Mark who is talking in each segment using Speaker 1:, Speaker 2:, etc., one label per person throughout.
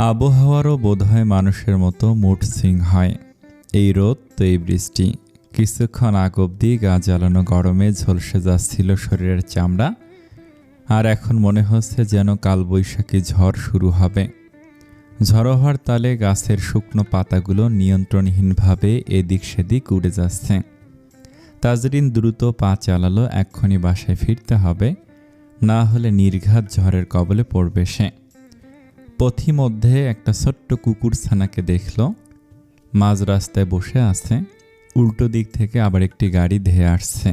Speaker 1: আবহাওয়ারও বোধহয় মানুষের মতো মুড সুইং হয়। এই রোদ তো এই বৃষ্টি, কিছুক্ষণ আগ অবধি গা জ্বালানো গরমে ঝলসে যাচ্ছিল শরীরের চামড়া, আর এখন মনে হচ্ছে যেন কালবৈশাখী ঝড় শুরু হবে। ঝড়ো হওয়ার তালে গাছের শুকনো পাতাগুলো নিয়ন্ত্রণহীনভাবে এদিক সেদিক উড়ে যাচ্ছে। তাজরিন দ্রুত পা চালালো, এক্ষুনি বাসায় ফিরতে হবে, না হলে নির্ঘাত ঝড়ের কবলে পড়বে সে। পথিমধ্যে একটা ছোট্ট কুকুর ছানাকে দেখল, মাঝ রাস্তায় বসে আছে। উল্টো দিক থেকে আবার একটি গাড়ি ধেয়ে আসছে।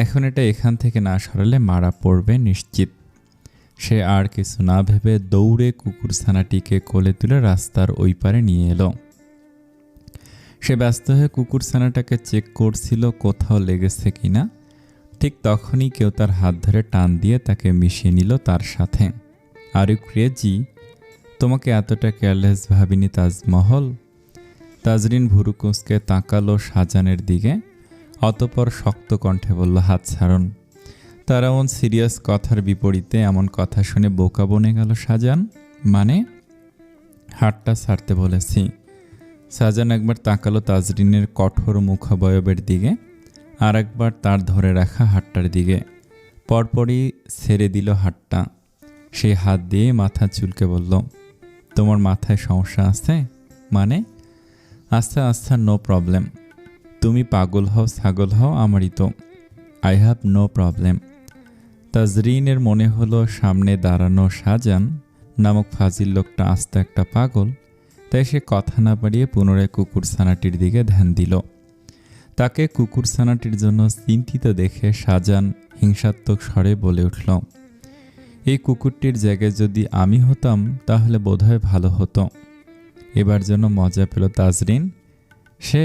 Speaker 1: এখন এটা এখান থেকে না সরালে মারা পড়বে নিশ্চিত। সে আর কিছু না ভেবে দৌড়ে কুকুর ছানাটিকে কোলে তুলে রাস্তার ওই পারে নিয়ে এলো। সে ব্যস্ত হয়ে কুকুর ছানাটাকে চেক করছিল কোথাও লেগেছে কিনা। ঠিক তখনই কেউ তার হাত ধরে টান দিয়ে তাকে মিশিয়ে নিল তার সাথে। Are you crazy? তোমাকে এতটা কেয়ারলেস ভাবিনি তাজমহল। তাজরিন ভুরু কুঁচকে তাকালো শাহজানের দিকে, অতঃপর শক্ত কণ্ঠে বলল, হাত ছাড়ুন। তার এমন সিরিয়াস কথার বিপরীতে এমন কথা শুনে বোকা বনে গেল শাহজান। মানে? হাতটা ছাড়তে বলেছি। শাহজান একবার তাকালো তাজরিনের কঠোর মুখাবয়বের দিকে, আর একবার তার ধরে রাখা হাতটার দিকে। পরপরই ছেড়ে দিল হাতটা। সেই হাত দিয়ে মাথা চুলকে বলল, তোমার মাথায় সমস্যা আছে? মানে? আচ্ছা আচ্ছা, নো প্রবলেম। তুমি পাগল হও ছাগল হও, আমারই তো। I have no problem. তাজরিনের মনে হলো সামনে দাঁড়ানো শাহজান নামক ফাজিল লোকটা আস্ত একটা পাগল। তাই সে কথা না বাড়িয়ে পুনরায় কুকুর ছানাটির দিকে ধ্যান দিল। তাকে কুকুর ছানাটির জন্য চিন্তিত দেখে শাহজান হিংসাত্মক স্বরে বলে উঠল, এই কুকুরটির জায়গায় যদি আমি হতাম তাহলে বোধহয় ভালো হতো। এবার যেন মজা পেল তাজরিন। সে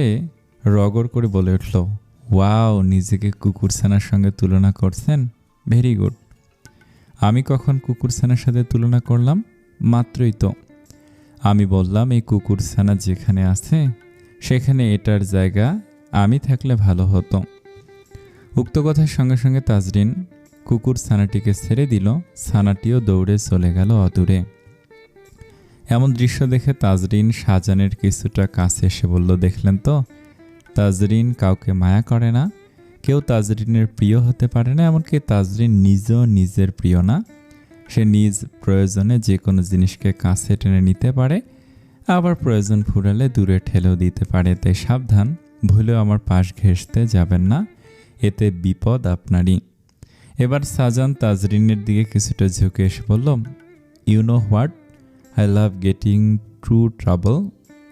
Speaker 1: রগড় করে বলে উঠল, ওয়াও, নিজেকে কুকুর ছানার সঙ্গে তুলনা করছেন? Very good. আমি কখন কুকুর ছানার সাথে তুলনা করলাম? মাত্রই তো। আমি বললাম এই কুকুর ছানা যেখানে আছে সেখানে এটার জায়গা আমি থাকলে ভালো হতো। উক্ত কথার সঙ্গে সঙ্গে তাজরিন কুকুর ছানাটিকে ছেড়ে দিল। ছানাটিও দৌড়ে চলে গেল অদূরে। এমন দৃশ্য দেখে তাজরিন শাহজানের কিছুটা কাছে এসে বলল, দেখলেন তো, তাজরিন কাউকে মায়া করে না। কেউ তাজরিনের প্রিয় হতে পারে না, এমনকি তাজরিন নিজেও নিজের প্রিয় না। সে নিজ প্রয়োজনে যে কোনো জিনিসকে কাছে টেনে নিতে পারে, আবার প্রয়োজন ফুরালে দূরে ঠেলেও দিতে পারে। তাই সাবধান, ভুলেও আমার পাশ ঘেঁষতে যাবেন না, এতে বিপদ আপনারই। এবার শাহজান তাজরিনের দিকে কিছুটা ঝুঁকে এসে বলল, you know what, I love getting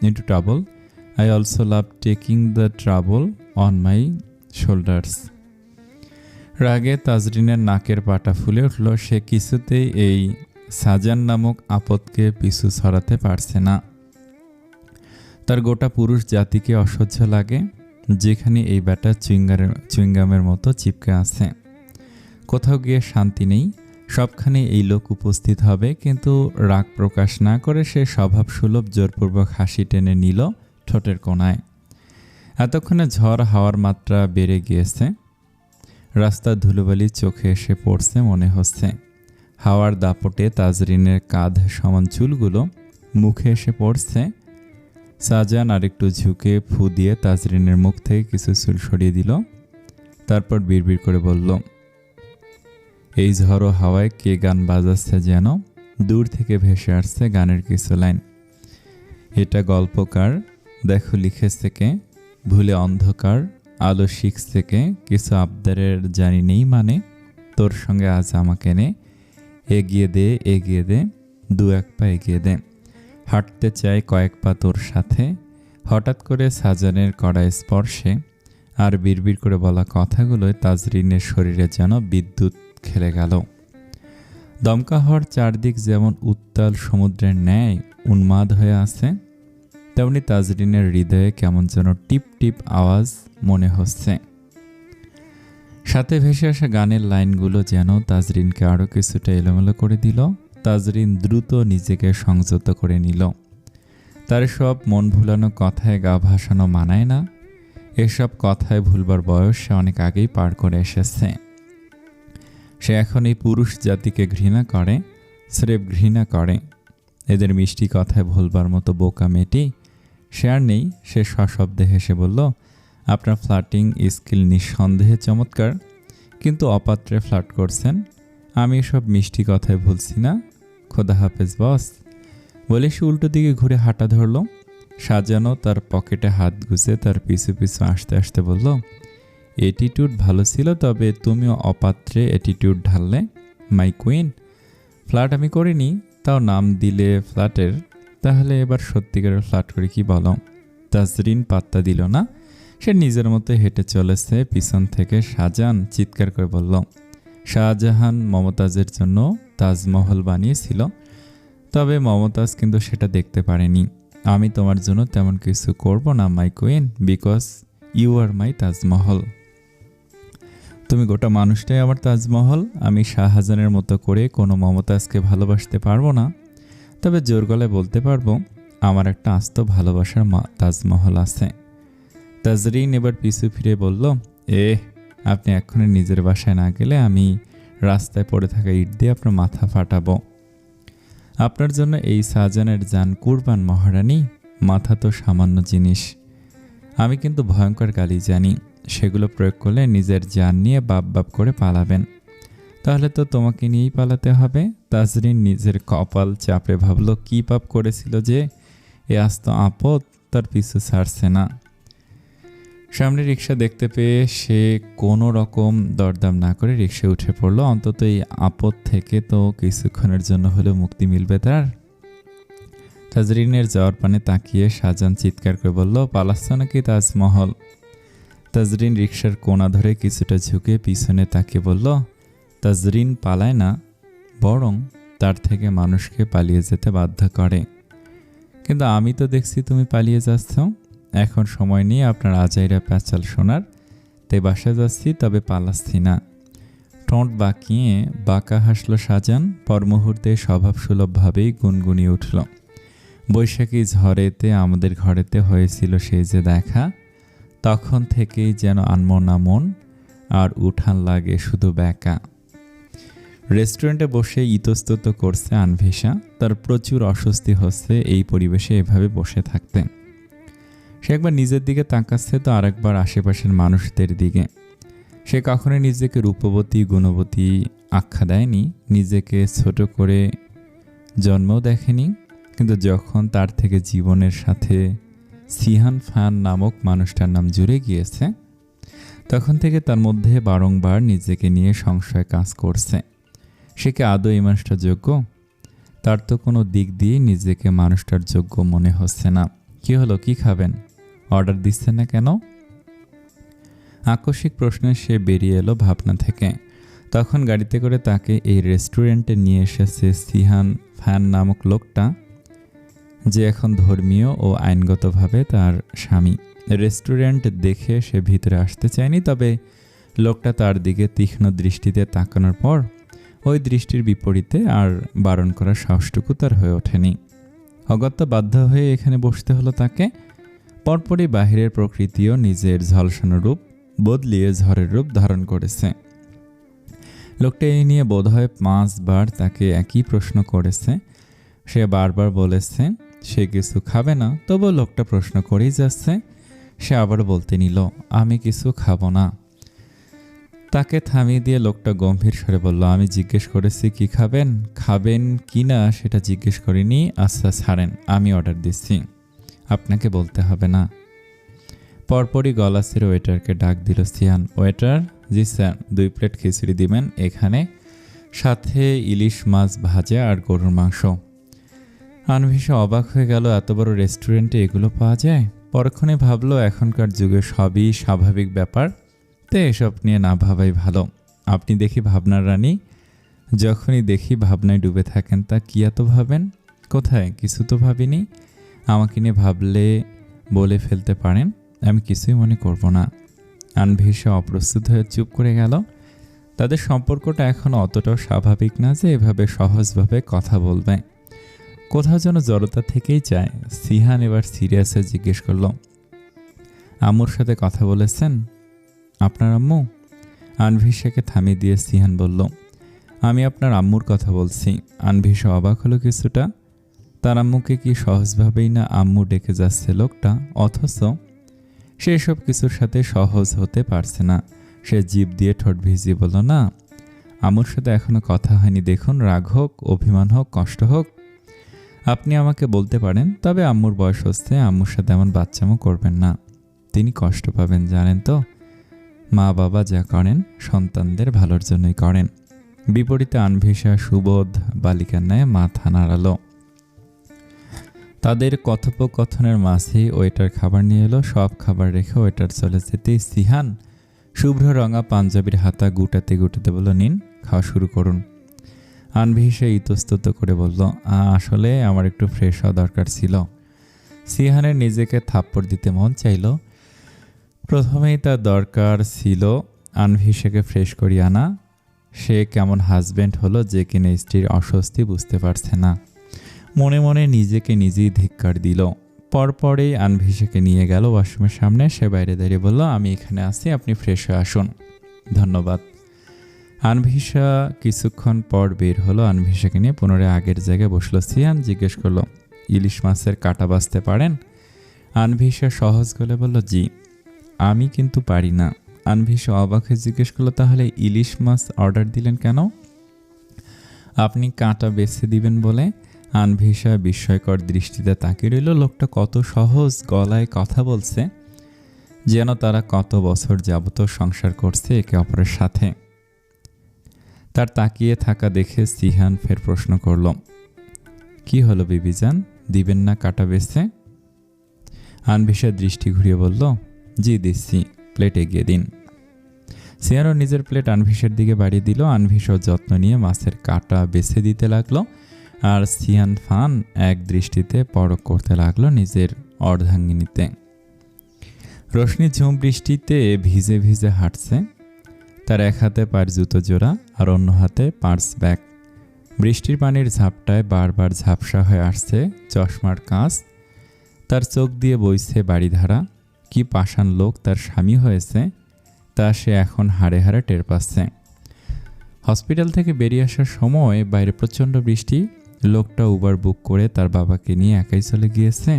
Speaker 1: into trouble. I also love taking the trouble on my shoulders. রাগে তাজরিনের নাকের পাটা ফুলে উঠল। সে কিছুতেই এই শাহজান নামক আপদকে পিছু ছড়াতে পারছে না। তার গোটা পুরুষ জাতিকে অসহ্য লাগে, যেখানে এই ব্যাটা চুইংগামের মতো চিপকে আছে। কোথাও গিয়ে শান্তি নেই, সবখানে এই লোক উপস্থিত হবে। কিন্তু রাগ প্রকাশ না করে সে স্বভাবসুলভ জোরপূর্বক হাসি টেনে নিল ঠোঁটের কোণায়। এতক্ষণে ঝড় হাওয়ার মাত্রা বেড়ে গিয়েছে। রাস্তার ধুলোবালি চোখে এসে পড়ছে মনে হচ্ছে। হাওয়ার দাপটে তাজরিনের কাঁধ সমান চুলগুলো মুখে এসে পড়ছে। শাহজান আরেকটু ঝুঁকে ফু দিয়ে তাজরিনের মুখ থেকে কিছু চুল সরিয়ে দিল। তারপর বিড়বিড় করে বলল, এই ঝড়ো হাওয়ায় কে গান বাজাচ্ছে যেন। দূর থেকে ভেসে আসছে গানের কিছু লাইন। এটা গল্পকার, দেখো লিখেছে কে, ভুলে অন্ধকার, আলো শিখছে কে, কিছু আবদারের জানি নেই মানে, তোর সঙ্গে আজ আমাকে নে, এগিয়ে দে এগিয়ে দে, দু এক পা এগিয়ে দে, হাঁটতে চাই কয়েক পা তোর সাথে। হঠাৎ করে শাহজানের কড়া স্পর্শে আর বিড়বিড় করে বলা কথাগুলোয় তাজরিনের শরীরে যেন বিদ্যুৎ খেলে গেল। দমকা হওয়ার চারদিক যেমন উত্তাল সমুদ্রের ন্যায় উন্মাদ হয়ে আছে, তেমনি তাজরিনের হৃদয়ে কেমন যেন টিপ টিপ আওয়াজ মনে হচ্ছে। সাথে ভেসে আসা গানের লাইনগুলো যেন তাজরিনকে আরও কিছুটা এলোমেলো করে দিল। তাজরিন দ্রুত নিজেকে সংযত করে নিল। তার সব মন ভুলানো কথায় গা ভাসানো মানায় না। এসব কথায় ভুলবার বয়স সে অনেক আগেই পার করে এসেছে। সে এখন এই পুরুষ জাতিকে ঘৃণা করে, স্রেফ ঘৃণা করে। এদের মিষ্টি কথায় ভুলবার মতো বোকা মেয়েটি সে আর নেই। সে সশব্দে হেসে বলল, আপনার ফ্লার্টিং স্কিল নিঃসন্দেহে চমৎকার, কিন্তু অপাত্রে ফ্লার্ট করছেন। আমি এসব মিষ্টি কথায় ভুলছি না। খোদা হাফেজ বস। বলে সে উল্টো দিকে ঘুরে হাঁটা ধরল। সাজানো তার পকেটে হাত গুজে তার পিছু পিছু আসতে আসতে বলল, অ্যাটিটিউড ভালো ছিল, তবে তুমিও অপাত্রে অ্যাটিটিউড ঢাললে মাই কুইন। ফ্ল্যাট আমি করিনি, তাও নাম দিলে ফ্ল্যাটের। তাহলে এবার সত্যিকারের ফ্ল্যাট করে কি বলো? তাজরিন পাত্তা দিল না। সে নিজের মতো হেঁটে চলেছে। পিছন থেকে শাহজাহান চিৎকার করে বলল, শাহজাহান মমতাজের জন্য তাজমহল বানিয়েছিল, তবে মমতাজ কিন্তু সেটা দেখতে পারেনি। আমি তোমার জন্য তেমন কিছু করব না my queen, because you are my Taj Mahal. তুমি গোটা মানুষটাই আমার তাজমহল। আমি শাহজাহানের মতো করে কোনো মমতাজকে ভালোবাসতে পারবো না, তবে জোর গলায় বলতে পারবো আমার একটা আস্ত ভালোবাসার তাজমহল আছে। তাজরিন এবার পিছু ফিরে বলল, আপনি এক্ষুনি নিজের বাসায় না গেলে আমি রাস্তায় পড়ে থাকা ইট দিয়ে আপনার মাথা ফাটাবো। আপনার জন্য এই শাহজাহানের জান কুরবান মহারানী। মাথা তো সামান্য জিনিস। আমি কিন্তু ভয়ঙ্কর গালি জানি, সেগুলো প্রয়োগ করলে নিজের জান নিয়ে বাপ বাপ করে পালাবেন। তাহলে তো তোমাকে নিয়েই পালাতে হবে। তাজরিন নিজের কপাল চাপড়ে ভাবল, কি পাপ করেছিল যে এ আস্ত আপদ তার পিছু ছাড়ছে না। সামনে রিক্সা দেখতে পেয়ে সে কোনো রকম দরদাম না করে রিক্সায় উঠে পড়ল। অন্তত এই আপদ থেকে তো কিছুক্ষণের জন্য হলেও মুক্তি মিলবে তার। তাজরিনের যাওয়ার পানে তাকিয়ে শাহজাহান চিৎকার করে বলল, পালাচ্ছ নাকি তাজমহল? তাজরিন রিক্সার কোণা ধরে কিছুটা ঝুঁকে পিছনে তাকিয়ে বলল, তাজরিন পালায় না, বরং তার থেকে মানুষকে পালিয়ে যেতে বাধ্য করে। কিন্তু আমি তো দেখছি তুমি পালিয়ে যাচ্ছ। এখন সময় নিয়ে আপনার আজাইরা প্যাচাল শোনার, তাই বাসায় যাচ্ছি, তবে পালাচ্ছি না। ঠোঁট বাঁকিয়ে বাঁকা হাসল শাহজাহান। পর মুহূর্তে স্বভাবসুলভভাবেই গুনগুনিয়ে উঠল, বৈশাখী ঝড়েতে আমাদের ঘরেতে হয়েছিল সেই যে দেখা, তখন থেকেই যেন আনমনা মন, আর উঠান লাগে শুধু ব্যাকা। রেস্টুরেন্টে বসে ইতস্তত করছে আনভিশা। তার প্রচুর অস্বস্তি হচ্ছে এই পরিবেশে এভাবে বসে থাকতে। সে একবার নিজের দিকে তাকাচ্ছে তো আরেকবার আশেপাশের মানুষদের দিকে। সে কখনোই নিজেকে রূপবতী গুণবতী আখ্যা দেয়নি, নিজেকে ছোট করে জন্মও দেখেনি। কিন্তু যখন তার থেকে জীবনের সাথে সিহান ফান নামক মানুষটার নাম জুড়ে গিয়েছে, তখন থেকে তার মধ্যে বারংবার নিজেকে নিয়ে সংশয় কাজ করছে। সে কি আদৌ এই মানুষটার যোগ্য? তার তো কোনো দিক দিয়ে নিজেকে মানুষটার যোগ্য মনে হচ্ছে না। কি হলো, কি খাবেন? অর্ডার দিচ্ছে না কেন? আকস্মিক প্রশ্নে সে বেরিয়ে এলো ভাবনা থেকে। তখন গাড়িতে করে তাকে এই রেস্টুরেন্টে নিয়ে এসেছে সিহান ফ্যান নামক লোকটা, যে এখন ধর্মীয় ও আইনগতভাবে তার স্বামী। রেস্টুরেন্ট দেখে সে ভিতরে আসতে চায়নি, তবে লোকটা তার দিকে তীক্ষ্ণ দৃষ্টিতে তাকানোর পর ওই দৃষ্টির বিপরীতে আর বারণ করার সাহসটুকু তার হয়ে ওঠেনি। অগত্যা বাধ্য হয়ে এখানে বসতে হলো তাকে। পরপরই বাহিরের প্রকৃতিও নিজের ঝলসানো রূপ বদলিয়ে ঝড়ের রূপ ধারণ করেছে। লোকটা এই নিয়ে বোধহয় 5 বার তাকে একই প্রশ্ন করেছে। সে বারবার বলেছে সে কিছু খাবে না, তবু লোকটা প্রশ্ন করেই যাচ্ছে। সে আবার বলতে নিল, আমি কিছু খাবো না। তাকে থামিয়ে দিয়ে লোকটা গম্ভীর স্বরে বলল, আমি জিজ্ঞেস করেছি কি খাবেন, খাবেন কি না সেটা জিজ্ঞেস করিনি। আচ্ছা ছাড়েন, আমি অর্ডার দিচ্ছি, আপনাকে বলতে হবে না। পরপরই গলা ছেড়ে ওয়েটারকে ডাক দিল সিয়ান। ওয়েটার, জি স্যার, 2 প্লেট খিচুড়ি দিবেন, এখানে সাথে ইলিশ মাছ ভাজা আর গরুর মাংস। আনভিশা অবাক হয়ে গেল, এত বড় রেস্টুরেন্টে এগুলো পাওয়া যায়? পরক্ষণে ভাবলো এখনকার যুগে সবই স্বাভাবিক ব্যাপার, তো এসব নিয়ে না ভাবাই ভালো। আপনি দেখি ভাবনার রানী, যখনই দেখি ভাবনায় ডুবে থাকেন, তা কি এত ভাবেন? কোথায়, কিছু তো ভাবিনি। আমাকে নিয়ে ভাবলে বলে ফেলতে পারেন, আমি কিছুই মনে করব না। আনভিশা অপ্রস্তুত হয়ে চুপ করে গেল। তাদের সম্পর্কটা এখন অতটাও স্বাভাবিক না যে এভাবে সহজভাবে কথা বলবে। কোথাও যেন জড়তা থেকেই যায়। সিহান এবার সিরিয়াসে জিজ্ঞেস করল, আম্মুর সাথে কথা বলেছেন? আপনার আম্মু? আনভিশাকে থামিয়ে দিয়ে সিহান বলল, আমি আপনার আম্মুর কথা বলছি। আনভিশা অবাক হলো কিছুটা। তার আম্মুকে কি সহজভাবেই না আম্মু ডেকে যাচ্ছে লোকটা, অথচ সে এসব কিছুর সাথে সহজ হতে পারছে না। সে জিভ দিয়ে ঠোঁট ভিজিয়ে বলল, না, আম্মুর সাথে এখনো কথা হয়নি। দেখুন, রাগ হোক, অভিমান হোক, কষ্ট হোক, আপনি আমাকে বলতে পারেন, তবে আম্মুর বয়স হচ্ছে, আম্মুর সাথে এমন বাচ্চামো করবেন না, তিনি কষ্ট পাবেন। জানেন তো, মা বাবা যা করেন সন্তানদের ভালোর জন্যই করেন। বিপরীতে আনভিশা সুবোধ বালিকার ন্যায় মাথা নাড়ালো। তাদের কথোপকথনের মাঝেই ওয়েটার খাবার নিয়ে এলো। সব খাবার রেখে ওয়েটার চলে যেতেই সিহান শুভ্র রঙা পাঞ্জাবির হাতা গুটাতে গুটাতে বলল, নিন, খাওয়া শুরু করুন। আনভিশা ইতস্তত করে বলল, আসলে আমার একটু ফ্রেশ হওয়া দরকার ছিল। সিহানের নিজেকে থাপ্পড় দিতে মন চাইল। প্রথমেই তার দরকার ছিল আনভিশাকে ফ্রেশ করিয়ে আনা। সে কেমন হাজব্যান্ড হলো যে কিনা স্ত্রীর অস্বস্তি বুঝতে পারছে না। মনে মনে নিজেকে নিজেই ধিক্কার দিল। পরপরেই আনভিশাকে নিয়ে গেল ওয়াশরুমের সামনে। সে বাইরে দাঁড়িয়ে বলল, আমি এখানে আছি, আপনি ফ্রেশ হয়ে আসুন। ধন্যবাদ। আনভিশা কিছুক্ষণ পর বের হলো। আনভিশাকে নিয়ে পুনরায় আগের জায়গায় বসলো। সিহান জিজ্ঞেস করলো, ইলিশ মাছের কাঁটা বাছতে পারেন? আনভিশা সহজ গলে বলল, জি। আমি কিন্তু পারি না। আনভিশা অবাক হয়ে জিজ্ঞেস করলো, তাহলে ইলিশ মাছ অর্ডার দিলেন কেন? আপনি কাঁটা বেছে দিবেন বলে। আনভিশা বিস্ময়কর দৃষ্টিতে তাকিয়ে রইল। লোকটা কত সহজ গলায় কথা বলছে, যেন তারা কত বছর যাবত সংসার করছে একে অপরের সাথে। তার তাকিয়ে থাকা দেখে সিহান ফের প্রশ্ন করল, কি হলো বিবিজান, দিবেন না কাঁটা বেছে? আনভিশা দৃষ্টি ঘুরিয়ে বলল, জি দিচ্ছি, প্লেট এগিয়ে দিন। সিহানও নিজের প্লেট আনভিশার দিকে বাড়িয়ে দিল। আনভিশার যত্ন নিয়ে মাছের কাঁটা বেছে দিতে লাগলো, আর সিহান ফান এক দৃষ্টিতে পরখ করতে লাগলো নিজের অর্ধাঙ্গিনীতে। রোশনি ঝুম বৃষ্টিতে ভিজে ভিজে হাঁটছে। তার এক হাতে পায়ের জুতো জোড়া আর অন্য হাতে পার্স ব্যাগ। বৃষ্টির পানির ঝাপটায় বারবার ঝাপসা হয়ে আসছে চশমার কাঁচ। তার চোখ দিয়ে বইছে বাড়িধারা। কি পাষাণ লোক তার স্বামী হয়েছে তা সে এখন হাড়ে হাড়ে টের পাচ্ছে। হসপিটাল থেকে বেরিয়ে আসার সময় বাইরে প্রচণ্ড বৃষ্টি। লোকটা উবার বুক করে তার বাবাকে নিয়ে একাই চলে গিয়েছে।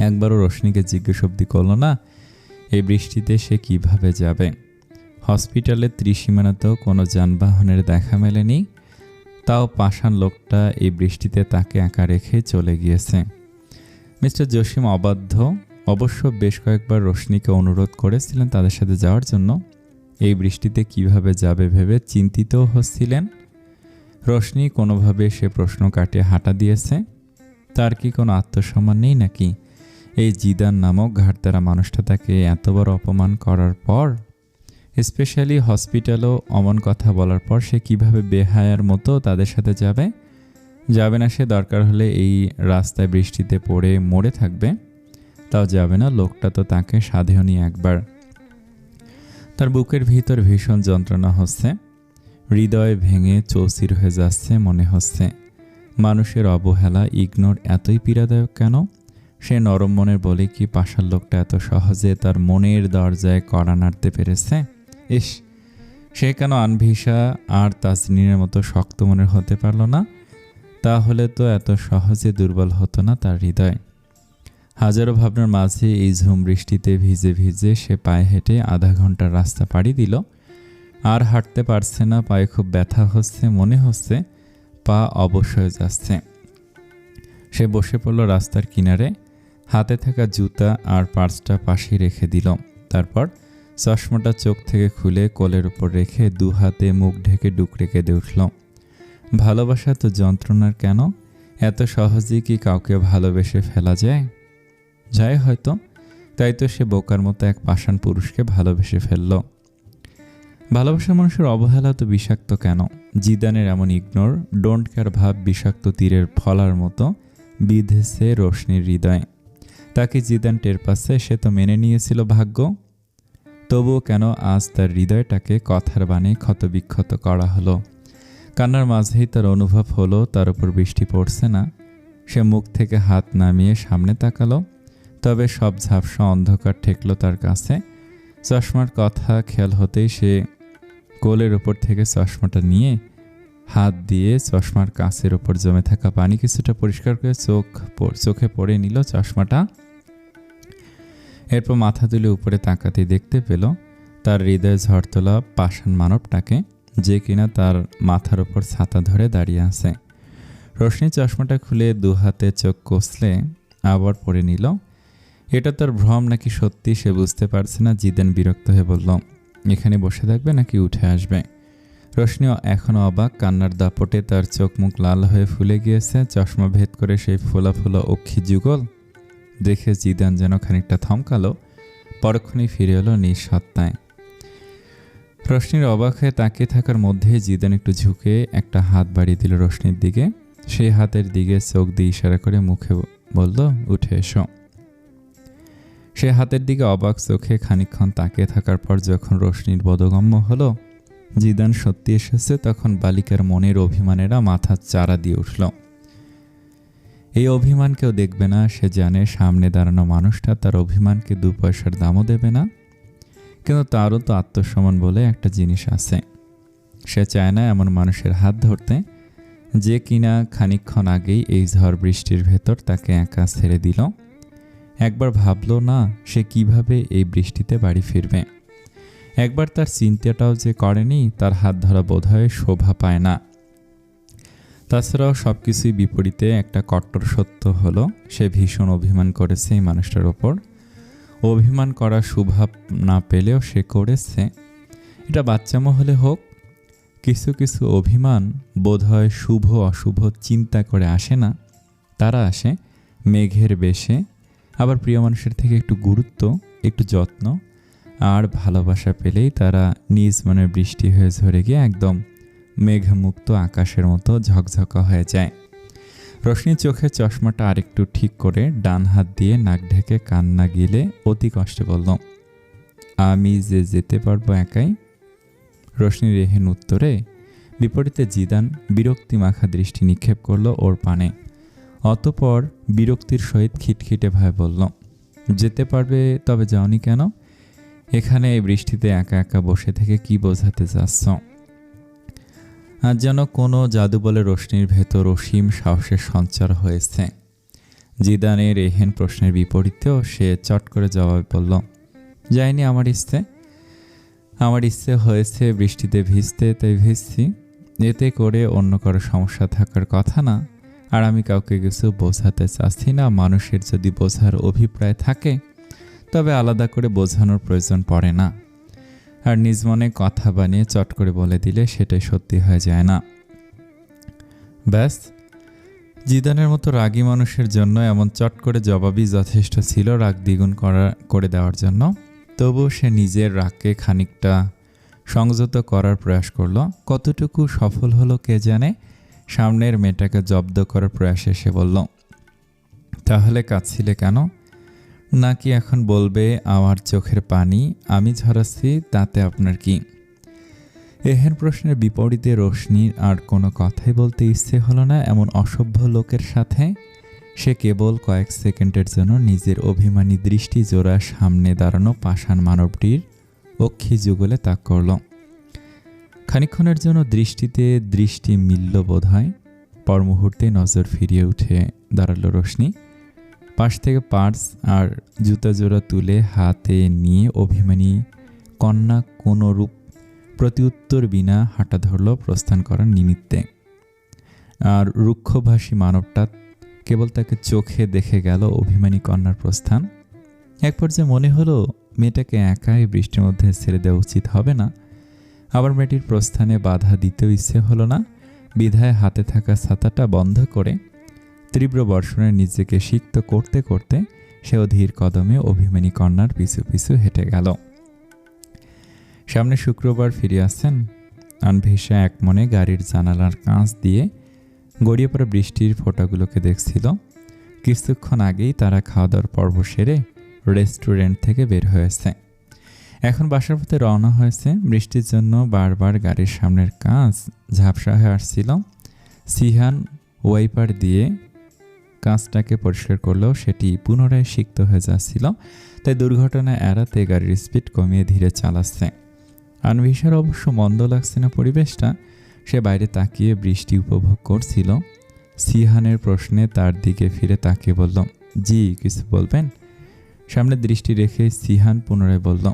Speaker 1: একবারও রোশনিকে জিজ্ঞেস অবধি করলো না এই বৃষ্টিতে সে কিভাবে যাবে। হসপিটালের ত্রিসীমানাতেও কোনো যানবাহনের দেখা মেলেনি, তাও পাষাণ লোকটা এই বৃষ্টিতে তাকে একা রেখে চলে গিয়েছে। মিস্টার জসিম অবাধ্য। অবশ্য বেশ কয়েকবার রোশনিকে অনুরোধ করেছিলেন তাদের সাথে যাওয়ার জন্য। এই বৃষ্টিতে কিভাবে যাবে ভেবে চিন্তিতও হচ্ছিলেন। রোশনি কোনোভাবে সে প্রশ্ন কাটিয়ে হাঁটা দিয়েছে। তার কি কোনো আত্মসম্মান নেই নাকি? এই জিদান নামক ঘাটতারা মানুষটা তাকে এত বড় অপমান করার পর, স্পেশালি হসপিটালও অমন কথা বলার পর সে কিভাবে বেহায়ার মতো তাদের সাথে যাবে? যাবে না সে। দরকার হলে এই রাস্তায় বৃষ্টিতে পড়ে মরে থাকবে, তাও যাবে না। লোকটা তো তাকে সাধেওনি একবার। তার বুকের ভিতর ভীষণ যন্ত্রণা হচ্ছে। হৃদয় ভেঙে চৌচির হয়ে যাচ্ছে মনে হচ্ছে। মানুষের অবহেলা, ইগনোর এতই পীড়াদায়ক কেন? সে নরম মনের বলে কি পাষাণ লোকটা এত সহজে তার মনের দরজায় কড়া নাড়তে পেরেছে? ইস, সে কেন আনভিশা আর তাজনিনের মতো শক্ত মনের হতে পারল না? তাহলে তো এত সহজে দুর্বল হতো না তার হৃদয়। হাজারো ভাবনার মাঝে এই ঝুম বৃষ্টিতে ভিজে ভিজে সে পায়ে হেঁটে আধা ঘন্টার রাস্তা পাড়ি দিল। আর হাঁটতে পারছে না, পায়ে খুব ব্যথা হচ্ছে, মনে হচ্ছে পা অবশ হয়ে যাচ্ছে। সে বসে পড়ল রাস্তার কিনারে। হাতে থাকা জুতা আর পার্সটা পাশে রেখে দিল। তারপর চশমাটা চোখ থেকে খুলে কোলের উপর রেখে দু হাতে মুখ ঢেকে ডুকরে কেঁদে উঠল। ভালোবাসা তো যন্ত্রণার কেন? এত সহজেই কি কাউকে ভালোবেসে ফেলা যায়? যায় হয়তো, তাই তো সে বোকার মতো এক পাষাণ পুরুষকে ভালোবেসে ফেলল। ভালোবাসার মানুষের অবহেলা তো বিষাক্ত কেন? জিদানের এমন ইগনোর, ডোন্ট কেয়ার ভাব বিষাক্ত তীরের ফলার মতো বিঁধেছে রোশনির হৃদয়ে। তাকে জিদান টের পাচ্ছে, সে তো মেনে নিয়েছিল ভাগ্য। তবুও কেন আজ তার হৃদয়টাকে কথার বাণে ক্ষতবিক্ষত করা হলো? কান্নার মাঝেই তার অনুভব হলো তার উপর বৃষ্টি পড়ছে না। সে মুখ থেকে হাত নামিয়ে সামনে তাকালো, তবে সব ঝাপসা অন্ধকার ঠেকল তার কাছে। চশমার কথা খেয়াল হতেই সে কোলের ওপর থেকে চশমাটা নিয়ে হাত দিয়ে চশমার কাঁচের ওপর জমে থাকা পানি কিছুটা পরিষ্কার করে চোখে পড়ে নিল চশমাটা। এরপর মাথা তুলে উপরে তাকাতে দেখতে পেল তার হৃদয়ে ঝড় তোলা পাষাণ মানবটাকে, যে কিনা তার মাথার ওপর ছাতা ধরে দাঁড়িয়ে আছে। রোশনি চশমাটা খুলে দু হাতে চোখ কষলে আবার পরে নিল। এটা তার ভ্রম নাকি সত্যি সে বুঝতে পারছে না। জিদান বিরক্ত হয়ে বলল, এখানে বসে থাকবে নাকি উঠে আসবে? রোশনিও এখনও অবাক, কান্নার দাপটে তার চোখ মুখ লাল হয়ে ফুলে গিয়েছে। চশমা ভেদ করে সেই ফোলা ফোলা অক্ষি যুগল দেখে জিদান যেন খানিকটা থমকালো, পরক্ষণেই ফিরে এলো নিঃসত্তায়। রোশনির অবাক হয়ে তাকিয়ে থাকার মধ্যেই জিদান একটু ঝুঁকে একটা হাত বাড়িয়ে দিল রোশনির দিকে। সেই হাতের দিকে চোখ দিয়ে ইশারা করে মুখে বলল, উঠে এসো। সে হাতের দিকে অবাক চোখে খানিকক্ষণ তাকিয়ে থাকার পর যখন রোশনির বোধগম্য হলো জিদান সত্যি এসেছে, তখন বালিকার মনের অভিমানেরা মাথার চারা দিয়ে উঠল। এই অভিমান কেউ দেখবে না। সে জানে সামনে দাঁড়ানো মানুষটা তার অভিমানকে 2 পয়সার দামও দেবে না। কিন্তু তারও তো আত্মসম্মান বলে একটা জিনিস আছে। সে চায় না এমন মানুষের হাত ধরতে, যে কিনা খানিকক্ষণ আগেই এই ঝড় বৃষ্টির ভেতর তাকে একা ছেড়ে দিল। একবার ভাবলো না সে কিভাবে এই বৃষ্টিতে বাড়ি ফিরবে। একবার তার চিন্তাটাও যে করেনি, তার হাত ধরা বোধহয় শোভা পায় না। তাছাড়াও সব কিছুই বিপরীতে একটা কট্টর সত্য হলো, সে ভীষণ অভিমান করেছে এই মানুষটার ওপর। অভিমান করা স্বভাব না পেলেও সে করেছে। এটা বাচ্চামো হলে হোক, কিছু কিছু অভিমান বোধহয় শুভ অশুভ চিন্তা করে আসে না, তারা আসে মেঘের বেশে। আবার প্রিয় মানুষের থেকে একটু গুরুত্ব, একটু যত্ন আর ভালোবাসা পেলেই তারা নিজ মনের বৃষ্টি হয়ে ঝরে গিয়ে একদম মেঘমুক্ত আকাশের মতো ঝকঝকা হয়ে যায়। রোশনি চোখের চশমাটা আরেকটু ঠিক করে ডান হাত দিয়ে নাক ঢেকে কান্না গিলে অতি কষ্টে বলল, আমি যে যেতে পারবো একাই। রোশনির এহেন উত্তরে বিপরীতে জিদান বিরক্তি মাখা দৃষ্টি নিক্ষেপ করল ওর পানে। অতঃপর বিরক্তির সহিত খিটখিটে ভাবে বলল, যেতে পারবে, তবে যাওনি কেন? এখানে এই বৃষ্টিতে একা একা বসে থেকে কি বোঝাতে চাচ্ছ? আর যেন কোনো জাদু বলে রোশনির ভেতর অসীম সাহসের সঞ্চার হয়েছে। জিদানের এহেন প্রশ্নের বিপরীতেও সে চট করে জবাব বলল, যায়নি, আমার ইচ্ছে হয়েছে বৃষ্টিতে ভিজতে, তাই ভিজছি। এতে করে অন্য কারো সমস্যা থাকার কথা না। আর আমি কাউকে কিছু বোঝাতে চাচ্ছি না। মানুষের যদি বোঝার অভিপ্রায় থাকে তবে আলাদা করে বোঝানোর প্রয়োজন পড়ে না। আর নিজ মনে কথা বানিয়ে চট করে বলে দিলে সেটাই সত্যি হয়ে যায় না। ব্যাস, জিদানের মতো রাগী মানুষের জন্য এমন চট করে জবাবই যথেষ্ট ছিল রাগ দ্বিগুণ করে দেওয়ার জন্য। তবুও সে নিজের রাগকে খানিকটা সংযত করার প্রয়াস করল। কতটুকু সফল হলো কে জানে। সামনের মেয়েটাকে জব্দ করার প্রয়াসে সে বলল, তাহলে কাঁদছিলে কেন? নাকি এখন বলবে আমার চোখের পানি আমি ঝরাচ্ছি, তাতে আপনার কি? এহেন প্রশ্নের বিপরীতে রোশনির আর কোনো কথাই বলতে ইচ্ছে হলো না। এমন অসভ্য লোকের সাথে সে কেবল কয়েক সেকেন্ডের জন্য নিজের অভিমানী দৃষ্টি জোড়া সামনে দাঁড়ানো পাষাণ মানবটির অক্ষি যুগলে তাক করল। খানিকক্ষণের জন্য দৃষ্টিতে দৃষ্টি মিলল বোধ হয়। পর মুহূর্তে নজর ফিরিয়ে উঠে দাঁড়ালো রোশনি। পাশ থেকে পার্স আর জুতা জোড়া তুলে হাতে নিয়ে অভিমানী কন্যা কোনো রূপ প্রত্যুত্তর বিনা হাঁটা ধরল প্রস্থান করার নিমিত্তে। আর রুক্ষভাষী মানবটা কেবল তাকে চোখে দেখে গেল অভিমানী কন্যার প্রস্থান। এক পর্যায়ে মনে হলো মেয়েটাকে একাই বৃষ্টির মধ্যে ছেড়ে দেওয়া উচিত হবে না। আবার মেয়েটির প্রস্থানে বাধা দিতেও ইচ্ছে হলো না। বিধায় হাতে থাকা ছাতাটা বন্ধ করে তীব্র বর্ষণে নিজেকে সিক্ত করতে করতে সেও ধীর কদমে অভিমানী কন্যার পিছু পিছু হেঁটে গেল। সামনে শুক্রবার ফিরে আসছেন। আনভিশা এক মনে গাড়ির জানালার কাঁচ দিয়ে গড়িয়ে পড়া বৃষ্টির ফোঁটাগুলোকে দেখছিল। কিছুক্ষণ আগেই তারা খাওয়া দাওয়ার পর্ব সেরে রেস্টুরেন্ট থেকে বের হয়েছে। এখন বাসার পথে রওনা হয়েছে। বৃষ্টির জন্য বারবার গাড়ির সামনের কাঁচ ঝাপসা হয়ে আসছিল। সিহান ওয়াইপার দিয়ে কাঁচটাকে পরিষ্কার করলেও সেটি পুনরায় সিক্ত হয়ে যাচ্ছিল। তাই দুর্ঘটনা এড়াতে গাড়ির স্পিড কমিয়ে ধীরে চালাচ্ছে। আনভিশার অবশ্য মন্দ লাগছে না পরিবেশটা। সে বাইরে তাকিয়ে বৃষ্টি উপভোগ করছিল। সিহানের প্রশ্নে তার দিকে ফিরে তাকিয়ে বলল, জি, কিছু বলবেন? সামনে দৃষ্টি রেখে সিহান পুনরায় বলল,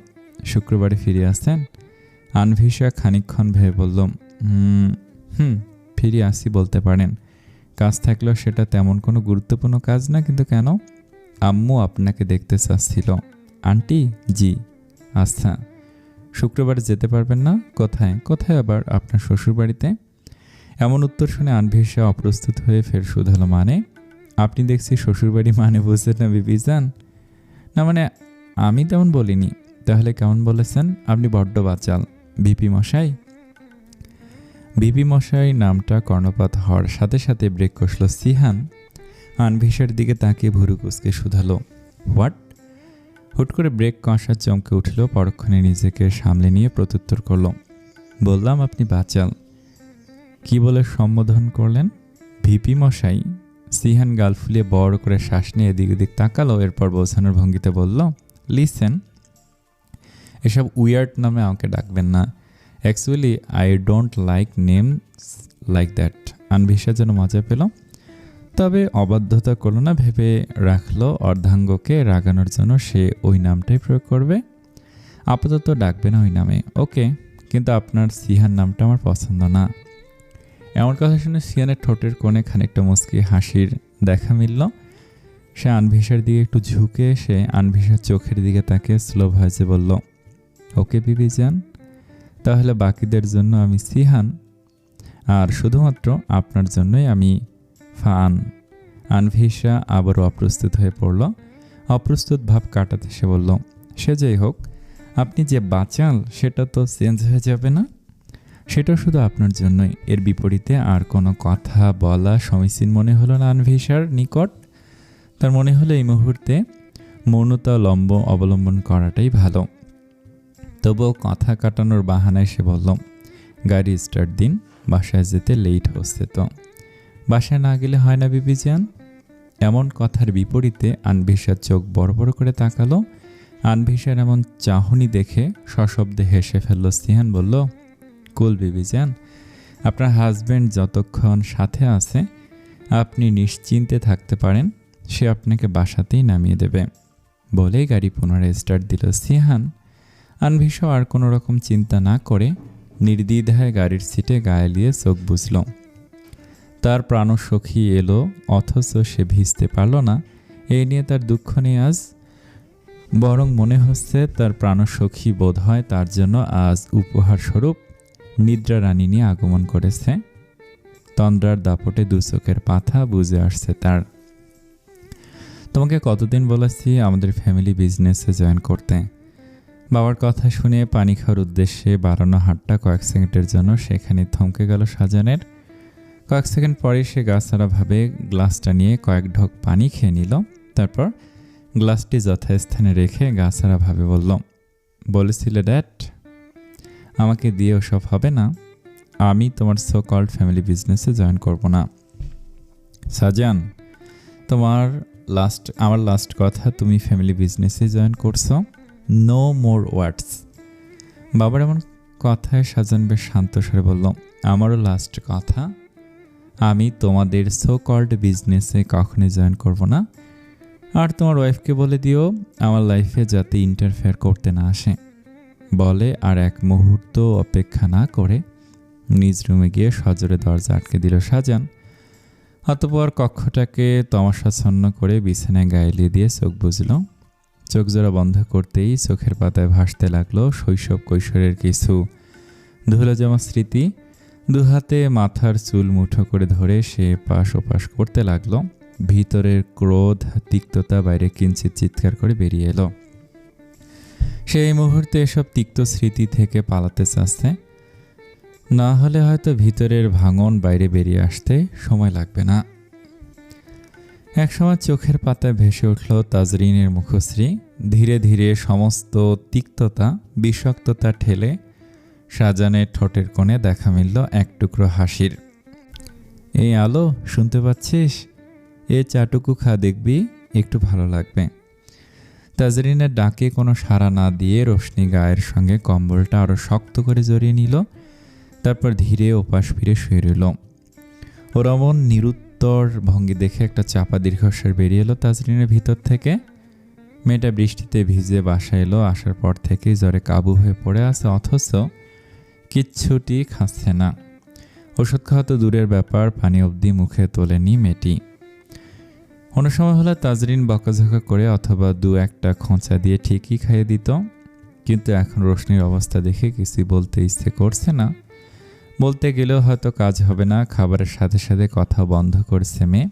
Speaker 1: শুক্রবারে ফিরে আসছেন? আনভিশা খানিকক্ষণ ভেবে বলল, হুম, ফিরে আসি বলতে পারেন। কাজ থাকলেও সেটা তেমন কোনো গুরুত্বপূর্ণ কাজ না। কিন্তু কেন? আম্মু আপনাকে দেখতে চাচ্ছিল। আন্টি? জি। আচ্ছা, শুক্রবারে যেতে পারবেন না? কোথায়? কোথায় আবার? আপনার শ্বশুরবাড়িতে। এমন উত্তর শুনে আনভিশা অপ্রস্তুত হয়ে ফের শুধালো, মানে? আপনি দেখছি শ্বশুরবাড়ি মানে বুঝছেন না বিবিজান। না মানে আমি তেমন বলিনি। তাহলে কেমন বলেছেন? আপনি বড্ড বাচাল। ভিপি মশাই? ভিপি মশাই নামটা কর্ণপাত হওয়ার সাথে সাথে ব্রেক কষল সিহান। আনভিশার দিকে তাকিয়ে ভুরু কুঁচকে শুধালো, হোয়াট? হুট করে ব্রেক কষা চমকে উঠল। পরক্ষণে নিজেকে সামলে নিয়ে প্রত্যুত্তর করল, বললাম আপনি বাচাল। কি বলে সম্বোধন করলেন? ভিপি মশাই। সিহান গাল ফুলিয়ে বড় করে শ্বাস নিয়ে এদিক ওদিক তাকালো। এরপর বোঝানোর ভঙ্গিতে বলল, লিসেন, এসব উইয়ার্ড নামে আমাকে ডাকবেন না। Actually I don't like names like that. Anvisha যেন মজা পেল, তবে অবাধ্যতা করলো না। ভেবে রাখলো অর্ধাঙ্গকে রাগানোর জন্য সে ওই নামটাই প্রয়োগ করবে। আপাতত ডাকবে না ওই নামে। ওকে, কিন্তু আপনার সিহান নামটা আমার পছন্দ না। এমন কথা শুনে সিহানের ঠোঁটের কোণে খানিকটা মুচকি হাসির দেখা মিলল। সে আনভিশার দিকে একটু ঝুঁকে এসে আনভিশার চোখের দিকে তাকে স্লো ভয়েসে বলল, ওকে বিবিজান, তাহলে বাকিদের জন্য আমি সিহান, আর শুধুমাত্র আপনার জন্যই আমি ফান। আনভিশা আবারও অপ্রস্তুত হয়ে পড়ল। অপ্রস্তুত ভাব কাটাতে সে বলল, সে যাই হোক, আপনি যে বাচাল সেটা তো চেঞ্জ হয়ে যাবে না? সেটা শুধু আপনার জন্যই। এর বিপরীতে আর কোনো কথা বলা সমীচীন মনে হলো না আনভিশার নিকট। তার মনে হলো এই মুহূর্তে মৌনতা অবলম্বন করাটাই ভালো। তবুও কথা কাটানোর বাহানায় সে বলল, গাড়ি স্টার্ট দিন, বাসায় যেতে লেট হচ্ছে তো। বাসায় না গেলে হয় না বিবিজান? এমন কথার বিপরীতে আনভিশার চোখ বড় বড় করে তাকালো। আনভিশার এমন চাহনি দেখে সশব্দে হেসে ফেলল সিহান। বলল, কুল বিবিজান, আপনার হাজব্যান্ড যতক্ষণ সাথে আছে আপনি নিশ্চিন্তে থাকতে পারেন। সে আপনাকে বাসাতেই নামিয়ে দেবে। বলেই গাড়ি পুনরায় স্টার্ট দিল সিহান। আনভিশা আর কোনো রকম চিন্তা না করে নির্দ্বিধায় গাড়ির সিটে গায়ে দিয়ে চোখ বুঝল। তার প্রাণসখী এলো, অথচ সে ভিজতে পারল না। এই নিয়ে তার দুঃখ নেই আজ, বরং মনে হচ্ছে তার প্রাণসখী বোধ হয় তার জন্য আজ উপহার স্বরূপ নিদ্রা রানী নিয়ে আগমন করেছে। তন্দ্রার দাপটে দু চোখের পাতা বুঝে আসছে তার। তোমাকে কতদিন বলেছি আমাদের ফ্যামিলি বিজনেসে জয়েন করতে? বাবার কথা শুনে পানি খাওয়ার উদ্দেশ্যে বাড়ানো হাতটা কয়েক সেকেন্ডের জন্য সেখানে থমকে গেল সাজানের। কয়েক সেকেন্ড পরে সে গাছাড়াভাবে গ্লাসটা নিয়ে কয়েক ঢোক পানি খেয়ে নিল। তারপর গ্লাসটি যথাস্থানে রেখে গাছাড়াভাবে বলল, বলেছিলে ড্যাড আমাকে দিয়ে ওসব হবে না। আমি তোমার সো কল্ড ফ্যামিলি বিজনেসে জয়েন করব না। সাজান, আমার লাস্ট কথা, তুমি ফ্যামিলি বিজনেসে জয়েন করছো। নো মোর ওয়ার্ডস। বাবার এমন কথায় সাজান বেশ শান্ত স্বরে বলল, আমারও লাস্ট কথা, আমি তোমাদের সো কল্ড বিজনেসে কখনোই জয়েন করব না। আর তোমার ওয়াইফকে বলে দিও আমার লাইফে যাতে ইন্টারফেয়ার করতে না আসে। বলে আর এক মুহূর্ত অপেক্ষা না করে নিজ রুমে গিয়ে সজোরে দরজা আটকে দিল সাজান। অতঃপর কক্ষটাকে তমাশাচ্ছন্ন করে বিছানায় গায়েলিয়ে দিয়ে চোখ বুঝল। চোখ জোড়া বন্ধ করতেই চোখের পাতায় ভাসতে লাগলো শৈশব কৈশোরের কিছু ধুলো জমা স্মৃতি। দুহাতে মাথার চুল মুঠো করে ধরে সে পাশ ওপাশ করতে লাগলো। ভিতরের ক্রোধ তিক্ততা বাইরে কিঞ্চিত চিৎকার করে বেরিয়ে এলো। সেই মুহূর্তে এসব তিক্ত স্মৃতি থেকে পালাতে চাচ্ছে, না হলে হয়তো ভিতরের ভাঙন বাইরে বেরিয়ে আসতে সময় লাগবে না। একসময় চোখের পাতায় ভেসে উঠল তাজরিনের মুখশ্রী। ধীরে ধীরে সমস্ত তিক্ততা বিষাক্ততা ঠেলে সাজানের ঠোঁটের কোণে দেখা মিলল এক টুকরো হাসির। এই আলো, শুনতে পাচ্ছিস? এ চাটুকু খা, দেখবি একটু ভালো লাগবে। তাজরিনের ডাকে কোনো সাড়া না দিয়ে রোশনি গায়ের সঙ্গে কম্বলটা আরও শক্ত করে জড়িয়ে নিল। তারপর ধীরে ওপাশ ফিরে শুয়ে রইল। ওর অমন নিরুত্তর ভঙ্গি দেখে একটা চাপা দীর্ঘশ্বাস বেরিয়ে এলো তাজরিনের ভিতর থেকে। মেয়েটা বৃষ্টিতে ভিজে বাসায় এলো, আসার পর থেকেই জ্বরে কাবু হয়ে পড়ে আছে, অথচ কিচ্ছুটি খাচ্ছে না। ওষুধ খাওয়া তো দূরের ব্যাপার, পানি অবধি মুখে তোলেনি মেয়েটি। অন্য সময় হলে তাজরিন বকাঝকা করে অথবা দু একটা খোঁচা দিয়ে ঠিকই খাইয়ে দিত, কিন্তু এখন রোশনির অবস্থা দেখে কিছুই বলতে ইচ্ছে করছে না। বলতে গেলেও হয়তো কাজ হবে না, খাবারের সাথে সাথে কথা বন্ধ করছে মেয়ে।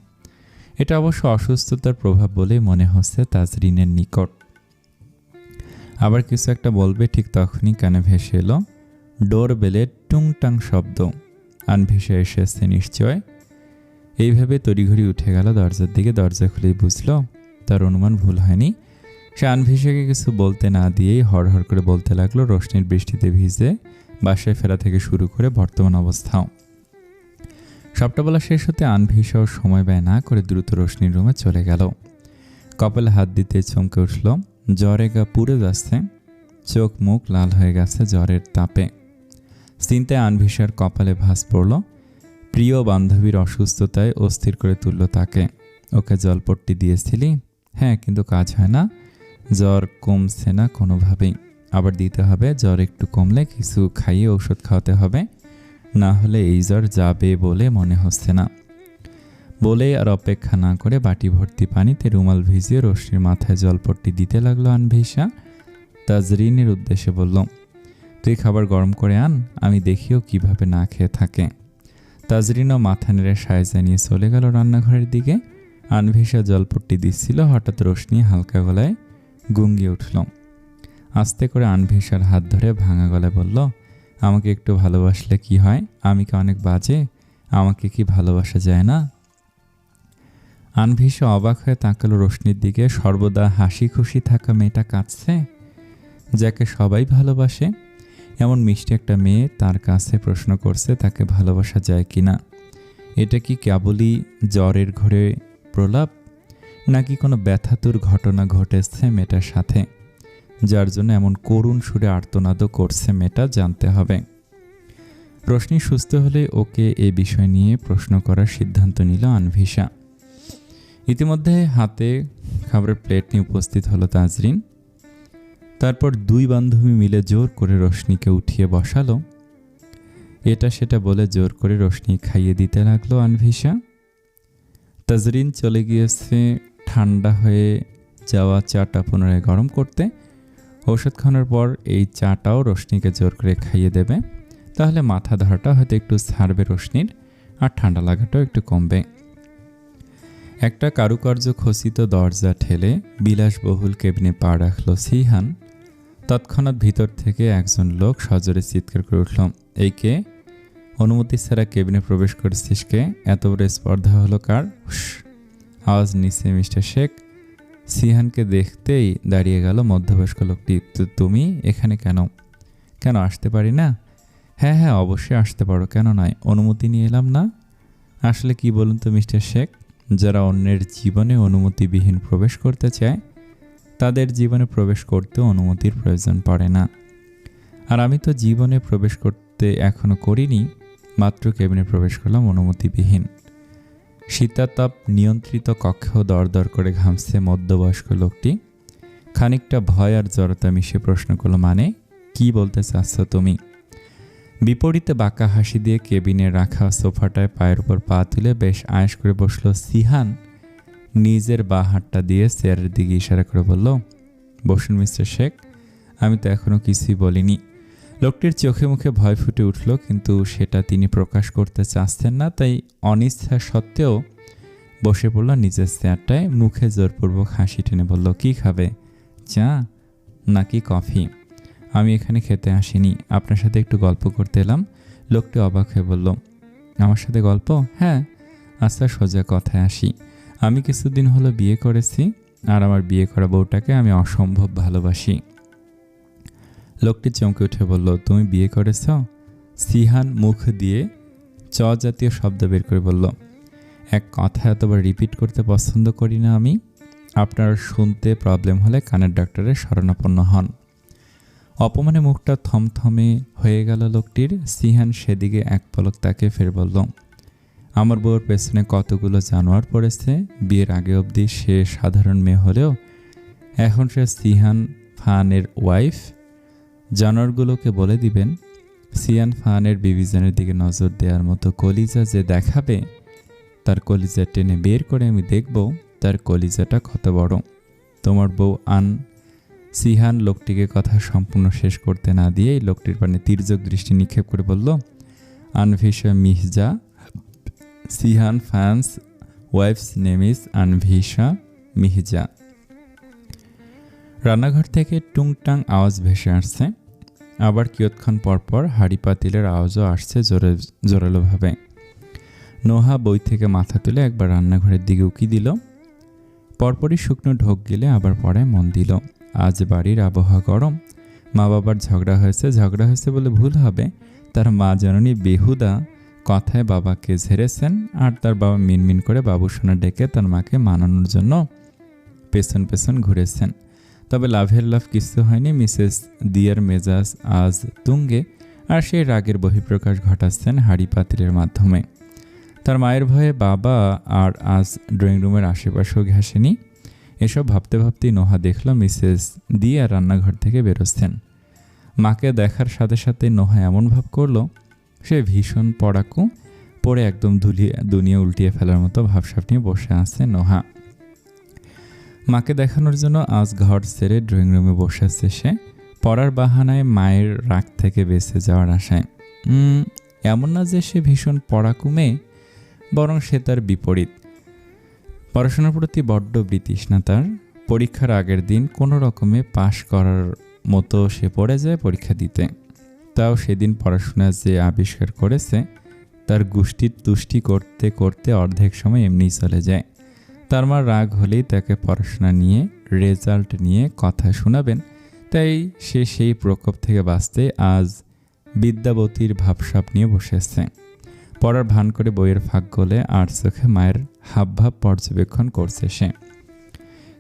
Speaker 1: এটা অবশ্য অসুস্থতার প্রভাব বলেই মনে হচ্ছে তাজরিনের নিকট। আবার কিছু একটা বলবে, ঠিক তখনই কানে ভেসে এলো ডোর বেলের টুংটাং শব্দ। আনভেসে এসেছে নিশ্চয়। এইভাবে তড়িঘড়ি উঠে গেল দরজার দিকে। দরজা খুলেই বুঝলো তার অনুমান ভুল হয়নি। সে আনভিসাকে কিছু বলতে না দিয়েই হড়হড় করে বলতে লাগলো রোশনির বৃষ্টিতে ভিজে বাসায় ফেরা থেকে শুরু করে বর্তমান অবস্থাও। সবটা বলা শেষ হতে আনভিসাও সময় ব্যয় না করে দ্রুত রোশনির রুমে চলে গেল। কপালে হাত দিতে চমকে উঠল। জ্বরে গা পুড়ে যাচ্ছে, চোখ মুখ লাল হয়ে গেছে জ্বরের তাপে। চিন্তায় আনভিসার কপালে ভাঁজ পড়ল। প্রিয় বান্ধবীর অসুস্থতায় অস্থির করে তুলল তাকে। ওকে জলপট্টি দিয়েছিলি? হ্যাঁ, কিন্তু কাজ হয় না, জ্বর কমছে না কোনোভাবেই। আবার দিতে হবে, জ্বর একটু কমলে কিছু খাইয়ে ওষুধ খাওয়াতে হবে, না হলে এই জ্বর যাবে বলে মনে হচ্ছে না। বলে আর অপেক্ষা না করে বাটি ভর্তি পানিতে রুমাল ভিজিয়ে রোশনির মাথায় জলপট্টি দিতে লাগলো আনভিসা। তাজরিনের উদ্দেশ্যে বলল, তুই খাবার গরম করে আন, আমি দেখিও কিভাবে না খেয়ে থাকে। তাজরিনও মাথা নেড়ে সায় জানিয়ে চলে গেল রান্নাঘরের দিকে। আনভিসা জলপট্টি দিচ্ছিল, হঠাৎ রোশনি হালকা গলায় গুঙ্গিয়ে উঠল। আস্তে করে আনভিসার হাত ধরে ভাঙা গলায় বলল, আমাকে একটু ভালোবাসলে কি হয়? আমি কি অনেক বাজে? আমাকে কি ভালোবাসা যায় না? আনভিসা অবাক হয়ে তাকালো রোশনির দিকে। সর্বদা হাসি খুশি থাকা মেয়েটা কাঁদছে, যাকে সবাই ভালোবাসে। এমন মিষ্টি একটা মেয়ে তার কাছে প্রশ্ন করছে তাকে ভালোবাসা যায় কি না। এটা কি কেবলই জ্বরের ঘরে প্রলাপ, নাকি কোনো ব্যথাতুর ঘটনা ঘটেছে মেয়েটার সাথে, যার জন্য এমন করুণ সুরে আর্তনাদও করছে মেয়েটা? জানতে হবে। রোশনি সুস্থ হলে ওকে এ বিষয় নিয়ে প্রশ্ন করার সিদ্ধান্ত নিল আনভিসা। ইতিমধ্যে হাতে খাবারের প্লেট নিয়ে উপস্থিত হলো তাজরিন। তারপর দুই বান্ধবী মিলে জোর করে রোশনিকে উঠিয়ে বসালো। এটা সেটা বলে জোর করে রোশনি খাইয়ে দিতে লাগলো আনভিসা। তাজরিন চলে গিয়েছে ঠান্ডা হয়ে যাওয়া চাটা পুনরায় গরম করতে। ঔষধ খাওয়ানোর পর এই চাটাও রোশনিকে জোর করে খাইয়ে দেবে, তাহলে মাথা ধরাটা হয়তো একটু ছাড়বে রোশনির, আর ঠান্ডা লাগাটাও একটু কমবে। একটা কারুকার্য খচিত দরজা ঠেলে বিলাসবহুল কেবিনে পা রাখল সিহান। তৎক্ষণাৎ ভিতর থেকে একজন লোক সজোরে চিৎকার করে উঠল, এই কে? অনুমতি ছাড়া কেবিনে প্রবেশ করেছিস কে? এত বড় স্পর্ধা হলো কার? আওয়াজ নিচে মিস্টার শেখ। সিহানকে দেখতেই দাঁড়িয়ে গেল মধ্যবয়স্ক লোকটি। তুমি এখানে কেন? কেন আসতে পারি না? হ্যাঁ হ্যাঁ, অবশ্যই আসতে পারো, কেন নয়, অনুমতি নিয়ে এলাম না। আসলে কি বলুন তো মিস্টার শেখ, যারা অন্যের জীবনে অনুমতিবিহীন প্রবেশ করতে চায় তাদের জীবনে প্রবেশ করতে অনুমতির প্রয়োজন পড়ে না। আর আমি তো জীবনে প্রবেশ করতে এখনো করিনি, মাত্র কেবিনে প্রবেশ করলাম অনুমতিবিহীন। শীতাতাপ নিয়ন্ত্রিত কক্ষেও দরদর করে ঘামছে মধ্যবয়স্ক লোকটি। খানিকটা ভয় আর জড়তা মিশে প্রশ্ন করলো, মানে কি বলতে চাচ্ছ তুমি? বিপরীতে বাঁকা হাসি দিয়ে কেবিনে রাখা সোফাটায় পায়ের উপর পা তুলে বেশ আয়েশ করে বসলো সিহান। নিজের বাঁ হাতটা দিয়ে চেয়ারের দিকে ইশারা করে বলল, বসুন মিস্টার শেখ, আমি তো এখনো কিছুই বলিনি। লোকটির চোখে মুখে ভয় ফুটে উঠল, কিন্তু সেটা তিনি প্রকাশ করতে চাচ্ছেন না, তাই অনিচ্ছা সত্ত্বেও বসে পড়ল নিজের চেয়ারটায়। মুখে জোরপূর্বক হাসি টেনে বলল, কি খাবে, চা নাকি কফি? আমি এখানে খেতে আসিনি, আপনার সাথে একটু গল্প করতে এলাম। লোকটি অবাক হয়ে বলল, আমার সাথে গল্প? হ্যাঁ, আচ্ছা সোজা কথায় আসি। আমি কিছুদিন হলো বিয়ে করেছি, আর আমার বিয়ে করা বউটাকে আমি অসম্ভব ভালোবাসি। লোকটি চমকে উঠে বলল, তুমি বিয়ে করেছ? সিহান মুখ দিয়ে চ জাতীয় শব্দ বের করে বলল, এক কথা এতবার রিপিট করতে পছন্দ করি না আমি। আপনার শুনতে প্রবলেম হলে কানের ডাক্তারের শরণাপন্ন হন। অপমানে মুখটা থমথমে হয়ে গেল লোকটির। সিহান সেদিকে এক পলক তাকে ফের বলল, আমার বউয়ের পেছনে কতগুলো জানোয়ার পড়েছে। বিয়ের আগে অবধি সে সাধারণ মেয়ে হলেও এখন সে সিহান ফানের ওয়াইফ। জানোয়ারগুলোকে বলে দিবেন, সিহান ফানের বিবিজনের দিকে নজর দেওয়ার মতো কলিজা যে দেখাবে, তার কলিজা টেনে বের করে আমি দেখব তার কলিজাটা কত বড়। তোমার বউ সিহান লোকটিকে কথা সম্পূর্ণ শেষ করতে না দিয়েই লোকটির পানে তির্যক দৃষ্টি নিক্ষেপ করে বলল, আনভিশা মিহজা, সিহান ফান্স ওয়াইফস নেম ইজ আনভিশা মিহজা। রান্নাঘর থেকে টুংটাং আওয়াজ ভেসে আসছে। আবার কিয়ৎক্ষণ পরপর হাঁড়ি পাতিলের আওয়াজও আসছে জোরালোভাবে। নোহা বই থেকে মাথা তুলে একবার রান্নাঘরের দিকে উকি দিল, পরপরই শুকনো ঢোক গেলে আবার পরে মন দিল। আজ বাড়ির আবহাওয়া গরম। মা বাবার ঝগড়া হয়েছে বলে ভুল হবে। তার মা জননী বেহুদা কথায় বাবাকে ঝেড়েছেন, আর তার বাবা মিনমিন করে বাবুসোনা ডেকে তার মাকে মানানোর জন্য পেছন পেছন ঘুরেছেন। তবে লাভের লাভ কিছু হয়নি। মিসেস দিয়ার মেজাজ আজ তুঙ্গে, আর সেই রাগের বহিঃপ্রকাশ ঘটাচ্ছেন হাঁড়ি পাতিলের মাধ্যমে। তার মায়ের ভয়ে বাবা আর আজ ড্রয়িং রুমের আশেপাশেও ঘেঁষেনি। এসব ভাবতে ভাবতেই নোহা দেখল মিসেস দিয়া রান্নাঘর থেকে বেরোচ্ছেন। মাকে দেখার সাথে সাথে নোহা এমন ভাব করলো সে ভীষণ পড়াকু, পড়ে একদম দুনিয়া উল্টিয়ে ফেলার মতো ভাবসাব নিয়ে বসে আছে নোহা। মাকে দেখানোর জন্য আজ ঘর ছেড়ে ড্রয়িং রুমে বসে আছে সে, পড়ার বাহানায় মায়ের রাগ থেকে বেঁচে যাওয়ার আশায়। এমন না যে সে ভীষণ পড়াকু মেয়ে, বরং সে তার বিপরীত। পড়াশোনার প্রতি বড্ড বিতৃষ্ণা তার। পরীক্ষার আগের দিন কোনো রকমে পাশ করার মতো সে পড়ে যায় পরীক্ষা দিতে। তাও সেদিন পড়াশোনা যে আবিষ্কার করেছে, তার গুষ্টির তুষ্টি করতে করতে অর্ধেক সময় এমনিই চলে যায়। তার মা রাগ হলেই তাকে পড়াশোনা নিয়ে, রেজাল্ট নিয়ে কথা শোনাবেন, তাই সে সেই প্রকোপ থেকে বাঁচতে আজ বিদ্যাবতীর ভাবসাব নিয়ে বসেছে। পড়ার ভান করে বইয়ের ফাঁক গলে আর চোখে মায়ের হাবভাব পর্যবেক্ষণ করছে সে।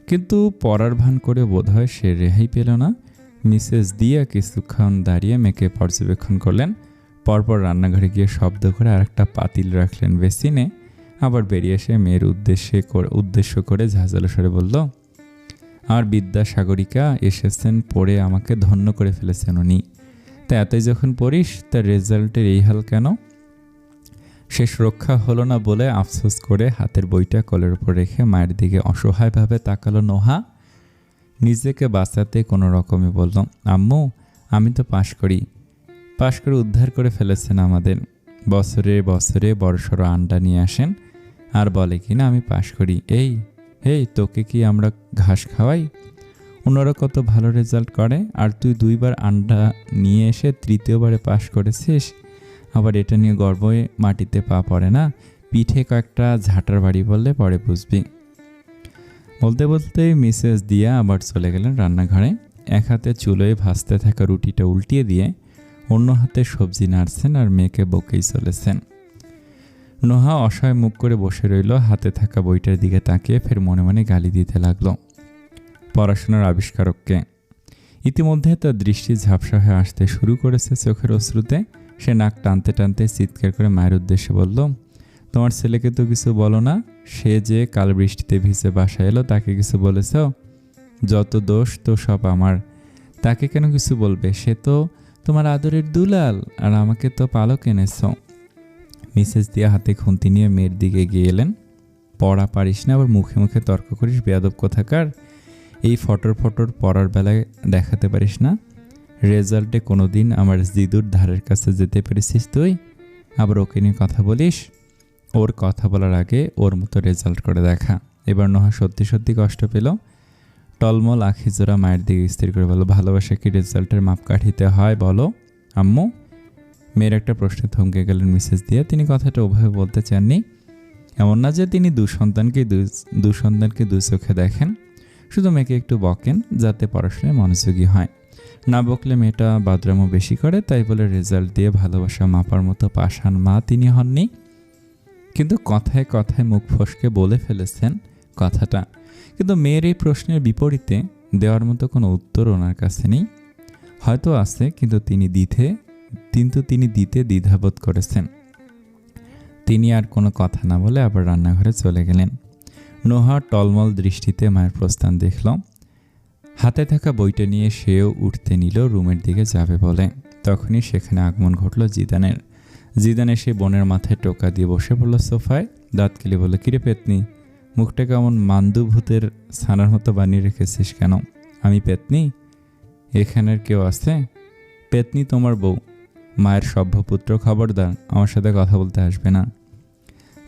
Speaker 1: কিন্তু পড়ার ভান করে বোধহয় সে রেহাই পেল না। মিসেস দিয়া কিছুক্ষণ দাঁড়িয়ে মেয়েকে পর্যবেক্ষণ করলেন, পরপর রান্নাঘরে গিয়ে শব্দ করে আরেকটা পাতিল রাখলেন বেসিনে। আবার বেরিয়ে এসে মেয়ের উদ্দেশ্য করে ঝাঁঝালো স্বরে বলল, আর বিদ্যাসাগরিকা এসেছেন, পড়ে আমাকে ধন্য করে ফেলেছেন উনি। তা এতই যখন পড়িস, তার রেজাল্টের এই হাল কেন? শেষ রক্ষা হলো না বলে আফসোস করে হাতের বইটা কোলের উপর রেখে মায়ের দিকে অসহায়ভাবে তাকালো নোহা। নিজেকে বাঁচাতে কোনো রকমে বলল, আম্মু আমি তো পাশ করে উদ্ধার করে ফেলেছেন আমাদের। বছরে বছরে বড়সড় আন্ডা নিয়ে আসেন আর বলে কিনা আমি পাশ করি। এই তোকে কি আমরা ঘাস খাওয়াই? অন্যরা কত ভালো রেজাল্ট করে, আর তুই 2বার আন্ডা নিয়ে এসে তৃতীয়বারে পাশ করেছিস। আবার এটা নিয়ে গর্বে মাটিতে পা পড়ে না, পিঠে কয়েকটা ঝাঁটার বাড়ি বললে পরে বুঝবি। বলতে বলতে মিসেস দিয়া আবার চলে গেলেন রান্নাঘরে। এক হাতে চুলোয় ভাজতে থাকা রুটিটা উল্টিয়ে দিয়ে অন্য হাতে সবজি নাড়ছেন আর মেয়েকে বকেই চলেছেন। নোহা অসহায় মুখ করে বসে রইল, হাতে থাকা বইটার দিকে তাকিয়ে ফের মনে মনে গালি দিতে লাগলো পড়াশোনার আবিষ্কারককে। ইতিমধ্যে তার দৃষ্টি ঝাপসা হয়ে আসতে শুরু করেছে চোখের অশ্রুতে। সে নাক টানতে টানতে চিৎকার করে মায়ের উদ্দেশ্যে বলল, তোমার ছেলেকে তো কিছু বলো না? সে যে কাল বৃষ্টিতে ভিজে বাসায় এলো, তাকে কিছু বলেছ? যত দোষ তো সব আমার, তাকে কেন কিছু বলবে? সে তো তোমার আদরের দুলাল, আর আমাকে তো পালক এনেছ। মিসেস দিয়া হাতে খুন্তি নিয়ে মেয়ের দিকে এগিয়ে এলেন। পড়া পারিস না, আবার মুখে মুখে তর্ক করিস, বেয়াদব কোথাকার। এই ফটর পড়ার বেলায় দেখাতে পারিস না? রেজাল্টে কোনো দিন আমার জিদুর ধারের কাছে যেতে পেরেছিস তুই? আবার ওকে নিয়ে কথা বলিস? ওর কথা বলার আগে ওর মতো রেজাল্ট করে দেখা। এবার নোহা সত্যি সত্যি কষ্ট পেল। টলমল আখি জোড়া মায়ের দিকে স্থির করে বলো, ভালোবাসা কি রেজাল্টের মাপকাঠিতে হয় বলো আম্মু? মেয়ের একটা প্রশ্নে থমকে গেলেন মিসেস দিয়া। তিনি কথাটা ওভাবে বলতে চাননি। এমন না যে তিনি দু সন্তানকে দু চোখে দেখেন, শুধু মেয়েকে একটু বকেন যাতে পড়াশোনায় মনোযোগী হয়। না বকলে মেয়েটা বাদরামো বেশি করে, তাই বলে রেজাল্ট দিয়ে ভালোবাসা মাপার মতো পাষাণ মা তিনি হননি। কিন্তু কথায় কথায় মুখ ফসকে বলে ফেলেছেন কথাটা। কিন্তু মেয়ের এই প্রশ্নের বিপরীতে দেওয়ার মতো কোনো উত্তর ওনার কাছে নেই। হয়তো আছে, কিন্তু তিনি দিতে দ্বিধাবোধ করেছেন। তিনি আর কোনো কথা না বলে আবার রান্নাঘরে চলে গেলেন। নোহা টলমল দৃষ্টিতে মায়ের প্রস্থান দেখল। হাতে থাকা বইটা নিয়ে সেও উঠতে নিল রুমের দিকে যাবে বলে। তখনই সেখানে আগমন ঘটল জিদানের। জিদান এসে বোনের মাথায় টোকা দিয়ে বসে পড়ল সোফায়। দাঁত কেলে বলল, কিরে পেতনি, মুখটা কেমন মান্দু ভূতের ছানার মতো বানিয়ে রেখেছিস কেন? আমি পেতনি? এখানের কেউ আছে? পেতনি তোমার বউ, মায়ের সভ্যপুত্র। খবরদার, আমার সাথে কথা বলতে আসবে না।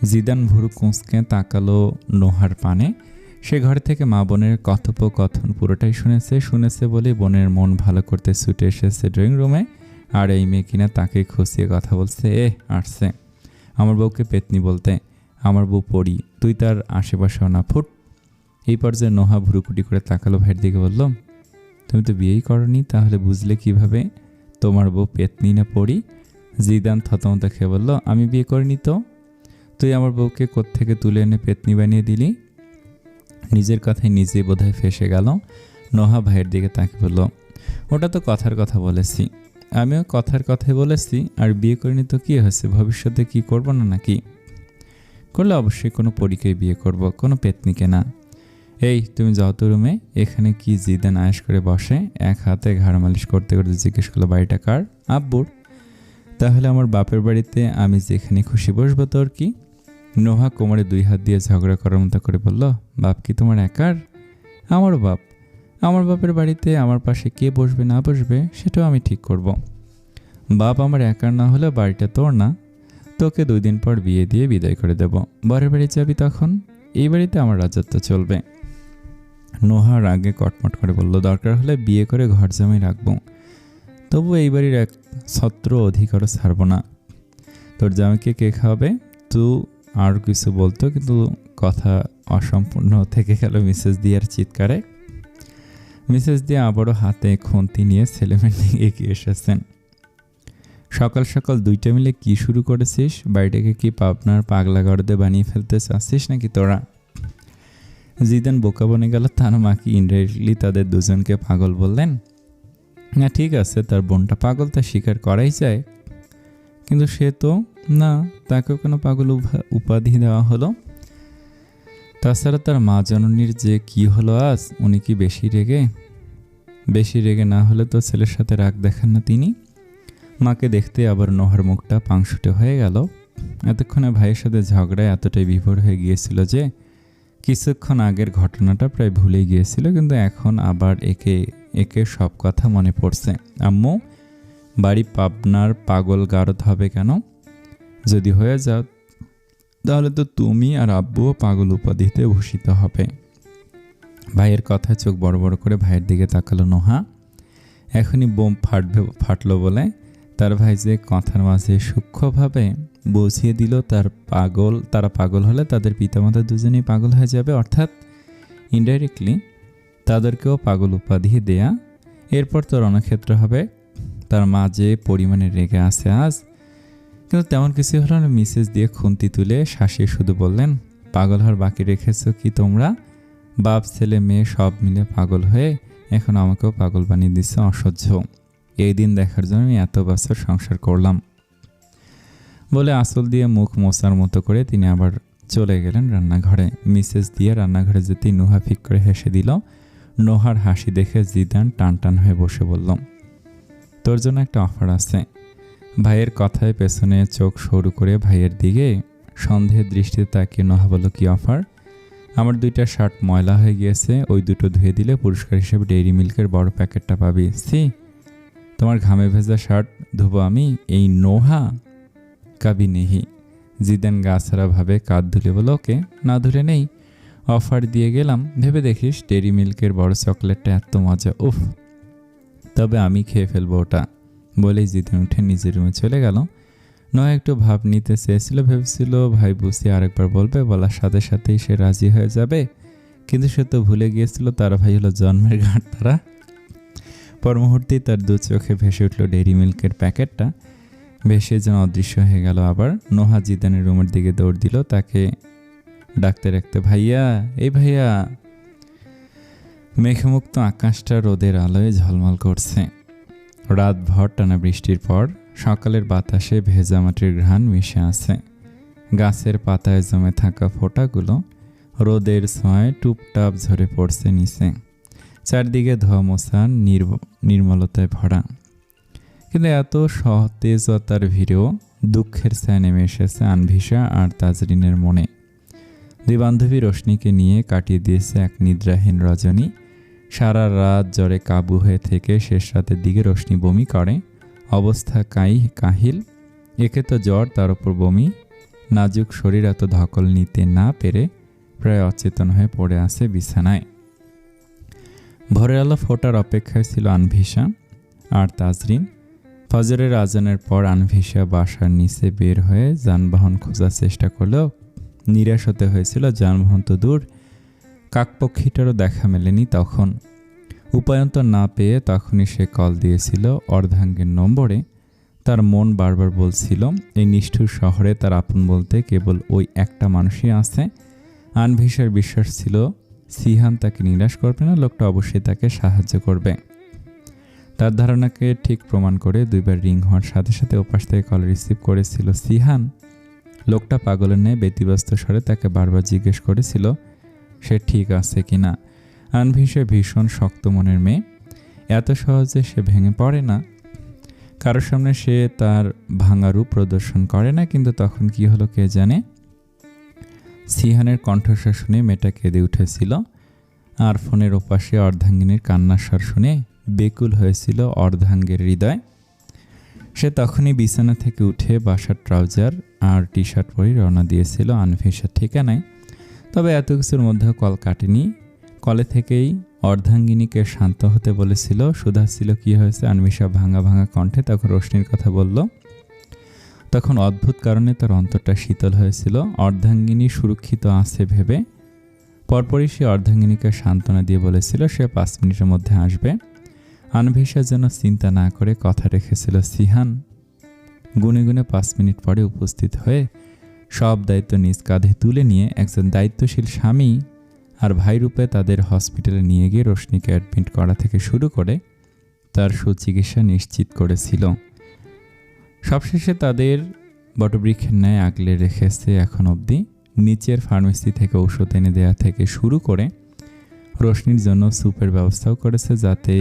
Speaker 1: জিদান ভুরু কুঁচকে তাকালো নোহার পানে। সে ঘর থেকে মা বোনের কথোপকথন পুরোটাই শুনেছে বলে বোনের মন ভালো করতে ছুটে এসেছে ড্রয়িং রুমে। আর এই মেয়ে কিনা তাকে খুশিয়ে কথা বলছে। আসছে আমার বউকে পেতনি বলতে। আমার বউ পড়ি, তুই তার আশেপাশেও না, ফুট। এই পর্যায়ে নোহা ভুরুকুটি করে তাকালো ভাইয়ের দিকে, বলল, তুমি তো বিয়েই করনি, তাহলে বুঝলে কিভাবে তোমার বউ পেতনি না পড়ি? জিদান থতমত খেয়ে বলল, আমি বিয়ে করিনি তো। তুই আমার বউকে কোত্থেকে তুলে এনে পেতনি বানিয়ে দিলি? নিজের কথায় নিজেই বোধহয় ফেঁসে গেল। নোহা ভাইয়ের দিকে তাকে বলল, ওটা তো কথার কথা বলেছি। আমিও কথার কথাই বলেছি। আর বিয়ে করিনি তো কি হয়েছে? ভবিষ্যতে কি করব না নাকি? করলে অবশ্যই কোনো পরীকেই বিয়ে করব, কোনো পেতনিকে না। এই তুমি যাও তো রুমে। এখানে কি? জিদান আয়েশ করে বসে এক হাতে ঘাড় মালিশ করতে করতে জিজ্ঞেস করলো, বাড়িটা কার? আব্বুর। তাহলে আমার বাপের বাড়িতে আমি যেখানে খুশি বসবো, তোর কি? নোহা কোমরে 2 হাত দিয়ে ঝগড়া করার মতো করে বলল, বাপ কি তোমার একার? আমারও বাপ। আমার বাপের বাড়িতে আমার পাশে কে বসবে না বসবে সেটাও আমি ঠিক করব। বাপ আমার একার না হলেও বাড়িটা তোর না। তোকে 2 দিন পর বিয়ে দিয়ে বিদায় করে দেব। বরের বাড়ি যাবি তখন। এই বাড়িতে আমার রাজত্ব চলবে। নোহা রাগে কটমট করে বলল, দরকার হলে বিয়ে করে ঘর জামাই রাখবো, তবু এই বাড়ির এক ছত্র অধিকারও ছাড়ব না। তোর জামাইকে কে খাওয়াবে? তুই আর কিছু বলতো, কিন্তু কথা অসম্পূর্ণ থেকে গেল মিসেস দিয়ার চিৎকারে। মিসেস দিয়া আবারও হাতে খুন্তি নিয়ে ছেলেমেয়ে নিয়ে এগিয়ে এসেছেন। সকাল সকাল 2টা মিলে কি শুরু করেছিস? বাড়িটাকে কি পাবনার পাগলা গড়দে বানিয়ে ফেলতে চাচ্ছিস নাকি তোরা? জিদান বোকা বনে গেল। তার মা কি ইনডাইরেক্টলি তাদের দুজনকে পাগল বললেন? না, ঠিক আছে, তার বোনটা পাগল, তা স্বীকার করাই যায়, কিন্তু সে তো না, তাকেও কোনো পাগল উপাধি দেওয়া হলো? তাছাড়া তার মা জননীর যে কি হলো আজ? উনি কি বেশি রেগে না হলে তো ছেলের সাথে রাগ দেখান না তিনি? মাকে দেখতে আবার নোহার মুখটা পাংশুটে হয়ে গেল। এতক্ষণে ভাইয়ের সাথে ঝগড়ায় এতটাই বিভোর হয়ে গিয়েছিল যে কিছুক্ষণ আগের ঘটনাটা প্রায় ভুলে গিয়েছিল, কিন্তু এখন আবার একে সব কথা মনে পড়ছে। আম্মু, বাড়ি পাবনার পাগল গারদ হবে কেন? যদি হয়ে যাও তাহলে তো তুমি আর আব্বুও পাগল উপাধিতে ভূষিত হবে। ভাইয়ের কথায় চোখ বড় বড় করে ভাইয়ের দিকে তাকালো নোহা। এখনই বোম ফাটলো বলে তার ভাই যে কথার মাঝে সূক্ষ্মভাবে বুঝিয়ে দিল তারা পাগল হলে তাদের পিতামাতা দুজনেই পাগল হয়ে যাবে, অর্থাৎ ইনডাইরেক্টলি তাদেরকেও পাগল উপাধি দেয়া। এরপর তো রণক্ষেত্র হবে। তার মা যে পরিমাণে রেগে আছে আজ, কিন্তু তেমন কিছু হলো না। মিসেস দিয়ে খুন্তি তুলে শাসিয়ে শুধু বললেন, পাগল হওয়ার বাকি রেখেছ কি তোমরা? বাপ ছেলে মেয়ে সব মিলে পাগল হয়ে এখন আমাকেও পাগল বানিয়ে দিচ্ছে। অসহ্য। এই দিন দেখার জন্য আমি এত বছর সংসার করলাম বলে আঁচল দিয়ে মুখ মোছার মতো করে তিনি আবার চলে গেলেন রান্নাঘরে। মিসেস দিয়ে রান্নাঘরে যেতেই নোহা ফিক করে হেসে দিল। নোহার হাসি দেখে জিদান টান হয়ে বসে বলল, তোর জন্য একটা অফার আছে। ভাইয়ের কথায় পেছনে চোখ সরু করে ভাইয়ের দিকে সন্দেহের দৃষ্টিতে তাকিয়ে নোহা বলল, কি অফার? আমার 2টা শার্ট ময়লা হয়ে গিয়েছে, ওই 2টো ধুয়ে দিলে পুরস্কার হিসেবে ডেইরি মিল্কের বড় প্যাকেটটা পাবি। তোমার ঘামে ভেজা শার্ট ধুবো আমি? এই নোহা কাবি নেহি। জিদান গাছাড়া ভাবে কাঁধ ধুলে বলো, ওকে, না ধুলে নেই। অফার দিয়ে গেলাম, ভেবে দেখিস ডেইরি মিল্কের বড় চকলেটটা এত মজা, উফ, তবে আমি খেয়ে ফেলবো ওটা। বলেই জিদান উঠে নিজের রুমে চলে গেল। নয় একটু ভাব নিতে চেয়েছিল, ভেবেছিল ভাই বুঝি আরেকবার বলবে, বলার সাথে সাথেই সে রাজি হয়ে যাবে, কিন্তু সে তো ভুলে গিয়েছিল তার ভাই হলো জন্মের গাঁট তারা। পর মুহূর্তেই তার 2 চোখে ভেসে উঠল ডেইরি মিল্কের প্যাকেটটা, ভেসে যেন অদৃশ্য হয়ে গেল। আবার নোহা জিদানের রুমের দিকে দৌড় দিল, তাকে ডাকতে রাখতে, ভাইয়া, এই ভাইয়া। মেঘমুক্ত আকাশটা রোদের আলোয় ঝলমল করছে। রাতভর টানা বৃষ্টির পর সকালের বাতাসে ভেজা মাটির ঘ্রাণ মিশে আছে। গাছের পাতায় জমে থাকা ফোঁটাগুলো রোদের ছোঁয়ায় টুপটাপ ঝরে পড়ছে নিচে। চারদিকে ধোয়া মোছার নির্মলতায় ভরা। কিন্তু এত সতেজতার ভিড়েও দুঃখের ছায়া নেমে এসেছে আনভিশা আর তাজরিনের মনে। দুই বান্ধবী রোশনিকে নিয়ে কাটিয়ে দিয়েছে এক নিদ্রাহীন রজনী। সারা রাত জ্বরে কাবু হয়ে থেকে শেষ রাতের দিকে রোশনি বমি করে। অবস্থা কাহিল। একে তো জ্বর, তার উপর বমি। নাজুক শরীর এত ধকল নিতে না পেরে প্রায় অচেতন হয়ে পড়ে আছে বিছানায়। ভোরের আলো ফোটার অপেক্ষায় ছিল আনভিশা আর তাজরিন। ফজরের আজানের পর আনভিশা বাসার নিচে বের হয়ে যানবাহন খোঁজার চেষ্টা করলেও নিরাশ হতে হয়েছিল। যানবাহন তো দূর, কাকপক্ষীটারও দেখা মেলেনি তখন। উপায়ন্তর না পেয়ে তখনই সে কল দিয়েছিল অর্ধাঙ্গের নম্বরে। তার মন বারবার বলছিল এই নিষ্ঠুর শহরে তার আপন বলতে কেবল ওই একটা মানুষই আছে। আনভিশার বিশ্বাস ছিল সিহান তাকে নিরাশ করবে না, লোকটা অবশ্যই তাকে সাহায্য করবে। তার ধারণাকে ঠিক প্রমাণ করে দুইবার রিং হওয়ার সাথে সাথে ওপাশ থেকে কল রিসিভ করেছিল সিহান। লোকটা পাগলের ন্যায় ব্যতিব্যস্ত স্বরে তাকে বারবার জিজ্ঞেস করেছিল সে ঠিক আছে কিনা। আনভিশা ভীষণ শক্ত মনের মেয়ে, এত সহজে সে ভেঙে পড়ে না। কারোর সামনে সে তার ভাঙা রূপ প্রদর্শন করে না। কিন্তু তখন কি হলো কে জানে। সিহানের কণ্ঠস্বর শুনে মেয়েটা কেঁদে উঠেছিল আর ফোনের ওপাশে অর্ধাঙ্গিনীর কান্নার স্বর শুনে বেকুল হয়েছিল অর্ধাঙ্গের হৃদয়। সে তখনই বিছানা থেকে উঠে বাসার ট্রাউজার আর টি শার্ট পরে রওনা দিয়েছিল আনভিশার ঠিকানায়। তবে এত কিছুর মধ্যেও কল কাটেনি। কলে থেকেই অর্ধাঙ্গিনীকে শান্ত হতে বলেছিল, শুধাচ্ছিল কি হয়েছে। আনভিশা ভাঙা ভাঙা কণ্ঠে তখন রোশনির কথা বলল। তখন অদ্ভুত কারণে তার অন্তরটা শীতল হয়েছিল। অর্ধাঙ্গিনী সুরক্ষিত আছে ভেবে পরপরই সে অর্ধাঙ্গিনীকে সান্ত্বনা দিয়ে বলেছিল সে 5 মিনিটের মধ্যে আসবে। আনভিশা যেন চিন্তা না করে কথা রেখেছিল। সিহান গুনে গুনে 5 মিনিট পরে উপস্থিত হয়ে সব দায়িত্ব নিজ কাঁধে তুলে নিয়ে একজন দায়িত্বশীল স্বামী আর ভাইরূপে তাদের হসপিটালে নিয়ে গিয়ে রোশনিকে অ্যাডমিট করা থেকে শুরু করে তার সুচিকিৎসা নিশ্চিত করেছিল। সবশেষে তাদের বটবৃক্ষের ন্যায় আগলে রেখেছে এখন অবধি। নিচের ফার্মেসি থেকে ঔষধ এনে দেওয়া থেকে শুরু করে রোশনির জন্য স্যুপের ব্যবস্থাও করেছে যাতে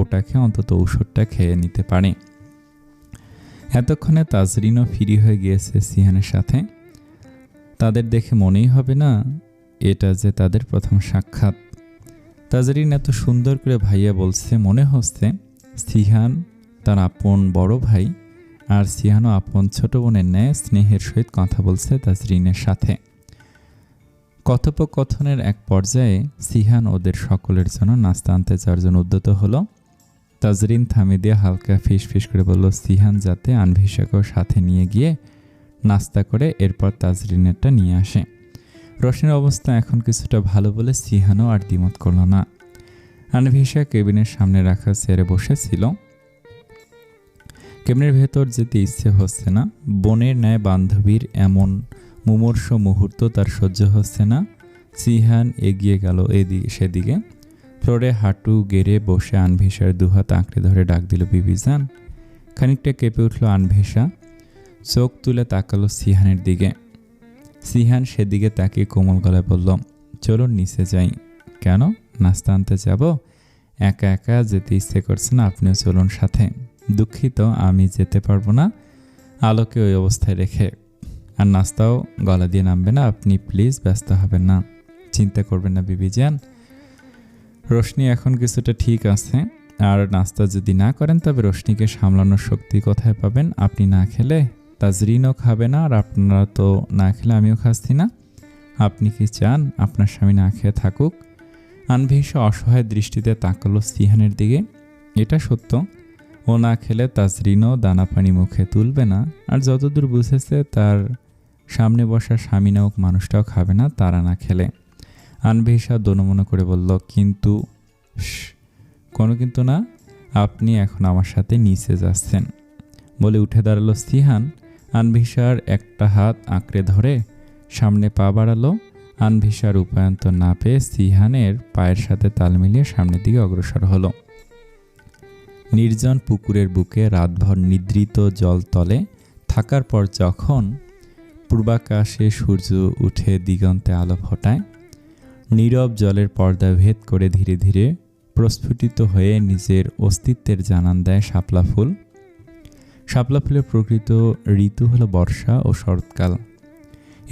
Speaker 1: ওটাকে অন্তত ঔষধটা খেয়ে নিতে পারে। এতক্ষণে তাজরিনও ফ্রি হয়ে গিয়েছে সিহানের সাথে। তাদের দেখে মনেই হবে না এটা যে তাদের প্রথম সাক্ষাৎ। তাজরিন এত সুন্দর করে ভাইয়া বলছে, মনে হচ্ছে সিহান তার আপন বড় ভাই আর সিহানও আপন ছোট বোনের ন্যায় স্নেহের সহিত কথা বলছে তাজরিনের সাথে। কথোপকথনের এক পর্যায়ে সিহান ওদের সকলের জন্য নাস্তা আনতে যাওয়ার জন্য উদ্যত হলো। তাজরিন থামিয়ে দিয়ে হালকা ফিস করে বলল সিহান যাতে আনভিশাকেও সাথে নিয়ে গিয়ে নাস্তা করে এরপর তাজরিনেরটা নিয়ে আসে। রোশনির অবস্থা এখন কিছুটা ভালো বলে সিহানও আর দ্বিমত করল না। আনভিশা কেবিনের সামনে রাখা চেয়ারে বসেছিল। কেবিনের ভেতর যেতে ইচ্ছে হচ্ছে না। বোনের ন্যায় বান্ধবীর এমন মুমূর্ষ মুহূর্ত তার সহ্য হচ্ছে না। সিহান এগিয়ে গেল সেদিকে। ফ্লোরে হাঁটু গেড়ে বসে আনভিশার দুহাত আঁকড়ে ধরে ডাক দিল বিবিজান। খানিকটা কেঁপে উঠল আনভিশা। চোখ তুলে তাকালো সিহানের দিকে। সিহান সেদিকে তাকিয়ে কোমল গলায় বলল চলুন নিচে যাই। কেন? নাস্তা আনতে যাব? একা একা যেতে ইচ্ছে করছে না, আপনিও চলুন সাথে। দুঃখিত, আমি যেতে পারবো না আলোকে ওই অবস্থায় রেখে। আর নাস্তাও গলা দিয়ে নামবে না, আপনি প্লিজ ব্যস্ত হবেন না। চিন্তা করবেন না বিবিজান, রোশনি এখন কিছুটা ঠিক আছে। আর নাস্তা যদি না করেন তবে রোশনিকে সামলানোর শক্তি কোথায় পাবেন? আপনি না খেলে তাজরিনও খাবে না, আর আপনারা তো না খেলে আমিও খাচ্ছি না। আপনি কি চান আপনার স্বামী না খেয়ে থাকুক? আনভিশা অসহায় দৃষ্টিতে তাকালো সিহানের দিকে। এটা সত্য, ও না খেলে তাজরিনও দানা পানি মুখে তুলবে না। আর যতদূর বুঝেছে তার সামনে বসা স্বামী নামক মানুষটাও খাবে না তারা না খেলে। আনভিশা দোনমনো করে বলল কিন্তু কোনো কিন্তু না, আপনি এখন আমার সাথে নিচে যাচ্ছেন বলে উঠে দাঁড়ালো সিহান। আনভিশার একটা হাত আঁকড়ে ধরে সামনে পা বাড়ালো। আনভিশার উপায়ন্তর না পেয়ে সিহানের পায়ের সাথে তাল মিলিয়ে সামনের দিকে অগ্রসর হলো। নির্জন পুকুরের বুকে রাতভর নিদ্রিত জলতলে থাকার পর যখন পূর্বাকাশে সূর্য উঠে দিগন্তে আলো ফোটায়, নীরব জলের পর্দা ভেদ করে ধীরে ধীরে প্রস্ফুটিত হয়ে নিজের অস্তিত্বের জানান দেয় শাপলা ফুল। শাপলা ফুলের প্রকৃত ঋতু হলো বর্ষা ও শরৎকাল।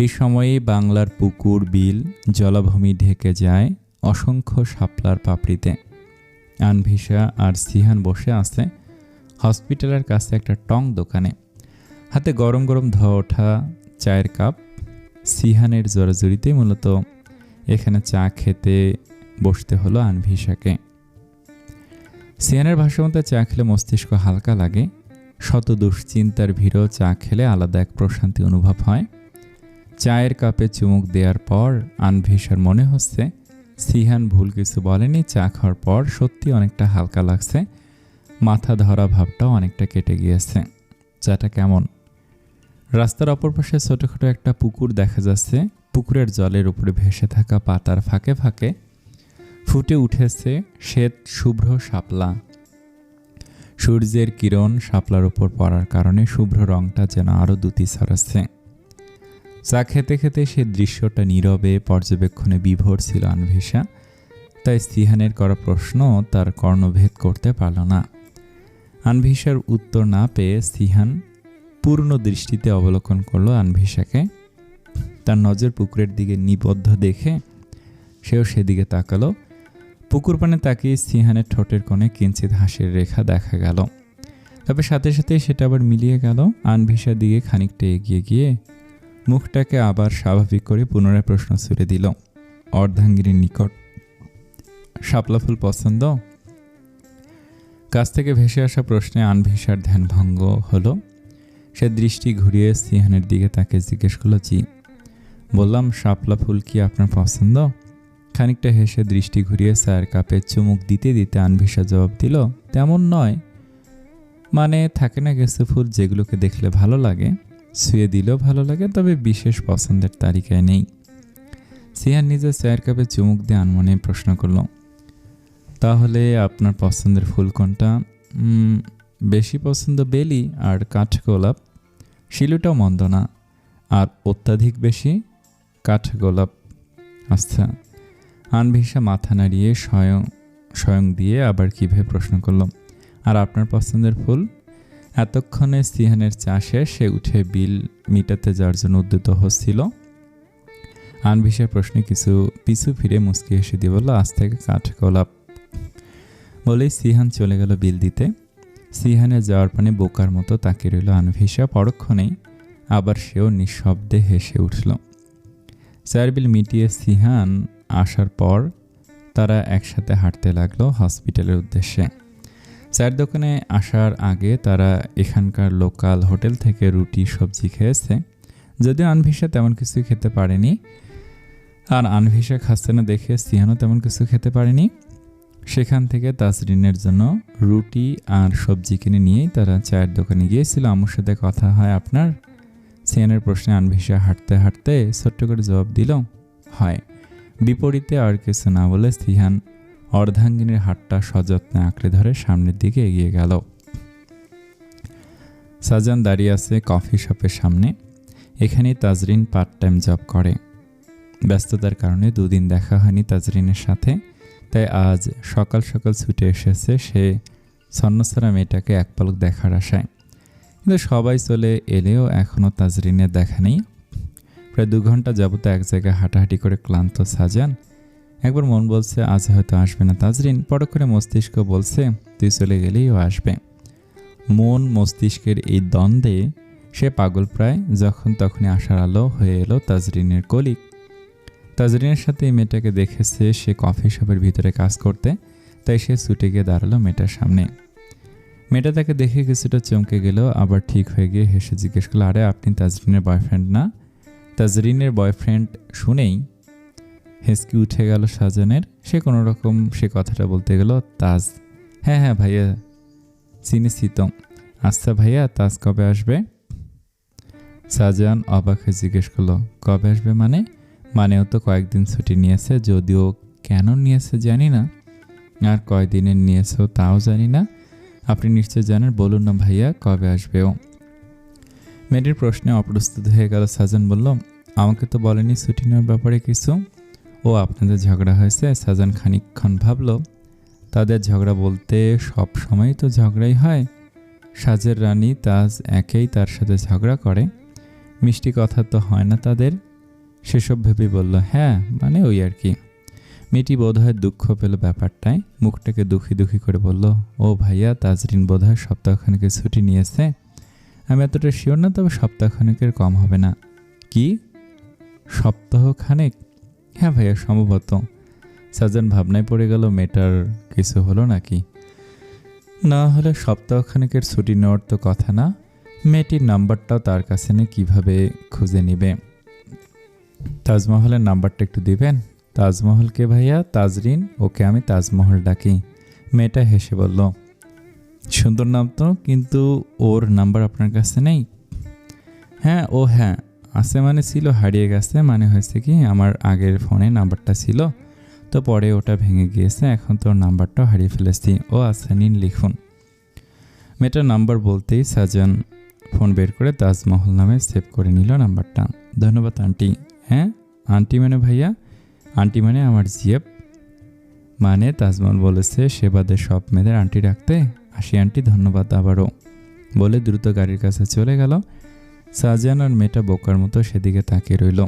Speaker 1: এই সময়ে বাংলার পুকুর, বিল, জলাভূমি ঢেকে যায় অসংখ্য শাপলার পাপড়িতে। আনভিশা আর সিহান বসে আছে হসপিটালের কাছে একটা টং দোকানে, হাতে গরম গরম ধোয়া ওঠা চায়ের কাপ। সিহানের জোরাজুরিতেই মূলত এখানে চা খেতে বসতে হলো আনভিশাকে। সিহানের ভাষ্যমতে চা খেলে মস্তিষ্ক হালকা লাগে, শত দুশ্চিন্তার ভিড়ও চা খেলে আলাদা এক প্রশান্তি অনুভব হয়। চায়ের কাপে চুমুক দেওয়ার পর আনভিশার মনে হচ্ছে সিহান ভুল কিছু বলেনি। চা খাওয়ার পর সত্যি অনেকটা হালকা লাগছে, মাথা ধরা ভাবটাও অনেকটা কেটে গিয়েছে। চাটা কেমন? রাস্তার অপর পাশে ছোটখাটো একটা পুকুর দেখা যাচ্ছে। পুকুরের জলের উপরে ভেসে থাকা পাতার ফাঁকে ফাঁকে ফুটে উঠেছে শ্বেত শুভ্র শাপলা। সূর্যের কিরণ শাপলার উপর পড়ার কারণে শুভ্র রংটা যেন আরও দ্যুতি ছড়াচ্ছে। চা খেতে খেতে সে দৃশ্যটা নীরবে পর্যবেক্ষণে বিভোর ছিল আনভিশা। তাই সিহানের করা প্রশ্ন তার কর্ণভেদ করতে পারল না। আনভিশার উত্তর না পেয়ে সিহান পূর্ণ দৃষ্টিতে অবলোকন করল আনভিশাকে। তার নজর পুকুরের দিকে নিবদ্ধ দেখে সেও সেদিকে তাকালো। পুকুর পানে তাকিয়ে সিহানের ঠোঁটের কোণে কিঞ্চিত হাসির রেখা দেখা গেল, তবে সাথে সাথে সেটা আবার মিলিয়ে গেল। আনভিশার দিকে খানিকটা এগিয়ে গিয়ে মুখটাকে আবার স্বাভাবিক করে পুনরায় প্রশ্ন ছুড়ে দিল অর্ধাঙ্গিনীর নিকট, শাপলা ফুল পছন্দ? কাছ থেকে ভেসে আসা প্রশ্নে আনভিশার ধ্যানভঙ্গ হলো। সে দৃষ্টি ঘুরিয়ে সিহানের দিকে তাকে জিজ্ঞেস করলো, জি। বললাম, শাপলা ফুল কি আপনার পছন্দ? খানিকটা হেসে দৃষ্টি ঘুরিয়ে চায়ের কাপে চুমুক দিতে দিতে আনভিশা জবাব দিল, তেমন নয়, মানে থাকে না কিছু ফুল যেগুলোকে দেখলে ভালো লাগে, ছুঁয়ে দিলেও ভালো লাগে, তবে বিশেষ পছন্দের তালিকায় নেই। সিহান নিজের চায়ের কাপে চুমুক দিয়ে আনমনে প্রশ্ন করল, তাহলে আপনার পছন্দের ফুল কোনটা? বেশি পছন্দ বেলি আর কাঠগোলাপ। শিলুটাও মন্দ না, আর অত্যাধিক বেশি কাঠগোলাপ। আচ্ছা। আনভিশা মাথা নাড়িয়ে স্বয়ং দিয়ে আবার কিভাবে প্রশ্ন করল, আর আপনার পছন্দের ফুল? এতক্ষণে সিহানের চা শেষ, সে উঠে বিল মিটাতে যাওয়ার জন্য উদ্যত হচ্ছিল। আনভিশার প্রশ্নে কিছু পিছু ফিরে মুচকি হেসে দিয়ে বলল, আজ থেকে কাঠগোলাপ। বলেই সিহান চলে গেল বিল দিতে। সিহানের যাওয়ার পানে বোকার মতো তাকিয়ে রইল আনভিশা। পরক্ষণেই আবার সেও নিঃশব্দে হেসে উঠল। চায়ের বিল মিটিয়ে সিহান আসার পর তারা একসাথে হাঁটতে লাগলো হসপিটালের উদ্দেশ্যে। চায়ের দোকানে আসার আগে তারা এখানকার লোকাল হোটেল থেকে রুটি সবজি খেয়েছে, যদিও আনভিশা তেমন কিছু খেতে পারেনি। আর আনভিশা খাচ্ছে না দেখে সিহানও তেমন কিছু খেতে পারেনি। সেখান থেকে তাজরিনের জন্য রুটি আর সবজি কিনে নিয়েই তারা চায়ের দোকানে গিয়েছিল। আম্মুর সাথে কথা হয় আপনার? সিহানের প্রশ্নে আনভিশা হাঁটতে হাঁটতে ছোট্ট করে জবাব দিল, হয়। বিপরীতে আর কিছু না বলে সিহান অর্ধাঙ্গিনীর হাতটা সযত্নে আঁকড়ে ধরে সামনের দিকে এগিয়ে গেল। সাজান দাঁড়িয়ে আছে কফি শপের সামনে। এখানেই তাজরিন পার্ট টাইম জব করে। ব্যস্ততার কারণে দুদিন দেখা হয়নি তাজরিনের সাথে, তাই আজ সকাল সকাল ছুটে এসেছে সে ছন্নছাড়া মেয়েটাকে এক পলক দেখার আশায়। কিন্তু সবাই চলে এলেও এখনও তাজরিনের দেখা নেই। প্রায় 2 ঘন্টা যাবত এক জায়গায় হাঁটাহাঁটি করে ক্লান্ত সাজান। একবার মন বলছে আজ হয়তো আসবে না তাজরিন, পরক্ষণে মস্তিষ্ক বলছে তুই চলে গেলেই ও আসবে। মন মস্তিষ্কের এই দ্বন্দ্বে সে পাগল প্রায়। যখন তখনই আশার আলো হয়ে এলো তাজরিনের কলিগ। তাজরিনের সাথে এই মেয়েটাকে দেখেছে সে কফি শপের ভিতরে কাজ করতে, তাই সে ছুটে গিয়ে দাঁড়ালো মেয়েটার সামনে। মেয়েটা তাকে দেখে কিছুটা চমকে গেল, আবার ঠিক হয়ে গিয়ে হেসে জিজ্ঞেস করলো, আরে আপনি তাজরিনের বয়ফ্রেন্ড না? তাজরিনের বয়ফ্রেন্ড শুনেই হেসকি উঠে গেল সাজানের। সে কোনো রকম সে কথাটা বলতে গেল, তাজ? হ্যাঁ হ্যাঁ ভাইয়া চিনেছি তো। আচ্ছা ভাইয়া, তাজ কবে আসবে? সাজান অবাক হয়ে জিজ্ঞেস করলো, কবে আসবে মানে? মানেও তো কয়েকদিন ছুটি নিয়েছে, যদিও কেন নিয়েছে জানি না, আর কয়দিনের নিয়েছেও তাও জানি না। আপনি নিশ্চয় জানেন, বলুন না ভাইয়া কবে আসবে ও? মেয়েটির প্রশ্নে অপ্রস্তুত হয়ে গেল সাজান। বলল, আমাকে তো বলেনি ছুটি নেওয়ার ব্যাপারে কিছু। ও আপনাদের ঝগড়া হয়েছে? সাজান খানিকক্ষণ ভাবল। তাদের ঝগড়া বলতে সব সময় তো ঝগড়াই হয়। সাজের রানী তাজ একেই তার সাথে ঝগড়া করে, মিষ্টি কথা তো হয় না তাদের। সেসব ভেবে বলল, হ্যাঁ মানে ওই আর কি। মেয়েটি বোধহয় দুঃখ পেল ব্যাপারটায়, মুখটাকে দুঃখী দুঃখী করে বলল, ও ভাইয়া, তাজরিন বোধহয় সপ্তাহখানেকের ছুটি নিয়েছে। আমি এতটা শিওর না, তবে সপ্তাহখানেকের কম হবে না। কি সপ্তাহখানেক? হ্যাঁ ভাইয়া, সম্ভবত। সাজান ভাবনায় পড়ে গেল, মেয়েটার কিছু হলো নাকি? না হলে সপ্তাহখানেকের ছুটি নেওয়ার তো কথা না। মেয়েটির নাম্বারটাও তার কাছে নেই, কীভাবে খুঁজে নিবে? তাজমহলের নাম্বারটা একটু দিবেন? তাজমহলকে ভাইয়া? তাজরিন, ওকে আমি তাজমহল ডাকি। মেয়েটা হেসে বলল, সুন্দর নাম তো, কিন্তু ওর নাম্বার আপনার কাছে নেই? হ্যাঁ আছে, মানে ছিল, হারিয়ে গেছে। মানে হয়েছে কি, আমার আগের ফোনে নাম্বারটা ছিল, তো পরে ওটা ভেঙে গিয়েছে, এখন তোর নাম্বারটাও হারিয়ে ফেলেছি। ও আচ্ছা, নিন লিখুন। মেয়েটার নাম্বার বলতেই সাজান ফোন বের করে তাজমহল নামে সেভ করে নিল নাম্বারটা। ধন্যবাদ আন্টি। হ্যাঁ আন্টি মানে ভাইয়া? আন্টি মানে আমার জিএফ। মানে তাজমহল বলেছে সে বাদে সব মেয়েদের আন্টি রাখতে। আসি আন্টি, ধন্যবাদ আবারও, বলে দ্রুত গাড়ির কাছে চলে গেল। সাজান আর মেয়েটা বোকার মতো সেদিকে তাকিয়ে রইল।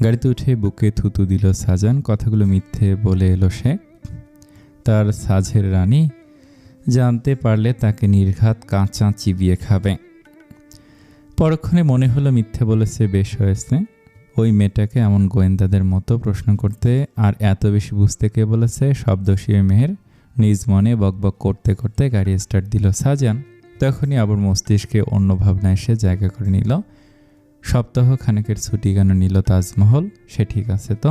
Speaker 1: গাড়িতে উঠে বুকে থুতু দিল সাজান। কথাগুলো মিথ্যে বলে এলো সে। তার সাজের রানী জানতে পারলে তাকে নির্ঘাত কাঁচা চিবিয়ে খাবে। পরক্ষণে মনে হলো মিথ্যে বলেছে, বেশ হয়েছে। ওই মেয়েটাকে এমন গোয়েন্দাদের মতো প্রশ্ন করতে আর এত বেশি বুঝতে কে বলেছে? সব দোষী ওই মেহের। নিজ মনে বকবক করতে করতে গাড়ি স্টার্ট দিল সাজান। তখনই আবার মস্তিষ্কে অন্য ভাবনা এসে জায়গা করে নিল। সপ্তাহ খানেকের ছুটি কেন নিল তাজমহল? সে ঠিক আছে তো?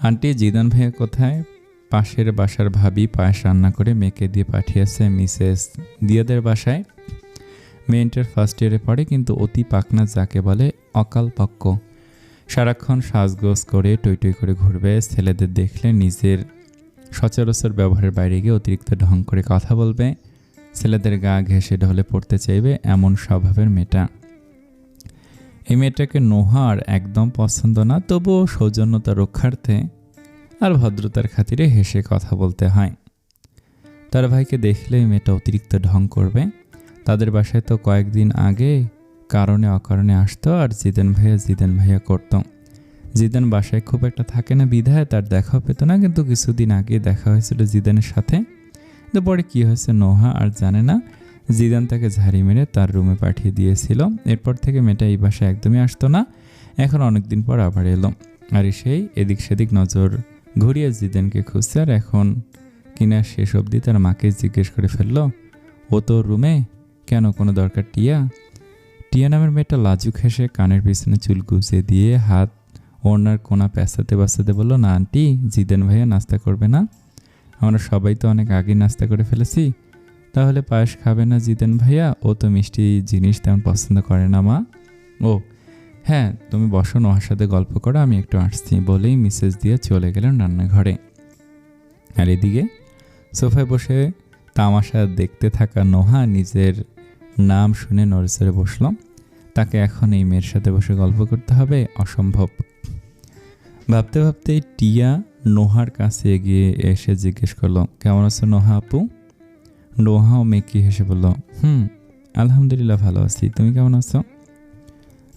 Speaker 1: আন্টি, জিদান ভাইয়া কোথায়? পাশের বাসার ভাবি পায়েস রান্না করে মেয়েকে দিয়ে পাঠিয়েছে মিসেস দিয়াদের বাসায়। মেয়ে ইন্টার ফার্স্ট ইয়ারে পড়ে, কিন্তু অতি পাকনা, যাকে বলে অকাল পক্ক। সারাক্ষণ সাজগোজ করে টই টই করে ঘুরবে। ছেলেদের দেখলে নিজের সচরাচর ব্যবহারের বাইরে গিয়ে অতিরিক্ত ঢং করে কথা বলবে। ছেলেদের গা ঘেঁষে ঢলে পড়তে চাইবে, এমন স্বভাবের মেয়েটা। এই মেয়েটাকে নোহার একদম পছন্দ না, তবুও সৌজন্যতা রক্ষার্থে আর ভদ্রতার খাতিরে হেসে কথা বলতে হয়। তার ভাইকে দেখলে মেয়েটা অতিরিক্ত ঢং করবে। তাদের বাসায় তো কয়েকদিন আগে কারণে অকারণে আসতো আর জিদান ভাইয়া করতো। জিদান বাসায় খুব একটা থাকে না বিধায় তার দেখাও পেত না, কিন্তু কিছুদিন আগে দেখা হয়েছিল জিদানের সাথে। তো পরে কী হয়েছে নোহা আর জানে না। জিদান তাকে ঝাড়ি মেরে তার রুমে পাঠিয়ে দিয়েছিল। এরপর থেকে মেয়েটা এই বাসায় একদমই আসতো না। এখন অনেকদিন পর আবার এলো, আর সেই এদিক সেদিক নজর ঘুরিয়ে জিদানকে খুঁজছে। আর এখন কিনা শেষ অবধি তার মাকে জিজ্ঞেস করে ফেললো, ও তো রুমে কেন, কোনো দরকার? টিয়া নামের মেয়েটা লাজুক হেসে কানের পিছনে চুল গুছিয়ে দিয়ে হাত ওড়নার কোনা পেঁচাতে বলল, না আন্টি, জিদান ভাইয়া নাস্তা করবে না? আমরা সবাই তো অনেক আগে নাস্তা করে ফেলেছি। তাহলে পায়েস খাবে না জিদান ভাইয়া? ও তো মিষ্টি জিনিস তেমন পছন্দ করে না মা। ও হ্যাঁ, তুমি বসো, নোহার সাথে গল্প করো, আমি একটু আসছি, বলেই মিসেস দিয়ে চলে গেলেন রান্নাঘরে। আর এদিকে সোফায় বসে তামাশা দেখতে থাকা নোহা নিজের নাম শুনে নড়েচড়ে বসল। তাকে এখন এই মেয়ের সাথে বসে গল্প করতে হবে, অসম্ভব। ভাবতে ভাবতে টিয়া নোহার কাছে এগিয়ে এসে জিজ্ঞেস করলো, কেমন আছো নোহা আপু? নোহাও মেকি হেসে বলল, আলহামদুলিল্লাহ ভালো আছি, তুমি কেমন আছো?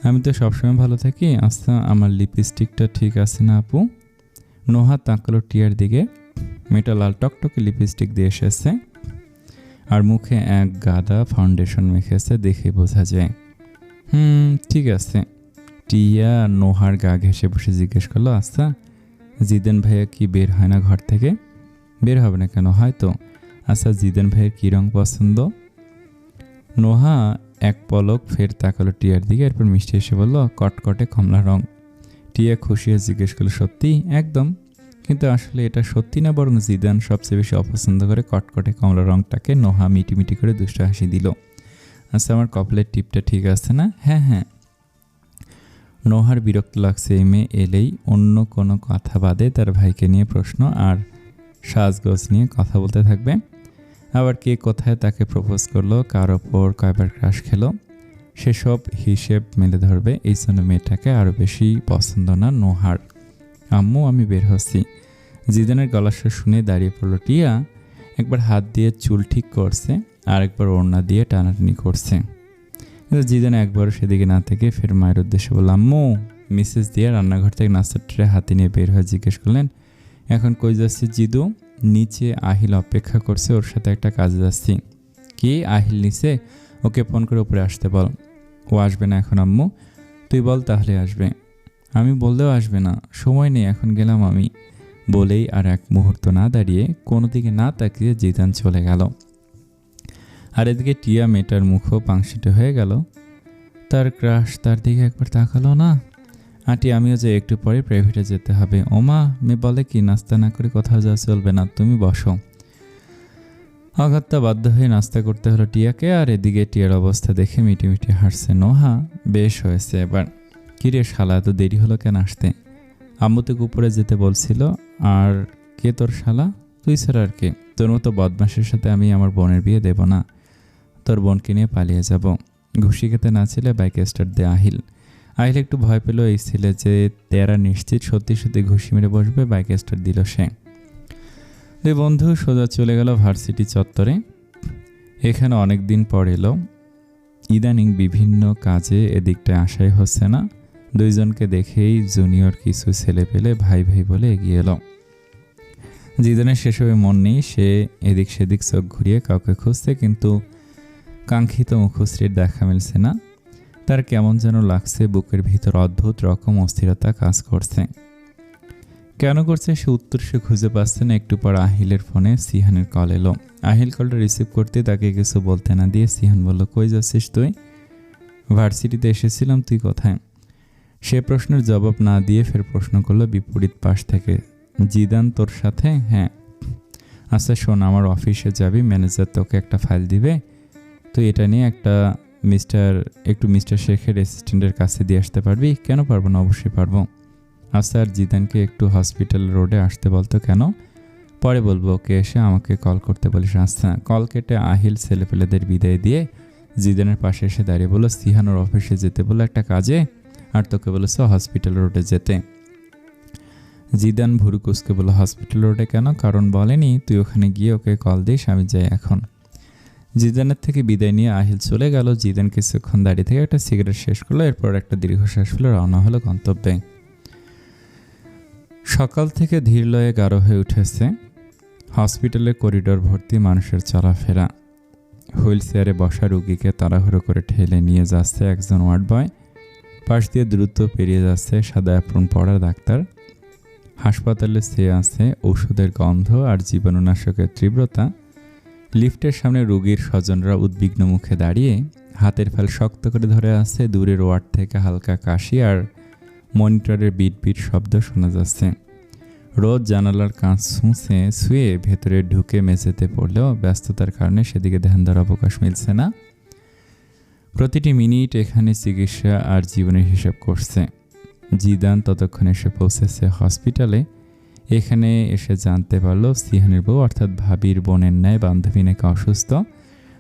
Speaker 1: আমি তো সবসময় ভালো থাকি। আচ্ছা, আমার লিপস্টিকটা ঠিক আছে না আপু? নোহা তাকালো টিয়ার দিকে। মেয়েটা লাল টকটকে লিপস্টিক দিয়ে এসেছে আর মুখে এক গাদা ফাউন্ডেশন মেখেছে, দেখে বোঝা যায়। ঠিক আছে। টিয়া নোহার গা ঘেঁষে বসে জিজ্ঞেস করলো, আচ্ছা জিদান ভাইয়া কি বের হয় না ঘর থেকে? বের হবে না কেন, হয়তো। আচ্ছা, জিদান ভাইয়ের কী রং পছন্দ? নোহা এক পলক ফের তাকালো টিয়ার দিকে, এরপর মিষ্টি এসে বলল, কটকটে কমলা রং। টিয়া খুশি হয়ে জিজ্ঞেস করলো, সত্যি? একদম। কিন্তু আসলে এটা সত্যি না, বরং জিদান সবচেয়ে বেশি অপছন্দ করে কটকটে কমলা রংটাকে। নোহা মিটি করে দুষ্ট হাসি দিল। আচ্ছা, আমার কপালের টিপটা ঠিক আছে না? হ্যাঁ। নোহার বিরক্ত লাগছে এই মেয়ে এলেই অন্য কোনো কথা বাদে তার ভাইকে নিয়ে প্রশ্ন আর সাজগোজ নিয়ে কথা বলতে থাকবে। আবার কে কোথায় তাকে প্রপোজ করলো, কার ওপর কয়বার ক্রাশ খেলো, সেসব হিসেব মেলে ধরবে। এই জন্য মেয়েটাকে আরও বেশি পছন্দ না নোহার। আম্মু, আমি বের হচ্ছি। জিদানের গলার স্বর শুনে দাঁড়িয়ে পড়ল টিয়া। একবার হাত দিয়ে চুল ঠিক করছে, আর একবার ওড়না দিয়ে টানাটানি করছে। কিন্তু জিদান একবারও সেদিকে না থেকে ফের মায়ের উদ্দেশ্যে বলল, আম্মু। মিসেস দিয়া রান্নাঘর থেকে নাস্তার ট্রে হাতে নিয়ে বের হয়ে জিজ্ঞেস করলেন, এখন কই যাচ্ছি জিদু? নিচে আহিল অপেক্ষা করছে, ওর সাথে একটা কাজে যাচ্ছি। কি? আহিল নিচে? ওকে ফোন করে উপরে আসতে বল। ও আসবে না এখন আম্মু, তুই বল তাহলে আসবে। আমি বললেও আসবে না, সময় নেই, এখন গেলাম আমি। বলেই আর এক মুহূর্ত না দাঁড়িয়ে কোনো দিকে না তাকিয়ে জিদান চলে গেল। আর এদিকে টিয়া মেয়েটার মুখও পাংশিটে হয়ে গেল। তার ক্রাশ তার দিকে একবার তাকালো না। আন্টি, আমিও যে একটু পরে প্রাইভেটে যেতে হবে। ওমা, মেয়ে বলে কি নাস্তা না করে কোথাও যাওয়া চলবে না, তুমি বসো। অগত্যা বাধ্য হয়ে নাস্তা করতে হলো টিয়াকে। আর এদিকে টিয়ার অবস্থা দেখে মিটি মিটি হাসছে নোহা। বেশ হয়েছে এবার। কিরে শালা, এত দেরি হলো কেন আসতে? আম্মু তোকে উপরে যেতে বলছিল। আর কে তোর শালা? তুই ছাড়া আর কে? তোর মতো বদমাসের সাথে আমি আমার বোনের বিয়ে দেব না। তোর বোনকে নিয়ে পালিয়ে যাব। ঘুষি খেতে না ছিলে বাইক স্টার্ট দে আহিল। আহিল একটু ভয় পেল এই ছেলে যে তেরা নিশ্চিত সত্যি সত্যি ঘুষি মেরে বসবে। বাইক স্টার্ট দিল সে। দুই বন্ধু সোজা চলে গেল ভার্সিটি চত্বরে। এখানে অনেক দিন পর এলো। ইদানিং বিভিন্ন কাজে এদিকটায় আসাই হচ্ছে না। দুইজনকে দেখেই জুনিয়র কিছু ছেলে পেলে ভাই ভাই বলে এগিয়ে এলো। জিদানের সেসবে মন নেই, সে এদিক সেদিক চোখ ঘুরিয়ে কাউকে খুঁজছে, কিন্তু কাঙ্ক্ষিত মুখশ্রীর দেখা মিলছে না। তার কেমন যেন লাগছে, বুকের ভিতর অদ্ভুত রকম অস্থিরতা কাজ করছে। কেন করছে সে উত্তর সে খুঁজে পাচ্ছে না। একটু পর আহিলের ফোনে সিহানের কল এলো। আহিল কলটা রিসিভ করতে তাকে কিছু বলতে না দিয়ে সিহান বলল, কই যাচ্ছিস তুই? ভার্সিটিতে এসেছিলাম, তুই কোথায়? সে প্রশ্নের জবাব না দিয়ে ফের প্রশ্ন করলো বিপরীত পাশ থেকে, জিদান তোর সাথে? হ্যাঁ। আচ্ছা শোন, আমার অফিসে যাবি, ম্যানেজার তোকে একটা ফাইল দিবে, তুই এটা নিয়ে মিস্টার শেখের অ্যাসিস্ট্যান্টের কাছে দিয়ে আসতে পারবি? কেন পারবো না, অবশ্যই পারবো। আচ্ছা, আর জিদানকে একটু হসপিটাল রোডে আসতে বলতো। কেন? পরে বলবো, ওকে এসে আমাকে কল করতে বলিস। আচ্ছা। কল কেটে আহিল ছেলেপেলেদের বিদায় দিয়ে জিদানের পাশে এসে দাঁড়িয়ে বলল, সিহান ওর অফিসে যেতে বললো একটা কাজে, আর তোকে বলেছ হসপিটাল রোডে যেতে। জিদান ভুরু কুচকে বলল, হসপিটাল রোডে কেন? কারণ বলেনি? তুই ওখানে গিয়ে ওকে কল দিস, আমি যাই এখন। জিদানের থেকে বিদায় নিয়ে আহিল চলে গেল। জিদান কিছুক্ষণ দাঁড়িয়ে থেকে একটা সিগারেট শেষ করলো, এরপর একটা দীর্ঘশ্বাস ফেলে রওনা হলো গন্তব্যে। সকাল থেকে ধীর লয়ে গাঢ় হয়ে উঠেছে। হসপিটালের করিডোর ভর্তি মানুষের চলাফেরা। হুইল চেয়ারে বসা রুগীকে তাড়াহুড়ো করে ঠেলে নিয়ে যাচ্ছে একজন ওয়ার্ড বয়। পাশ দিয়ে দ্রুত পেরিয়ে যাচ্ছে সাদা অ্যাপ্রন পরা ডাক্তার। হাসপাতালে চেয়ে আছে ওষুধের গন্ধ আর জীবাণুনাশকের তীব্রতা। লিফটের সামনে রোগীর স্বজনরা উদ্বিগ্ন মুখে দাঁড়িয়ে হাতের ফাইল শক্ত করে ধরে আছে। দূরের ওয়ার্ড থেকে হালকা কাশি আর মনিটরের বিট বিট শব্দ শোনা যাচ্ছে। রোজ জানালার কাঁচ ছুঁয়ে ভেতরে ঢুকে মেঝেতে পড়লেও ব্যস্ততার কারণে সেদিকে ধ্যান দেওয়ার অবকাশ মিলছে না। প্রতিটি মিনিট এখানে চিকিৎসা আর জীবনের হিসাব করছে। জিদান ততক্ষণ এসে পৌঁছেছে হসপিটালে। এখানে এসে জানতে পারলো সিহানের বউ অর্থাৎ ভাবির বোনের ন্যায় বান্ধবী নাকি অসুস্থ।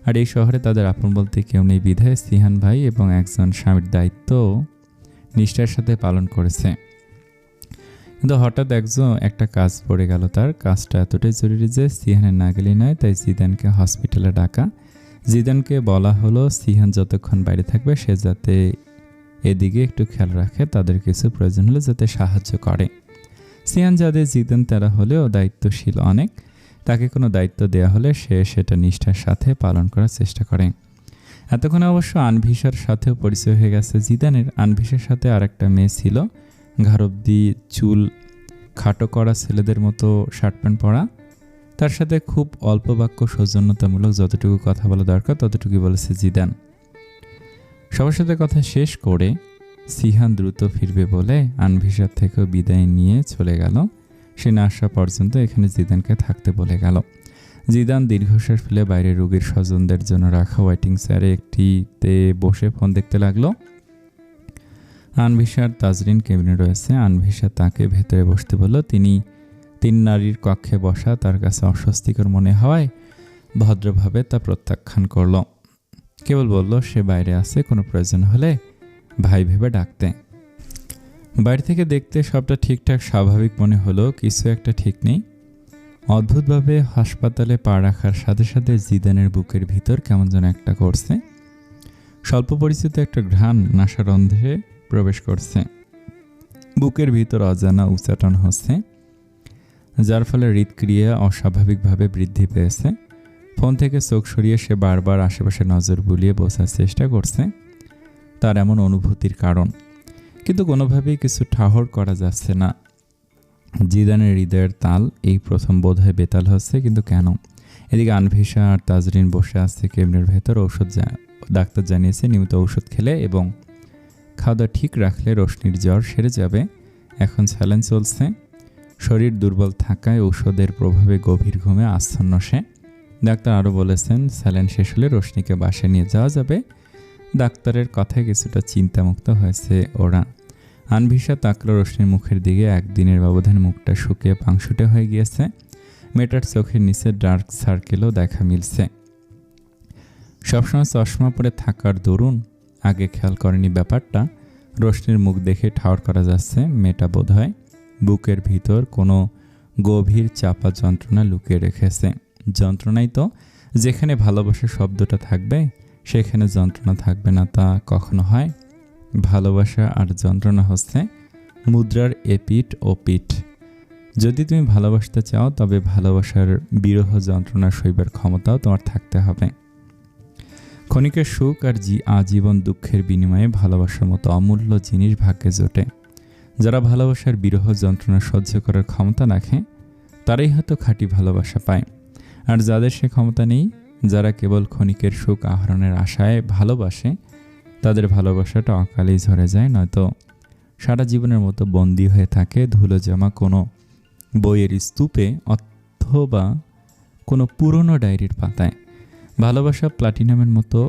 Speaker 1: আর এই শহরে তাদের আপন বলতে কেউ নেই বিধায় সিহান ভাই এবং একজন স্বামীর দায়িত্ব নিষ্ঠার সাথে পালন করেছে। কিন্তু হঠাৎ একটা কাজ পড়ে গেল। তার কাজটা এতটাই জরুরি যে সিহানের না গেলেই নয়, তাই জিদানকে হসপিটালে ডাকা। জিদানকে বলা হলো সিহান যতক্ষণ বাইরে থাকবে সে যাতে এদিকে একটু খেয়াল রাখে, তাদের কিছু প্রয়োজন হলে যাতে সাহায্য করে। সিহান যাদের জিদান তারা হলেও দায়িত্বশীল অনেক। তাকে কোনো দায়িত্ব দেওয়া হলে সে সেটা নিষ্ঠার সাথে পালন করার চেষ্টা করে। এতক্ষণে অবশ্য আনভিসার সাথেও পরিচয় হয়ে গেছে জিদানের। আনভিসার সাথে আর একটা মেয়ে ছিল, ঘাড় অব্দি চুল, খাটো করা ছেলেদের মতো শার্ট প্যান্ট পরা। তার সাথে খুব অল্প বাক্য সৌজন্যতামূলক যতটুকু কথা বলা দরকার ততটুকুই বলেছে জিদান। সবার সাথে কথা শেষ করে সিহান দ্রুত ফিরবে বলে আনভিসার থেকেও বিদায় নিয়ে চলে গেল। সে না আসা পর্যন্ত এখানে জিদানকে থাকতে বলে গেল। জিদান দীর্ঘশ্বাস ফেলে বাইরে রোগীর স্বজনদের জন্য রাখা ওয়েটিং চেয়ারে একটিতে বসে ফোন দেখতে লাগলো। আনভিসার তাজরিন কেবিনে রয়েছে। আনভিসা তাকে ভেতরে বসতে বলল। তিনি 3 নারীর কক্ষে বসা তার কাছে অস্বস্তিকর মনে হওয়ায় ভদ্রভাবে তা প্রত্যাখ্যান করল। কেবল বলল সে বাইরে আছে, কোনো প্রয়োজন হলে ভাই ভেবে ডাকতে। বাইরে থেকে দেখতে সবটা ঠিকঠাক স্বাভাবিক মনে হলো, কিছু একটা ঠিক নেই। অদ্ভুতভাবে হাসপাতালে পা রাখার সাথে সাথে জিদানের বুকের ভিতর কেমন যেন একটা করছে। স্বল্প পরিচিত একটা ঘ্রাণ নাসারন্ধ্রে প্রবেশ করছে। বুকের ভিতর অজানা উচ্চাটন হচ্ছে, যার ফলে হৃদক্রিয়া অস্বাভাবিকভাবে বৃদ্ধি পেয়েছে। ফোন থেকে চোখ সরিয়ে সে বারবার আশেপাশে নজর বুলিয়ে বোঝার চেষ্টা করছে তার এমন অনুভূতির কারণ, কিন্তু কোনোভাবেই কিছু ঠাহর করা যাচ্ছে না। জিদানের হৃদয়ের তাল এই প্রথম বোধহয় বেতাল হচ্ছে, কিন্তু কেন? এদিকে আনভিশা আর তাজরিন বসে আছে কেবিনের ভেতর। ডাক্তার জানিয়েছে নিয়মিত ঔষধ খেলে এবং খাওয়া দাওয়া ঠিক রাখলে রোশনির জ্বর সেরে যাবে। এখন স্যালাইন চলছে। শরীর দুর্বল থাকায় ঔষধের প্রভাবে গভীর ঘুমে আচ্ছন্ন সে। ডাক্তার আরও বলেছেন স্যালাইন শেষ হলে রোশনিকে বাসায় নিয়ে যাওয়া যাবে। ডাক্তারের কথায় কিছুটা চিন্তামুক্ত হয়েছে ওরা। আনভিশা তাকলো রোশনির মুখের দিকে। একদিনের ব্যবধানে মুখটা শুকিয়ে পাংশুটে হয়ে গিয়েছে। মেয়েটার চোখের নিচে ডার্ক সার্কেলও দেখা মিলছে। সবসময় চশমা পরে থাকার দরুন আগে খেয়াল করেনি ব্যাপারটা। রোশনির মুখ দেখে ঠাউর করা যাচ্ছে মেয়েটা বোধহয় বুকের ভিতর কোনো গভীর চাপা যন্ত্রণা লুকিয়ে রেখেছে। যন্ত্রণাই তো, যেখানে ভালোবাসা শব্দটা থাকবে সেখানে যন্ত্রণা থাকবে না, তা কখনো হয়? ভালোবাসা আর যন্ত্রণা হচ্ছে মুদ্রার এপিঠ ও পিঠ। যদি তুমি ভালোবাসতে চাও তবে ভালোবাসার বিরহ যন্ত্রণা সইবার ক্ষমতাও তোমার থাকতে হবে। ক্ষণিকের সুখ আর আজীবন দুঃখের বিনিময়ে ভালোবাসার মতো অমূল্য জিনিস ভাগ্যে জোটে। যারা ভালোবাসার বিরহ যন্ত্রণা সহ্য করার ক্ষমতা রাখে তারাই হয়তো খাঁটি ভালোবাসা পায়। আর যাদের সে ক্ষমতা নেই, যারা কেবল ক্ষণিকের সুখ আহরণের আশায় ভালোবাসে, তাদের ভালোবাসাটা অকালেই ঝরে যায়, নয়তো সারা জীবনের মতো বন্দী হয়ে থাকে ধুলো জমা কোনো বইয়ের স্তূপে অথবা কোনো পুরনো ডায়েরির পাতায়। ভালোবাসা প্লাটিনামের মতো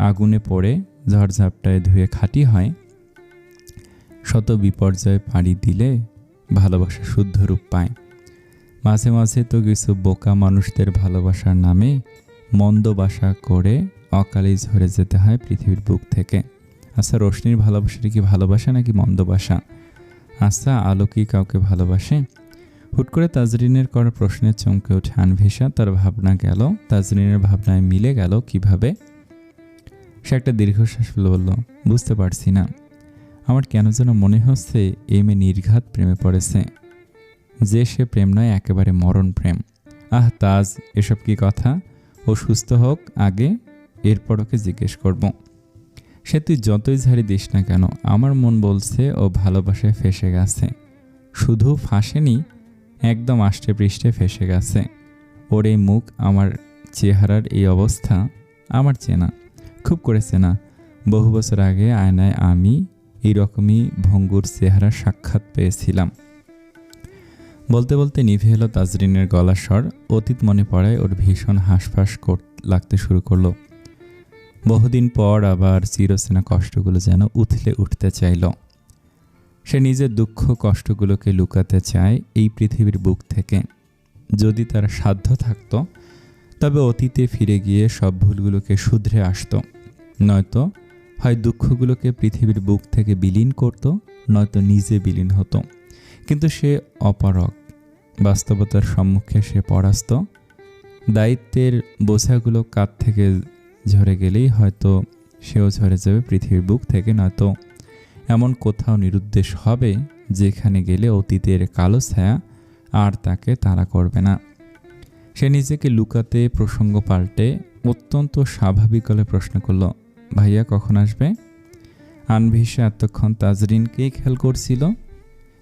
Speaker 1: আগুনে পড়ে ঝড়ঝাপটায় ধুয়ে খাঁটি হয়। শত বিপর্যয় পাড়ি দিলে ভালোবাসা শুদ্ধ রূপ পায়। মাঝে মাঝে তো কিছু বোকা মানুষদের ভালোবাসার নামে মন্দ বাসা করে অকালেই ঝরে যেতে হয় পৃথিবীর বুক থেকে। আচ্ছা, রোশনির ভালোবাসাটা কি ভালোবাসা নাকি মন্দ বাসা? আচ্ছা, আলো কি কাউকে ভালোবাসে? হুট করে তাজরিনের করা প্রশ্নের চমকে ওঠে আনভিশা। তার ভাবনা গেল, তাজরিনের ভাবনায় মিলে গেল কিভাবে। সে একটা দীর্ঘশ্বাস ফেলে বলল, বুঝতে পারছি না। আমার কেন যেন মনে হচ্ছে এই মেয়ে নির্ঘাত প্রেমে পড়েছে, যে সে প্রেম নয়, একেবারে মরণ প্রেম। আহ তাজ, এসব কি কথা? ও সুস্থ হোক আগে, এরপর ওকে জিজ্ঞেস করব। সে তুই যতই ঝাড়ি দিস না কেন, আমার মন বলছে ও ভালোবাসায় ফেসে গেছে। শুধু ফাঁসেনি, একদম আষ্টে পৃষ্ঠে ফেসে গেছে। ওর এই মুখ, আমার চেহারার এই অবস্থা আমার চেনা, খুব করে চেনা। বহু বছর আগে আয়নায় আমি এইরকমই ভঙ্গুর চেহারা সাক্ষাৎ পেয়েছিলাম। বলতে বলতে নিভে এলো তাজরিনের গলার স্বর। অতীত মনে পড়ায় ওর ভীষণ হাঁসফাঁস লাগতে শুরু করলো। বহুদিন পর আবার চিরচেনা কষ্টগুলো যেন উথলে উঠতে চাইল। সে নিজের দুঃখ কষ্টগুলোকে লুকাতে চায় এই পৃথিবীর বুক থেকে। যদি তার সাধ্য থাকতো তবে অতীতে ফিরে গিয়ে সব ভুলগুলোকে শুধরে আসতো, নয়তো হয় দুঃখগুলোকে পৃথিবীর বুক থেকে বিলীন করত, নয়তো নিজে বিলীন হতো। কিন্তু সে অপারগ। বাস্তবতার সম্মুখে সে পরাস্ত। দায়িত্বের বোঝাগুলো কাঁধ থেকে ঝরে গেলেই হয়তো সেও ঝরে যাবে পৃথিবীর বুক থেকে, নয়তো এমন কোথাও নিরুদ্দেশ হবে যেখানে গেলে অতীতের কালো ছায়া আর তাকে তাড়া করবে না। সে নিজেকে লুকাতে প্রসঙ্গ পাল্টে অত্যন্ত স্বাভাবিক হলে প্রশ্ন করল, ভাইয়া কখন আসবে? আনভিশা এতক্ষণ তাজরিনকেই খেয়াল করছিল।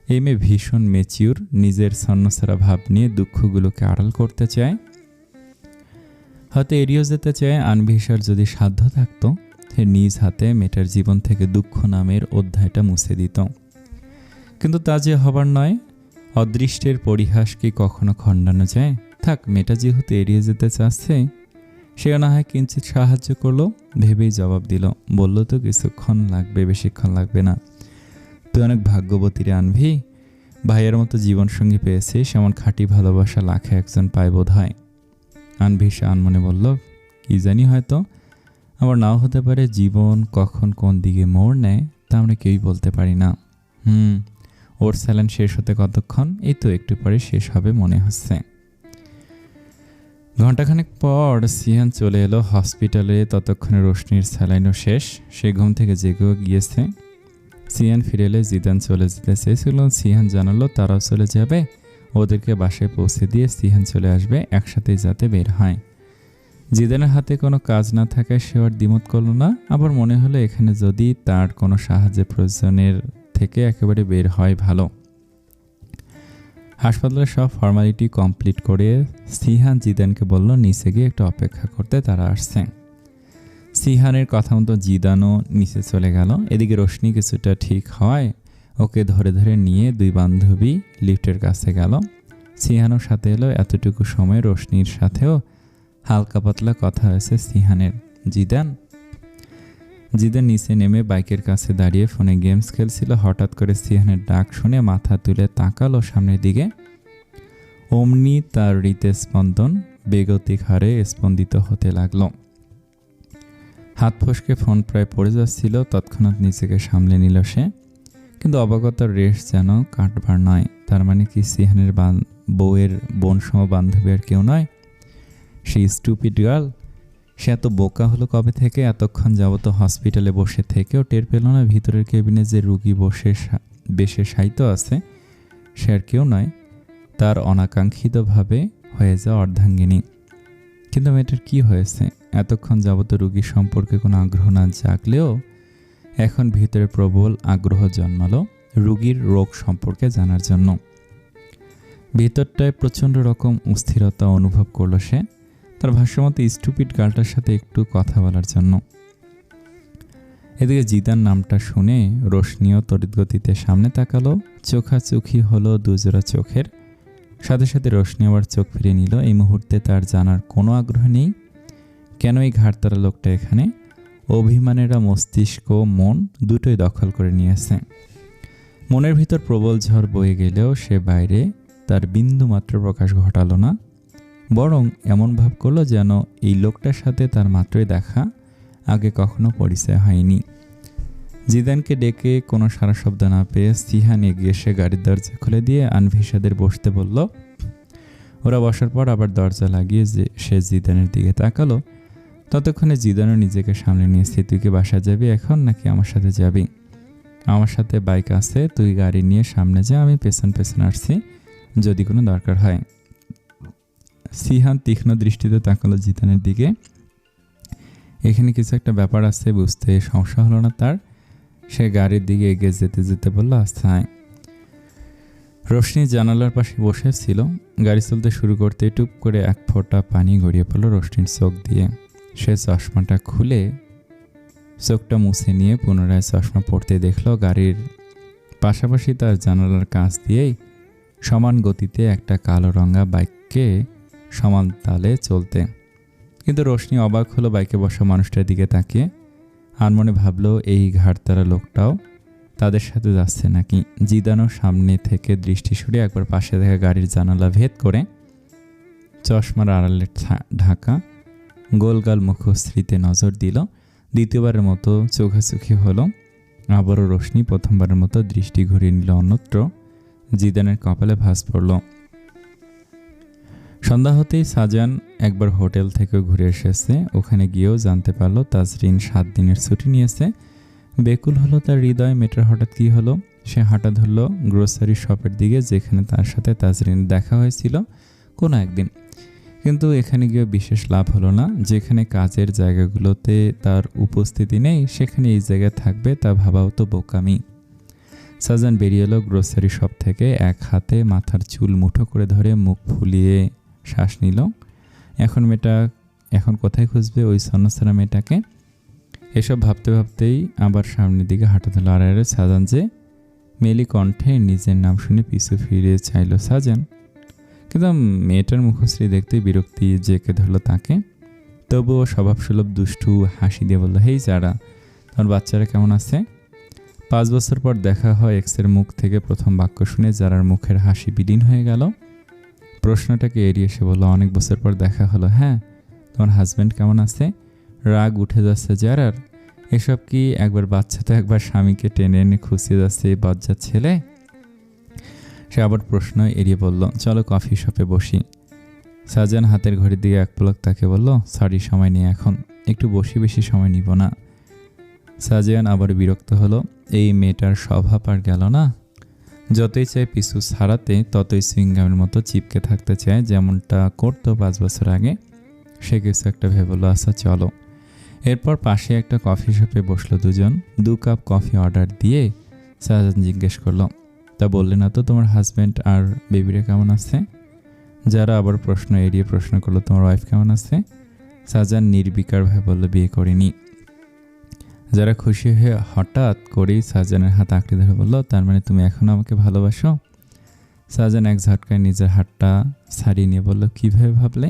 Speaker 1: এই মেয়ে ভীষণ ম্যাচিউর, নিজের ছন্নছাড়া ভাব নিয়ে দুঃখগুলোকে আড়াল করতে চায়, হয়তো এড়িয়ে যেতে চায়। আনভিশার যদি সাধ্য থাকতো সে নিজ হাতে মেয়েটার জীবন থেকে দুঃখ নামের অধ্যায়টা মুছে দিত, কিন্তু তা যে হবার নয়। অদৃষ্টের পরিহাস কি কখনো খণ্ডানো যায়? থাক, মেয়েটা যেহেতু এড়িয়ে যেতে চাচ্ছে, সেও না হয় কিঞ্চিত সাহায্য করলো। ভেবেই জবাব দিল, বলল তো কিছুক্ষণ লাগবে, বেশিক্ষণ লাগবে না। তুই অনেক ভাগ্যবতী রে আনভি, ভাইয়ের মতো জীবনসঙ্গী পেয়েছিস। এমন খাঁটি ভালোবাসা লাখে একজন পায় বোধ হয়। আনভিশা আনমনে বলল, কি জানি, হয়তো আবার নাও হতে পারে। জীবন কখন কোন দিকে মোড় নেয় তা আমরা কেউই বলতে পারি না। ওর স্যালাইন শেষ হতে কতক্ষণ? এই তো একটু পরে শেষ হবে মনে হচ্ছে। ঘণ্টাখানেক পর সিহান চলে এলো হসপিটালে। ততক্ষণে রোশনির স্যালাইনও শেষ। সে ঘুম থেকে জেগেও গিয়েছে। সিহান ফিরে এলে জিদান চলে যেতে চেয়েছিল। সিহান জানালো তারাও চলে যাবে, ওদেরকে বাসায় পৌঁছে দিয়ে সিহান চলে আসবে, একসাথেই যাতে বের হয়। জিদানের হাতে কোনো কাজ না থাকায় সে আর দ্বিমত করল না। আবার মনে হলো এখানে যদি তার কোনো সাহায্যের প্রয়োজনের থেকে একেবারে বের হয় ভালো। হাসপাতালের সব ফর্মালিটি কমপ্লিট করে সিহান জিদানকে বলল নিচে গিয়ে একটু অপেক্ষা করতে, তারা আসছে। সিহানের কথা মতো জিদানও নিচে চলে গেল। এদিকে রোশনি কিছুটা ঠিক হয়, ওকে ধরে ধরে নিয়ে দুই বান্ধবী লিফটের কাছে গেল। সিহানও সাথে এলো। এতটুকু সময় রোশনির সাথেও হালকা পাতলা কথা হয়েছে সিহানের। জিদান নিচে নেমে বাইকের কাছে দাঁড়িয়ে ফোনে গেমস খেলছিল। হঠাৎ করে সিহানের ডাক শুনে মাথা তুলে তাকালো সামনের দিকে। অমনি তার হৃদস্পন্দন বেগতিক হারে স্পন্দিত হতে লাগলো। হাত ফসকে ফোন প্রায় পড়ে যাচ্ছিল। তৎক্ষণাৎ নিজেকে সামলে নিল সে। কিন্তু অবগতার রেশ যেন কাটবার নয়। তার মানে কি সিহানের বউয়ের বোনসম বান্ধবী আর কেউ নয়? সেই স্টুপিড গার্ল। সে এত বোকা হলো কবে থেকে? এতক্ষণ যাবত হসপিটালে বসে থেকেও টের পেল না ভিতরের কেবিনে যে রুগী বেশে শায়িত আছে সে আর কেউ নয়, তার অনাকাঙ্ক্ষিতভাবে হয়ে যাওয়া অর্ধাঙ্গিনী। কিন্তু মেয়েটার কি হয়েছে? এতক্ষণ যাবত রুগীর সম্পর্কে কোনো আগ্রহ না জাগলেও এখন ভিতরে প্রবল আগ্রহ জন্মালো রুগীর রোগ সম্পর্কে জানার জন্য। ভিতরটায় প্রচণ্ড রকম অস্থিরতা অনুভব করলো সে, তার ভাষ্যমতে স্টুপিড গার্লটার সাথে একটু কথা বলার জন্য। এদিকে জিদান নামটা শুনে রোশনিও তড়িৎগতিতে সামনে তাকালো। চোখাচোখি হলো দুজোড়া চোখের। সাথে সাথে রোশনি আবার চোখ ফিরিয়ে নিল। এই মুহূর্তে তার জানার কোনো আগ্রহ নেই কেন এই ঘাড়তারা লোকটা এখানে। অভিমানেরা মস্তিষ্ক মন দুটোই দখল করে নিয়েছে। মনের ভিতর প্রবল ঝড় বয়ে গেলেও সে বাইরে তার বিন্দুমাত্র প্রকাশ ঘটালো না, বরং এমন ভাব করলো যেন এই লোকটার সাথে তার মাত্রই দেখা, আগে কখনো পরিচয় হয়নি। জিদানকে ডেকে কোনো সারা শব্দ না পেয়ে সিহান এগিয়ে এসে গাড়ির দরজা খুলে দিয়ে আনভিশাদের বসতে বলল। ওরা বসার পর আবার দরজা লাগিয়ে সে জিদানের দিকে তাকালো। ততক্ষণে জিদানও নিজেকে সামলে নিয়েছে। তুই কি বাসা যাবি এখন নাকি আমার সাথে যাবি? আমার সাথে বাইক আছে, তুই গাড়ি নিয়ে সামনে যা, আমি পেছন পেছন আসছি যদি কোনো দরকার হয়। সিহান তীক্ষ্ণ দৃষ্টিতে তাকালো জিদানের দিকে। এখানে কিছু একটা ব্যাপার আছে, বুঝতে সমস্যা হলো না তার। সে গাড়ির দিকে এগিয়ে যেতে যেতে বলল, আচ্ছা আয়। রোশনি জানালার পাশে বসেছিল। গাড়ি চলতে শুরু করতে টুপ করে এক ফোঁটা পানি গড়িয়ে পড়ল রোশনির চোখ দিয়ে। সে চশমাটা খুলে চোখটা মুছে নিয়ে পুনরায় চশমা পড়তে দেখল গাড়ির পাশাপাশি তার জানালার কাছ দিয়েই সমান গতিতে একটা কালো রঙা বাইককে সমান তালে চলতে। কিন্তু রোশনি অবাক হলো বাইকে বসা মানুষটার দিকে তাকিয়ে। আনমনে ভাবলো এই ঘাড়তারা লোকটাও তাদের সাথে যাচ্ছে নাকি। জিদানও সামনে থেকে দৃষ্টি সরিয়ে একবার পাশে দেখা গাড়ির জানালা ভেদ করে চশমার আড়ালে ঢাকা গোলগাল মুখশ্রীতে নজর দিল। দ্বিতীয়বারের মতো চোখাচোখি হলো। আবারও রোশনি প্রথমবারের মতো দৃষ্টি ঘুরিয়ে নিল অন্যত্র। জিদানের কপালে ভাঁজ পড়ল। সন্ধ্যা হতেই সাজান একবার হোটেল থেকে ঘুরে এসেছে। ওখানে গিয়েও জানতে পারলো তাজরিন 7 দিনের ছুটি নিয়েছে। বেকুল হলো তার হৃদয়। মেয়েটার হঠাৎ কি হলো? সে হাঁটা ধরল গ্রোসারি শপের দিকে, যেখানে তার সাথে তাজরিন দেখা হয়েছিল কোনো একদিন। কিন্তু এখানে গিয়েও বিশেষ লাভ হলো না। যেখানে কাজের জায়গাগুলোতে তার উপস্থিতি নেই সেখানে এই জায়গায় থাকবে তা ভাবাও তো বোকামি। সাজান বেরিয়ে এলো গ্রোসারি শপ থেকে। এক হাতে মাথার চুল মুঠো করে ধরে মুখ ফুলিয়ে শ্বাস নিল। এখন কোথায় খুঁজবে ওই সন্ন্যাসারা মেয়েটাকে? এসব ভাবতে ভাবতেই আবার সামনের দিকে হাঁটা ধরল। আর সাজান যে মেলি কণ্ঠে নিজের নাম শুনে পিছু ফিরে চাইল সাজান। কিন্তু মেয়েটার মুখশ্রী দেখতে বিরক্তি জেঁকে ধরলো তাকে। তবুও স্বভাবসুলভ দুষ্টু হাসি দিয়ে বলল, হেই যারা, তোমার বাচ্চারা কেমন আছে? 5 বছর পর দেখা হয়। এক্সের মুখ থেকে প্রথম বাক্য শুনে যারার মুখের হাসি বিলীন হয়ে গেল। প্রশ্নটাকে এড়িয়ে সে বলল, অনেক বছর পর দেখা হলো। হ্যাঁ, তোমার হাজব্যান্ড কেমন আছে? রাগ উঠে যাচ্ছে যারার। এসব কি? একবার বাচ্চা তো একবার স্বামীকে টেনে এনে খুঁচিয়ে যাচ্ছে এই বজ্জাত ছেলে। সে আবার প্রশ্ন এড়িয়ে বলল, চলো কফি শপে বসি। শাহজাহান হাতের ঘড়ির দিকে এক পলক তাকে বলল, সরি, সময় নেই এখন, একটু বসি, বেশি সময় নিব না। শাহজাহান আবার বিরক্ত হলো, এই মেয়েটার স্বভাব আর গেল না। যতই চায় পিছু ছাড়াতে ততই সুইংগামের মতো চিপকে থাকতে চায়, যেমনটা করতো 5 বছর আগে। সে কিছু একটা ভেবে বলল, আচ্ছা চলো। এরপর পাশে একটা কফি শপে বসলো দুজন। 2 কাপ কফি অর্ডার দিয়ে শাহজাহান জিজ্ঞেস করলো, তা বললে না তো তোমার হাজব্যান্ড আর বেবিরা কেমন আছে? যারা আবার প্রশ্ন এড়িয়ে প্রশ্ন করলো, তোমার ওয়াইফ কেমন আছে? শাহজাহান নির্বিকারভাবে বলল, বিয়ে করিনি। যারা খুশি হয়ে হঠাৎ করেই শাহজাহানের হাত আঁকড়ে ধরে বলল, তার মানে তুমি এখনও আমাকে ভালোবাসো? শাহজাহান এক ঝটকায় নিজের হাতটা ছাড়িয়ে নিয়ে বলল, কীভাবে ভাবলে?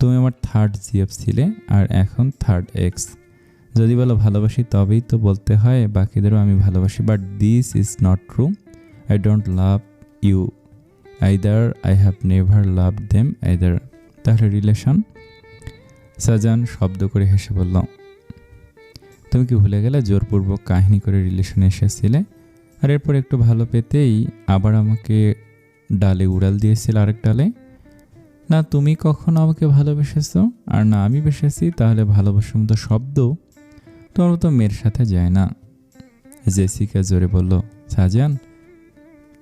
Speaker 1: তুমি আমার 3rd জিএফ ছিলে, আর এখন 3rd এক্স। যদি বলো ভালোবাসি তবেই তো বলতে হয় বাকিদেরও আমি ভালোবাসি, but this is not true. I don't love you either, I have never loved them either. তাহলে রিলেশন? শাহজাহান শব্দ করে হেসে বলল, তুমি কি ভুলে গেলে জোরপূর্বক কাহিনী করে রিলেশনে এসেছিলে, আর এরপর একটু ভালো পেতেই আবার আমাকে ডালে উড়াল দিয়েছিল আরেক ডালে? না তুমি কখনো আমাকে ভালোবেসেছো আর না আমি বেসেছি, তাহলে ভালোবাসার মতো শব্দ তোমার মতো মেয়ের সাথে যায় না। জেসিকা জোরে বলল, শাহজাহান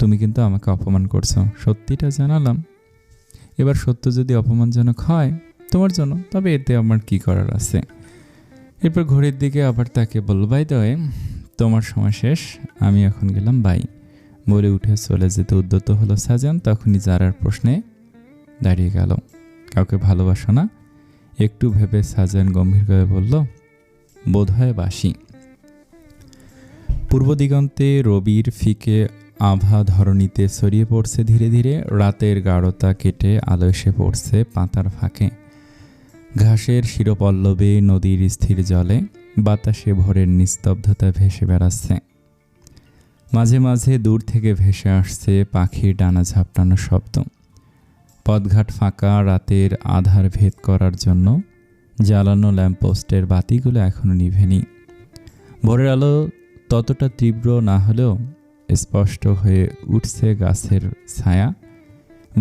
Speaker 1: তুমি কিন্তু আমাকে অপমান করছো। সত্যিটা জানালাম, এবার সত্য যদি অপমানজনক হয় তোমার জন্য, তবে এতে আমার কি করার আছে? এরপর ঘড়ির দিকে আবার তাকে বলল, বাই দ্য ওয়ে, তোমার সময় শেষ, আমি এখন গেলাম, বাই। বলে উঠে চলে যেতে উদ্যত হলো শাহজাহান। তখনই জারার প্রশ্নে দাঁড়িয়ে গেল, কাউকে ভালোবাসো না? একটু ভেবে শাহজাহান গম্ভীরভাবে বলল, বোধহয় বাসি। পূর্ব দিগন্তে রবির ফিকে আভা ধরণীতে ছড়িয়ে পড়ছে ধীরে ধীরে। রাতের গাঢ়তা কেটে আলো এসে পড়ছে পাতার ফাঁকে। ঘাসের শিরপল্লবে নদীর স্থির জলে বাতাসে ভোরের নিস্তব্ধতা ভেসে বেড়াচ্ছে। মাঝে মাঝে দূর থেকে ভেসে আসছে পাখির ডানা ঝাপটানো শব্দ। পথঘাট ফাঁকা, রাতের আধার ভেদ করার জন্য জ্বালানো ল্যাম্পপোস্টের বাতিগুলো এখনো নিভেনি। ভোরের আলো ততটা তীব্র না হলেও স্পষ্ট হয়ে উঠছে গাছের ছায়া,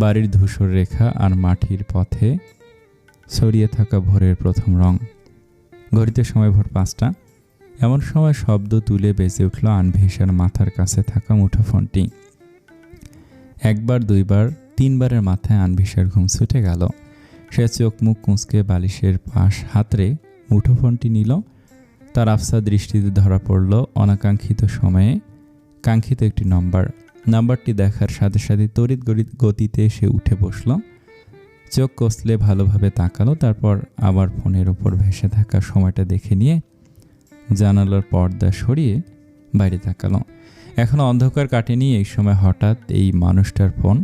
Speaker 1: বাড়ির ধূসর রেখা আর মাটির পথে ছড়িয়ে থাকা ভোরের প্রথম রং। ঘড়িতে সময় ভোর 5টা। এমন সময় শব্দ তুলে বেজে উঠল আনভিসার মাথার কাছে থাকা মুঠোফোনটি। একবার, দুইবার, 3বারের মাথায় আনভিসার ঘুম ছুটে গেল। সে চোখ মুখ কুঁচকে বালিশের পাশ হাতড়ে মুঠোফোনটি নিল। তার আফসা দৃষ্টিতে ধরা পড়ল অনাকাঙ্ক্ষিত সময়ে কাঙ্ক্ষিত একটি নাম্বারটি দেখার সাথে সাথে তড়িৎ গতিতে সে উঠে বসল, চোখ কষলে ভালোভাবে তাকালো, তারপর আবার ফোনের ওপর ভেসে থাকা সময়টা দেখে নিয়ে জানালার পর্দা সরিয়ে বাইরে তাকালো। এখনও অন্ধকার কাটেনি। এই সময় হঠাৎ এই মানুষটার ফোন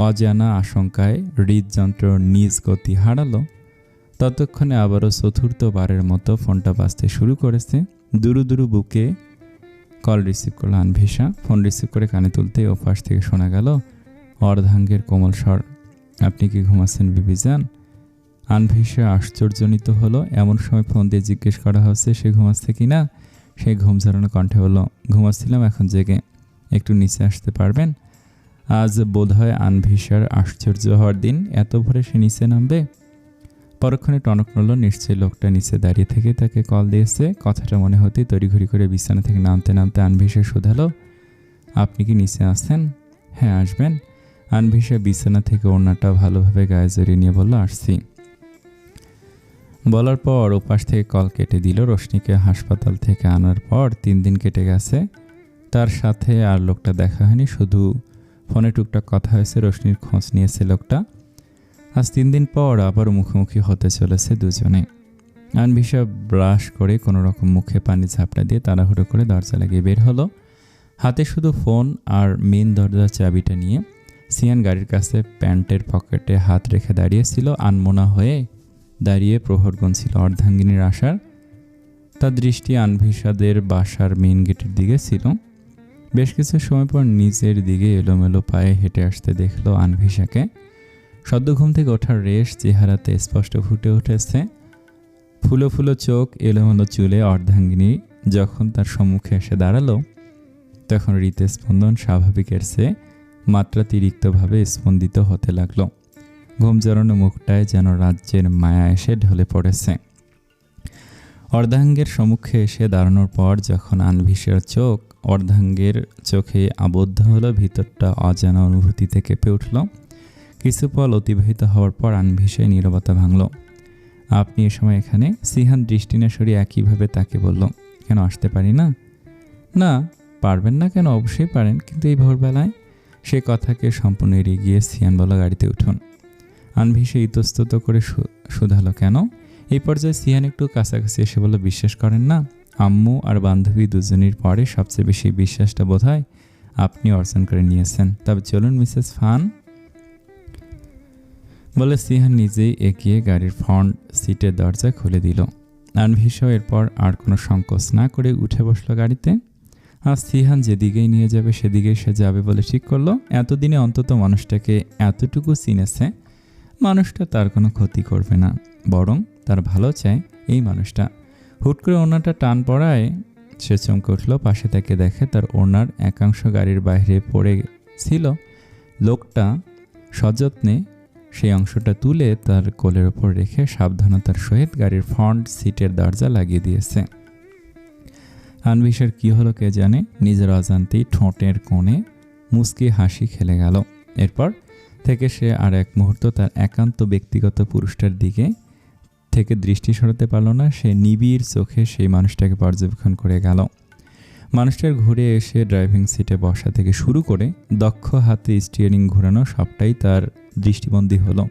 Speaker 1: অজানা আশঙ্কায় হৃদযন্ত্র নিজ গতি হারালো। ততক্ষণে আবারও চতুর্থবারের মতো ফোনটা বাজতে শুরু করেছে। দুরু দুরু বুকে কল রিসিভ করলো আনভিসা। ফোন রিসিভ করে কানে তুলতেই ওপাশ থেকে শোনা গেল অর্ধাঙ্গের কোমল স্বর, আপনি কি ঘুমাচ্ছেন বিবিজান? আনভিসা আশ্চর্যজনিত হলো। এমন সময় ফোন দিয়ে জিজ্ঞেস করা হচ্ছে সে ঘুমাচ্ছে কি না। সে ঘুম ঝরানো কণ্ঠে বলল, ঘুমাচ্ছিলাম, এখন জেগে, একটু নিচে আসতে পারবেন? আজ বোধহয় আনভিসার আশ্চর্য হওয়ার দিন, এত ভোরে সে নিচে নামবে। পরক্ষণে টনক নড়ল। নিশ্চয়ই লোকটা নিচে দাঁড়িয়ে থেকে তাকে কল দিয়েছে। কথাটা মনে হতেই তড়িঘড়ি করে বিছানা থেকে নামতে নামতে আনভিসা শুধালো, আপনি কি নিচে আসছেন? হ্যাঁ, আসবেন। আনভিসা বিছানা থেকে ওড়নাটা ভালোভাবে গায়ে জড়িয়ে নিয়ে বলল, আসছি। বলার পর ওপাশ থেকে কল কেটে দিল। রোশনিকে হাসপাতাল থেকে আনার পর 3 দিন কেটে গেছে। তার সাথে আর লোকটা দেখা হয়নি, শুধু ফোনে টুকটাক কথা হয়েছে। রোশনির খোঁজ নিয়েছে লোকটা। আজ 3 দিন পর আবার মুখোমুখি হতে চলেছে দুজনে। আনভিসা ব্রাশ করে কোনো রকম মুখে পানি ঝাপটা দিয়ে তাড়াহুড়ো করে দরজা লাগিয়ে বের হলো। হাতে শুধু ফোন আর মেন দরজার চাবিটা নিয়ে। সিয়ান গাড়ির কাছে প্যান্টের পকেটে হাত রেখে দাঁড়িয়েছিল। আনমনা হয়ে দাঁড়িয়ে প্রহর গুনছিল অর্ধাঙ্গিনীর আসার। তার দৃষ্টি আনভিসাদের বাসার মেন গেটের দিকে ছিল। বেশ কিছু সময় পর নিচের দিকে এলোমেলো পায়ে হেঁটে আসতে দেখলো আনভিশাকে। সদ্য ঘুম থেকে ওঠার রেশ চেহারাতে স্পষ্ট ফুটে উঠেছে। ফুলো ফুলো চোখ, এলোমেলো চুলে অর্ধাঙ্গিনী যখন তার সম্মুখে এসে দাঁড়ালো, তখন হৃদস্পন্দন স্বাভাবিকের চেয়ে মাত্রাতিরিক্তভাবে স্পন্দিত হতে লাগলো। ঘুম জড়ানো মুখটায় যেন রাজ্যের মায়া এসে ঢলে পড়েছে। অর্ধাঙ্গের সম্মুখে এসে দাঁড়ানোর পর যখন আনভিশের চোখ অর্ধাঙ্গের চোখে আবদ্ধ হলো, ভিতরটা অজানা অনুভূতিতে কেঁপে উঠল। কিছু পল অতিবাহিত হওয়ার পর আনভিশে নীরবতা ভাঙল। আপনি এ সময় এখানে? সিহান দৃষ্টি না সরিয়ে একইভাবে তাকে বলল। কেন আসতে পারি না? না, পারবেন না কেন? অবশ্যই পারেন, কিন্তু এই ভোরবেলায়। সে কথাকে সম্পূর্ণ এড়িয়ে গিয়ে সিহান বলল, গাড়িতে উঠুন। আনভিশে ইতস্তত করে শুধালো, কেন? এই পর্যায়ে সিহান একটু কাছাকাছি এসে বলল, বিশ্বাস করেন না? আম্মু আর বান্ধবী দুজনের পরে সবচেয়ে বেশি বিশ্বাসটা বোধহয় আপনি অর্জন করে নিয়েছেন। তবে চলুন মিসেস ফান, বলে সিহান নিজেই এগিয়ে গাড়ির ফ্রন্ট সিটের দরজা খুলে দিল। আনভিশও এরপর আর কোনো সংকোচ না করে উঠে বসলো গাড়িতে। আর সিহান যেদিকেই নিয়ে যাবে সেদিকেই সে যাবে বলে ঠিক করলো। এতদিনে অন্তত মানুষটাকে এতটুকু চিনেছে, মানুষটা তার কোনো ক্ষতি করবে না, বরং তার ভালো চায় এই মানুষটা। হুট করে ওড়নাটা টান পড়ায় সে চমকে উঠল। পাশে তাকে দেখে তার ওড়নার একাংশ গাড়ির বাইরে পড়ে ছিল। লোকটা সযত্নে সেই অংশটা তুলে তার কোলের ওপর রেখে সাবধানতার সহিত গাড়ির ফ্রন্ট সিটের দরজা লাগিয়ে দিয়েছে। আনভিশের কী হলো কে জানে, নিজের অজান্তেই ঠোঁটের কোণে মুচকি হাসি খেলে গেল। এরপর থেকে সে আর এক মুহূর্ত তার একান্ত ব্যক্তিগত পুরুষটার দিকে থেকে দৃষ্টি সরাতে পারল না। সে নিবিড় চোখে সেই মানুষটাকে পর্যবেক্ষণ করে গেল। মানুষটার ঘুরে এসে ড্রাইভিং সিটে বসা থেকে শুরু করে দক্ষ হাতে স্টিয়ারিং ঘোরানো সবটাই তার দৃষ্টিবন্দী হলো।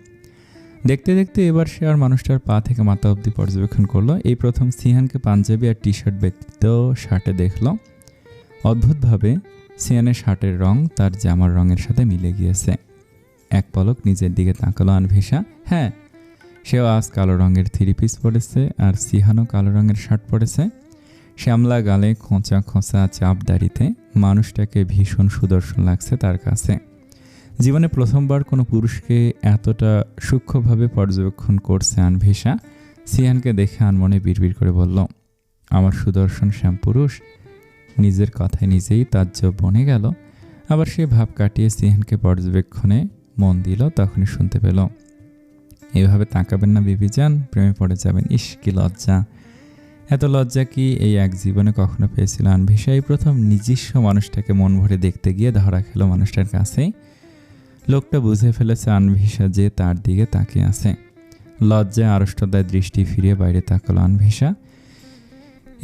Speaker 1: দেখতে দেখতে এবার সে আর মানুষটার পা থেকে মাথা অবধি পর্যবেক্ষণ করলো। এই প্রথম সিহানকে পাঞ্জাবি আর টি শার্ট ব্যতীত শার্টে দেখল। অদ্ভুতভাবে সিহানের শার্টের রং তার জামার রঙের সাথে মিলে গিয়েছে। এক পলক নিজের দিকে তাকালো আনভিশা। হ্যাঁ, সেও আজ কালো রঙের থ্রি পিস পরেছে আর সিহানও কালো রঙের শার্ট পরেছে। শ্যামলা গালে খোঁচা খোঁচা চাপ দাড়িতে মানুষটাকে ভীষণ সুদর্শন লাগছে তার কাছে। জীবনে প্রথমবার কোনো পুরুষকে এতটা সূক্ষ্মভাবে পর্যবেক্ষণ করছে আনভিশা। সিহানকে দেখে আনমনে বিড়বিড় করে বলল, আমার সুদর্শন শ্যামপুরুষ। নিজের কথায় নিজেই তাজ্জব বনে গেল। আবার সে ভাব কাটিয়ে সিহানকে পর্যবেক্ষণে মন দিল। তখনই শুনতে পেল, এভাবে তাকাবেন না বিবিজান, প্রেমে পড়ে যাবেন। ইস, কি লজ্জা! এত লজ্জা কি এই এক জীবনে কখনো পেয়েছিল আনভিশা? এই প্রথম নিজস্ব মানুষটাকে মন ভরে দেখতে গিয়ে ধরা খেলো মানুষটার কাছেই। লোকটা বুঝে ফেলেছে আনভিশা যে তার দিকে তাকিয়ে আছে। লজ্জায় আড়ষ্টতায় দৃষ্টি ফিরিয়ে বাইরে তাকালো আনভিশা।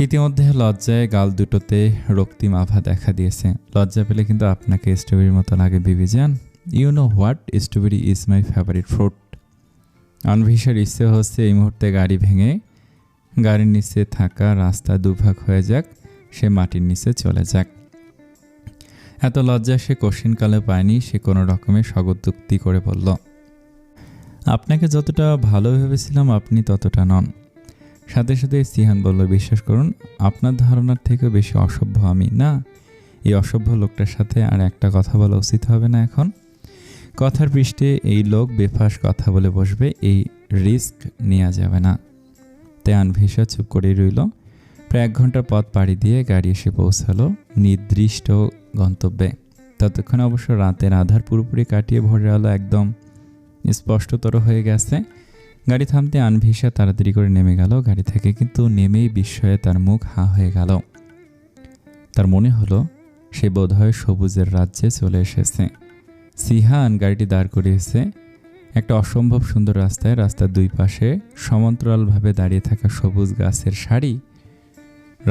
Speaker 1: ইতিমধ্যে লজ্জায় গাল দুটোতে রক্তিম আভা দেখা দিয়েছে। লজ্জা পেলে কিন্তু আপনাকে স্ট্রবেরির মতো লাগে বিবিজান। You know what, strawberry is my favourite fruit. আনভিশার ইচ্ছে হচ্ছে এই মুহূর্তে গাড়ি ভেঙে গাড়ির নিচে থাকা রাস্তা দুভাগ হয়ে যাক, সে মাটির নিচে চলে যাক। এত লজ্জা সে কশিনকালে পায়নি। সে কোনো রকমে স্বগতোক্তি করে বলল, আপনাকে যতটা ভালো ভেবেছিলাম আপনি ততটা নন। সাথে সাথে সিহান বলল, বিশ্বাস করুন, আপনার ধারণার থেকেও বেশি অসভ্য আমি না। এই অসভ্য লোকটার সাথে আর একটা কথা বলা উচিত হবে না এখন। কথার পৃষ্ঠে এই লোক বেফাঁস কথা বলে বসবে, এই রিস্ক নেওয়া যাবে না। তাই আনভিশা চুপ করেই রইল। প্রায় 1 ঘন্টার পথ পাড়ি দিয়ে গাড়ি এসে পৌঁছালো নির্দিষ্ট গন্তব্যে। ততক্ষণ অবশ্য রাতের আধার পুরোপুরি কাটিয়ে ভোরের আলো একদম স্পষ্টতর হয়ে গেছে। গাড়ি থামতে আনভিশা তাড়াতাড়ি করে নেমে গেল গাড়ি থেকে, কিন্তু নেমেই বিস্ময়ে তার মুখ হাঁ হয়ে গেল। তার মনে হলো সে বোধহয় সবুজের রাজ্যে চলে এসেছে। সিহান গাড়িটি দাঁড় করিয়েছে একটা অসম্ভব সুন্দর রাস্তায়। রাস্তার দুই পাশে সমান্তরালভাবে দাঁড়িয়ে থাকা সবুজ গাছের সারি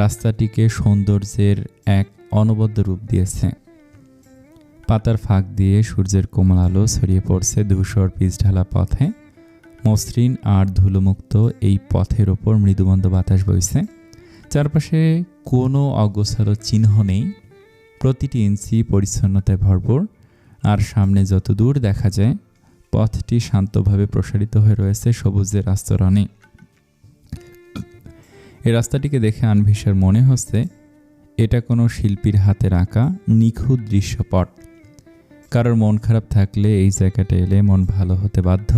Speaker 1: রাস্তাটিকে সৌন্দর্যের এক অনবদ্য রূপ দিয়েছে। পাতার ফাঁক দিয়ে সূর্যের কোমল আলো ছড়িয়ে পড়ছে ধূসর পিচঢালা পথে। মসৃণ আর ধুলোমুক্ত এই পথের ওপর মৃদুমন্দ বাতাস বইছে। চারপাশে কোনো অগোছালো চিহ্ন নেই। প্রতিটি ইঞ্চি পরিচ্ছন্নতায় ভরপুর। আর সামনে যত দূর দেখা যায় পথটি শান্তভাবে প্রসারিত হয়ে রয়েছে সবুজের আস্তরণে। এই রাস্তাটিকে দেখে আনভিশার মনে হচ্ছে এটা কোনো শিল্পীর হাতের আঁকা নিখুঁত দৃশ্যপট। কারোর মন খারাপ থাকলে এই জায়গাটা এলে মন ভালো হতে বাধ্য।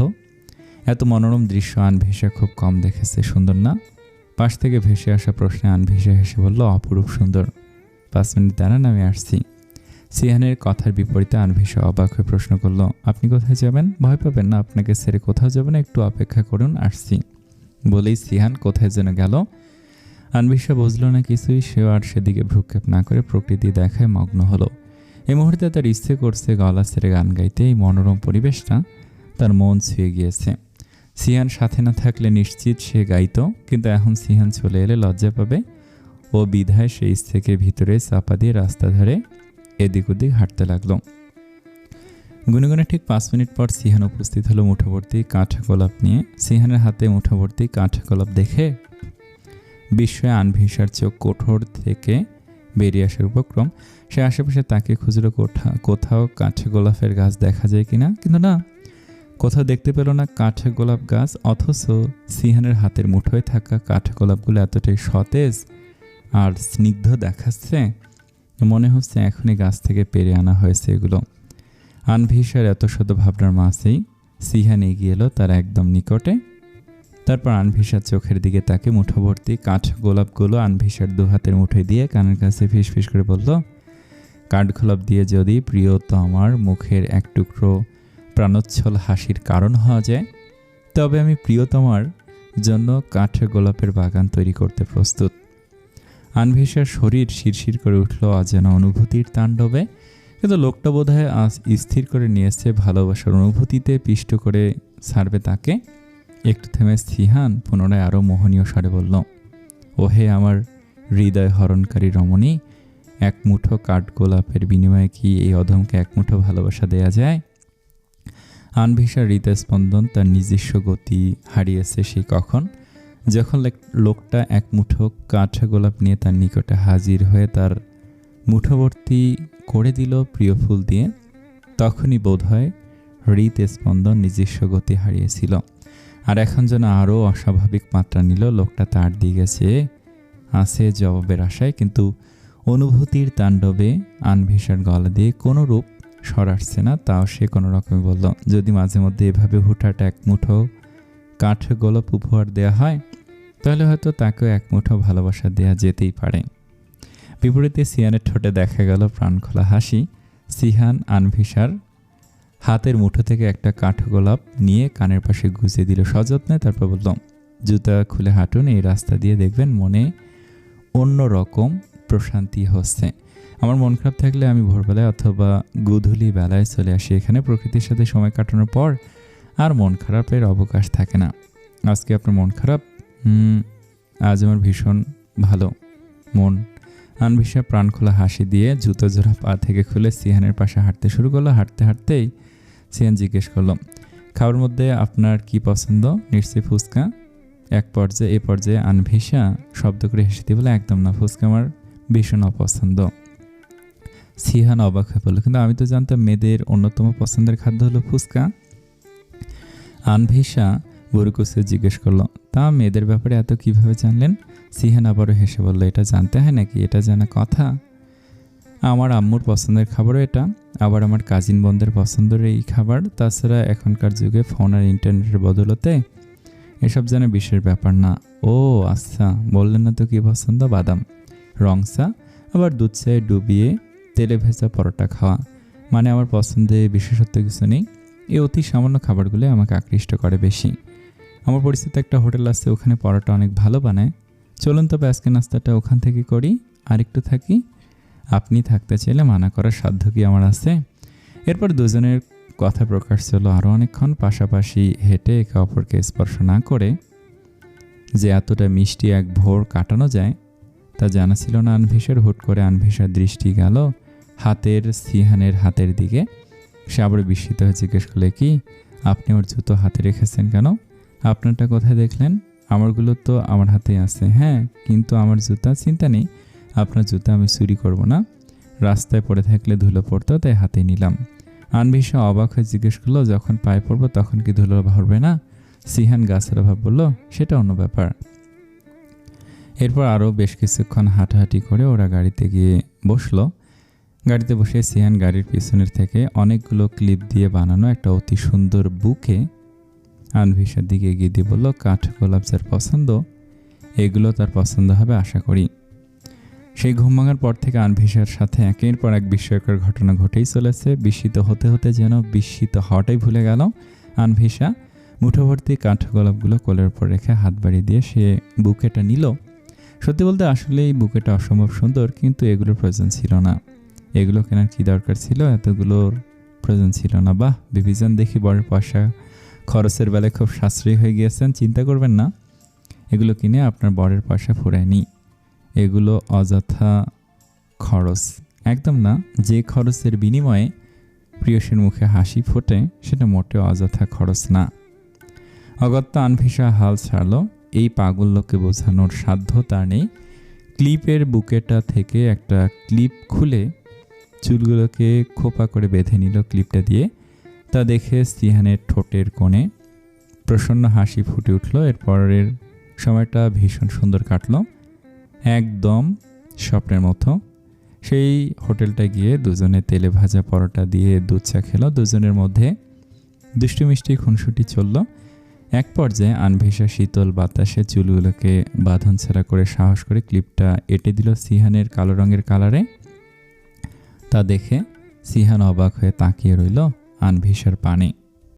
Speaker 1: এত মনোরম দৃশ্য আনভিশা খুব কম দেখেছে। সুন্দর না? পাশ থেকে ভেসে আসা প্রশ্নে আনভিশা হেসে বলল, অপরূপ সুন্দর। 5 মিনিট দাঁড়ান, আমি আসছি। সিহানের কথার বিপরীতে আনভিশা অবাক হয়ে প্রশ্ন করল, আপনি কোথায় যাবেন? ভয় পাবেন না, আপনাকে ছেড়ে কোথাও যাবেন না, একটু অপেক্ষা করুন, আসছি। বলেই সিহান কোথায় যেন গেল। আনভিশা বুঝল না কিছুই। সেও আর সেদিকে ভ্রুক্ষেপ না করে প্রকৃতি দেখায় মগ্ন হলো। এই মুহূর্তে তার ইচ্ছে করছে গলা ছেড়ে গান গাইতে। এই মনোরম পরিবেশটা তার মন ছুঁয়ে গিয়েছে। সিহান সাথে না থাকলে নিশ্চিত সে গাইতো, কিন্তু এখন সিহান চলে এলে লজ্জা পাবে ও বিধায় সে ইচ্ছেকে ভিতরে চাপা দিয়ে রাস্তা ধরে এদিক ওদিক হাঁটতে লাগলো। গুনগুনে ঠিক 5 মিনিট পর সিহান উপস্থিত হলো মুঠোভর্তি কাঠা গোলাপ নিয়ে। সিহানের হাতে মুঠোভর্তি কাঠা গোলাপ দেখে বিস্ময়ে আনভিশার চোখ কোঠর থেকে বেরিয়ে আসার উপক্রম। সে আশেপাশে তাকে খুঁজলো কোথাও কাঠা গোলাপের গাছ দেখা যায় কিনা, কিন্তু না, কোথাও দেখতে পেল না কাঠা গোলাপ গাছ। অথচ সিহানের হাতের মুঠোয় থাকা কাঠা গোলাপগুলো এতটাই সতেজ আর স্নিগ্ধ দেখাচ্ছে, মনে হচ্ছে এখনই গাছ থেকে পেরে আনা হয়েছে এগুলো। আনভিশার এত শত ভাবনার মাঝেই সিহান এগিয়ে এলো তার একদম নিকটে। তারপর আনভিশার চোখের দিকে তাকে মুঠোভর্তি কাঠ গোলাপগুলো আনভিশার 2 হাতের মুঠোয় দিয়ে কানের কাছে ফিস ফিস করে বলল, কাঠ গোলাপ দিয়ে যদি প্রিয়তমার মুখের এক টুকরো প্রাণোচ্ছল হাসির কারণ হওয়া যায়, তবে আমি প্রিয়তমার জন্য কাঠ গোলাপের বাগান তৈরি করতে প্রস্তুত। আনভিশার শরীর শিরশির করে উঠল অজানা অনুভূতির তাণ্ডবে। কিন্তু লোকটা বোধহয় আজ স্থির করে নিয়েছে ভালোবাসার অনুভূতিতে পিষ্ট করে ছাড়বে তাকে। একটু থেমে সিহান পুনরায় আরও মোহনীয় স্বরে বলল, ওহে আমার হৃদয় হরণকারী রমণী, এক মুঠো কাঠ গোলাপের বিনিময়ে কি এই অধমকে এক মুঠো ভালোবাসা দেয়া যায়? আনভিশার হৃদস্পন্দন তার নিজস্ব গতি হারিয়েছে সেই কখন, যখন লোকটা এক মুঠো কাঠা গোলাপ নিয়ে তার নিকটে হাজির হয়ে তার মুঠোভর্তি করে দিল প্রিয় ফুল দিয়ে। তখনই বোধহয় হৃদস্পন্দন নিজস্ব গতি হারিয়েছিল, আর এখন যেন আরও অস্বাভাবিক মাত্রা নিল। লোকটা তার দিকে চেয়ে আছে জবাবের আশায়, কিন্তু অনুভূতির তাণ্ডবে আনভিশার গলা দিয়ে কোনো রূপ স্বর আসছে না। তাও সে কোনো রকমে বলল, যদি মাঝে মধ্যে এভাবে হুটহাট এক মুঠো কাঠ গোলাপ উপহার দেওয়া হয়, তাহলে হয়তো তাকেও এক মুঠো ভালোবাসা দেওয়া যেতেই পারে। বিপরীতে সিহানের ঠোঁটে দেখা গেল প্রাণখোলা হাসি। সিহান আনভিশার হাতের মুঠো থেকে একটা কাঠ গোলাপ নিয়ে কানের পাশে গুছিয়ে দিল সযত্নে। তারপর বলল, জুতা খুলে হাঁটুন, এই রাস্তা দিয়ে দেখবেন মনে অন্য রকম প্রশান্তি হচ্ছে। আমার মন খারাপ থাকলে আমি ভোরবেলায় অথবা গোধূলি বেলায় চলে আসি এখানে। প্রকৃতির সাথে সময় কাটানোর পর আর মন খারাপের অবকাশ থাকে না। আজকে আপনার মন খারাপ? আজ আমার ভীষণ ভালো মন। আনভিশা প্রাণখোলা হাসি দিয়ে জুতো জোড়া পা থেকে খুলে সিহানের পাশে হাঁটতে শুরু করলো। হাঁটতে হাঁটতেই সিহান জিজ্ঞেস করলো, খাওয়ার মধ্যে আপনার কি পছন্দ? নিশ্চয়ই ফুচকা। এ পর্যায়ে আনভিশা শব্দ করে হেসে দিয়ে বলে, একদম না, ফুচকা আমার ভীষণ অপছন্দ। সিহান অবাক হয়ে পড়ল, কিন্তু আমি তো জানতাম মেয়েদের অন্যতম পছন্দের খাদ্য হলো ফুচকা। আনভিশা বুড়ুকুসে জিজ্ঞেস করলো, তা মেয়েদের ব্যাপারে এত কিভাবে জানলেন? সিহান আবারও হেসে বলল, এটা জানতে হয় নাকি? এটা জানা কথা। আমার আম্মুর পছন্দের খাবারও এটা, আবার আমার কাজিন বোনদের পছন্দের এই খাবার। তাছাড়া এখনকার যুগে ফোন আর ইন্টারনেটের বদলতে এসব যেন বিশেষ ব্যাপার না। ও আচ্ছা, বললেন না তো কি পছন্দ? বাদাম, রং চা, আবার দুধ চায়ে ডুবিয়ে তেলে ভেজা পরোটা খাওয়া। মানে আমার পছন্দে বিশেষত্ব কিছু নেই, এই অতি সামান্য খাবারগুলো আমাকে আকৃষ্ট করে বেশি। আমার পরিচিত একটা হোটেল আছে, ওখানে পরোটা অনেক ভালো বানায়। চলুন তবে আজকে নাস্তাটা ওখান থেকে করি, আর একটু থাকি। আপনি থাকতে চাইলে মানা করার সাধ্য কি আমার আছে? এরপর দুজনের কথা প্রকাশ ছিল আরও অনেকক্ষণ। পাশাপাশি হেঁটে একে অপরকে স্পর্শ না করে যে এতটা মিষ্টি এক ভোর কাটানো যায় তা জানা ছিল না আনভিশার। হুট করে আনভিশার দৃষ্টি গেল সিহানের হাতের দিকে। সে আবার বিস্মিত হয়ে জিজ্ঞেস করলে, কি আপনি ওর জুতো হাতে রেখেছেন কেন? আপনারটা কোথায় দেখলেন? আমারগুলো তো আমার হাতেই আছে। হ্যাঁ, কিন্তু আমার জুতা? চিন্তা নেই, আপনার জুতা আমি চুরি করব না। রাস্তায় পড়ে থাকলে ধুলো পড়তো, তাই হাতে নিলাম। আনভিশা অবাক হয়ে জিজ্ঞেস করলো, যখন পায়ে পড়বো তখন কি ধুলো ভরবে না? সিহান গাছের ভাব বলল, সেটা অন্য ব্যাপার। এরপর আরও বেশ কিছুক্ষণ হাঁটাহাঁটি করে ওরা গাড়িতে গিয়ে বসলো। গাড়িতে বসে সিহান গাড়ির পিছনের থেকে অনেকগুলো ক্লিপ দিয়ে বানানো একটা অতি সুন্দর বুকে আনভিশার দিকে এগিয়ে দিয়ে বলল, কাঠগোলাপ যার পছন্দ, এগুলো তার পছন্দ হবে আশা করি। সেই ঘুম ভাঙার পর থেকে আনভিশার সাথে একের পর এক বিস্ময়কর ঘটনা ঘটেই চলেছে। বিস্মিত হতে হতে যেন বিস্মিত হওয়াটাই ভুলে গেল আনভিশা। মুঠোভর্তি কাঠগোলাপগুলো কোলের উপর রেখে হাত বাড়িয়ে দিয়ে সে বুকেটা নিল। সত্যি বলতে আসলে এই বুকেটা অসম্ভব সুন্দর, কিন্তু এগুলোর প্রয়োজন ছিল না। এগুলো কেনার কী দরকার ছিল, এতগুলোর প্রয়োজন ছিল না। বাহ বিবিজান, দেখি বরের পয়সা খরচের বেলায় খুব সাশ্রয়ী হয়ে গিয়েছেন। চিন্তা করবেন না, এগুলো কিনে আপনার বরের পয়সা ফুরায়নি। এগুলো অযথা খরচ একদম না। যে খরচের বিনিময়ে প্রিয়সীর মুখে হাসি ফোটে সেটা মোটেও অযথা খরচ না। অগত্যা আনভিশা হাল ছাড়ল। এই পাগল লোককে বোঝানোর সাধ্য তার নেই। ক্লিপের বুকেটা থেকে একটা ক্লিপ খুলে চুলগুলোকে খোপা করে বেঁধে নিল ক্লিপটা দিয়ে। তা দেখে সিহানের ঠোঁটের কোণে প্রসন্ন হাসি ফুটে উঠল। এরপরের সময়টা ভীষণ সুন্দর কাটল, একদম স্বপ্নের মতো। সেই হোটেলটা গিয়ে দুজনে তেলে ভাজা পরোটা দিয়ে দুধ চা খেলো। দুজনের মধ্যে দুষ্টু মিষ্টি খুনসুটি চলল। এক পর্যায়ে আনভিশা শীতল বাতাসে চুলগুলোকে বাঁধন ছাড়া করে সাহস করে ক্লিপটা এঁটে দিল সিহানের কালো রঙের কালারে। তা দেখে সিহান অবাক হয়ে তাকিয়ে রইল আনভিশার পানে।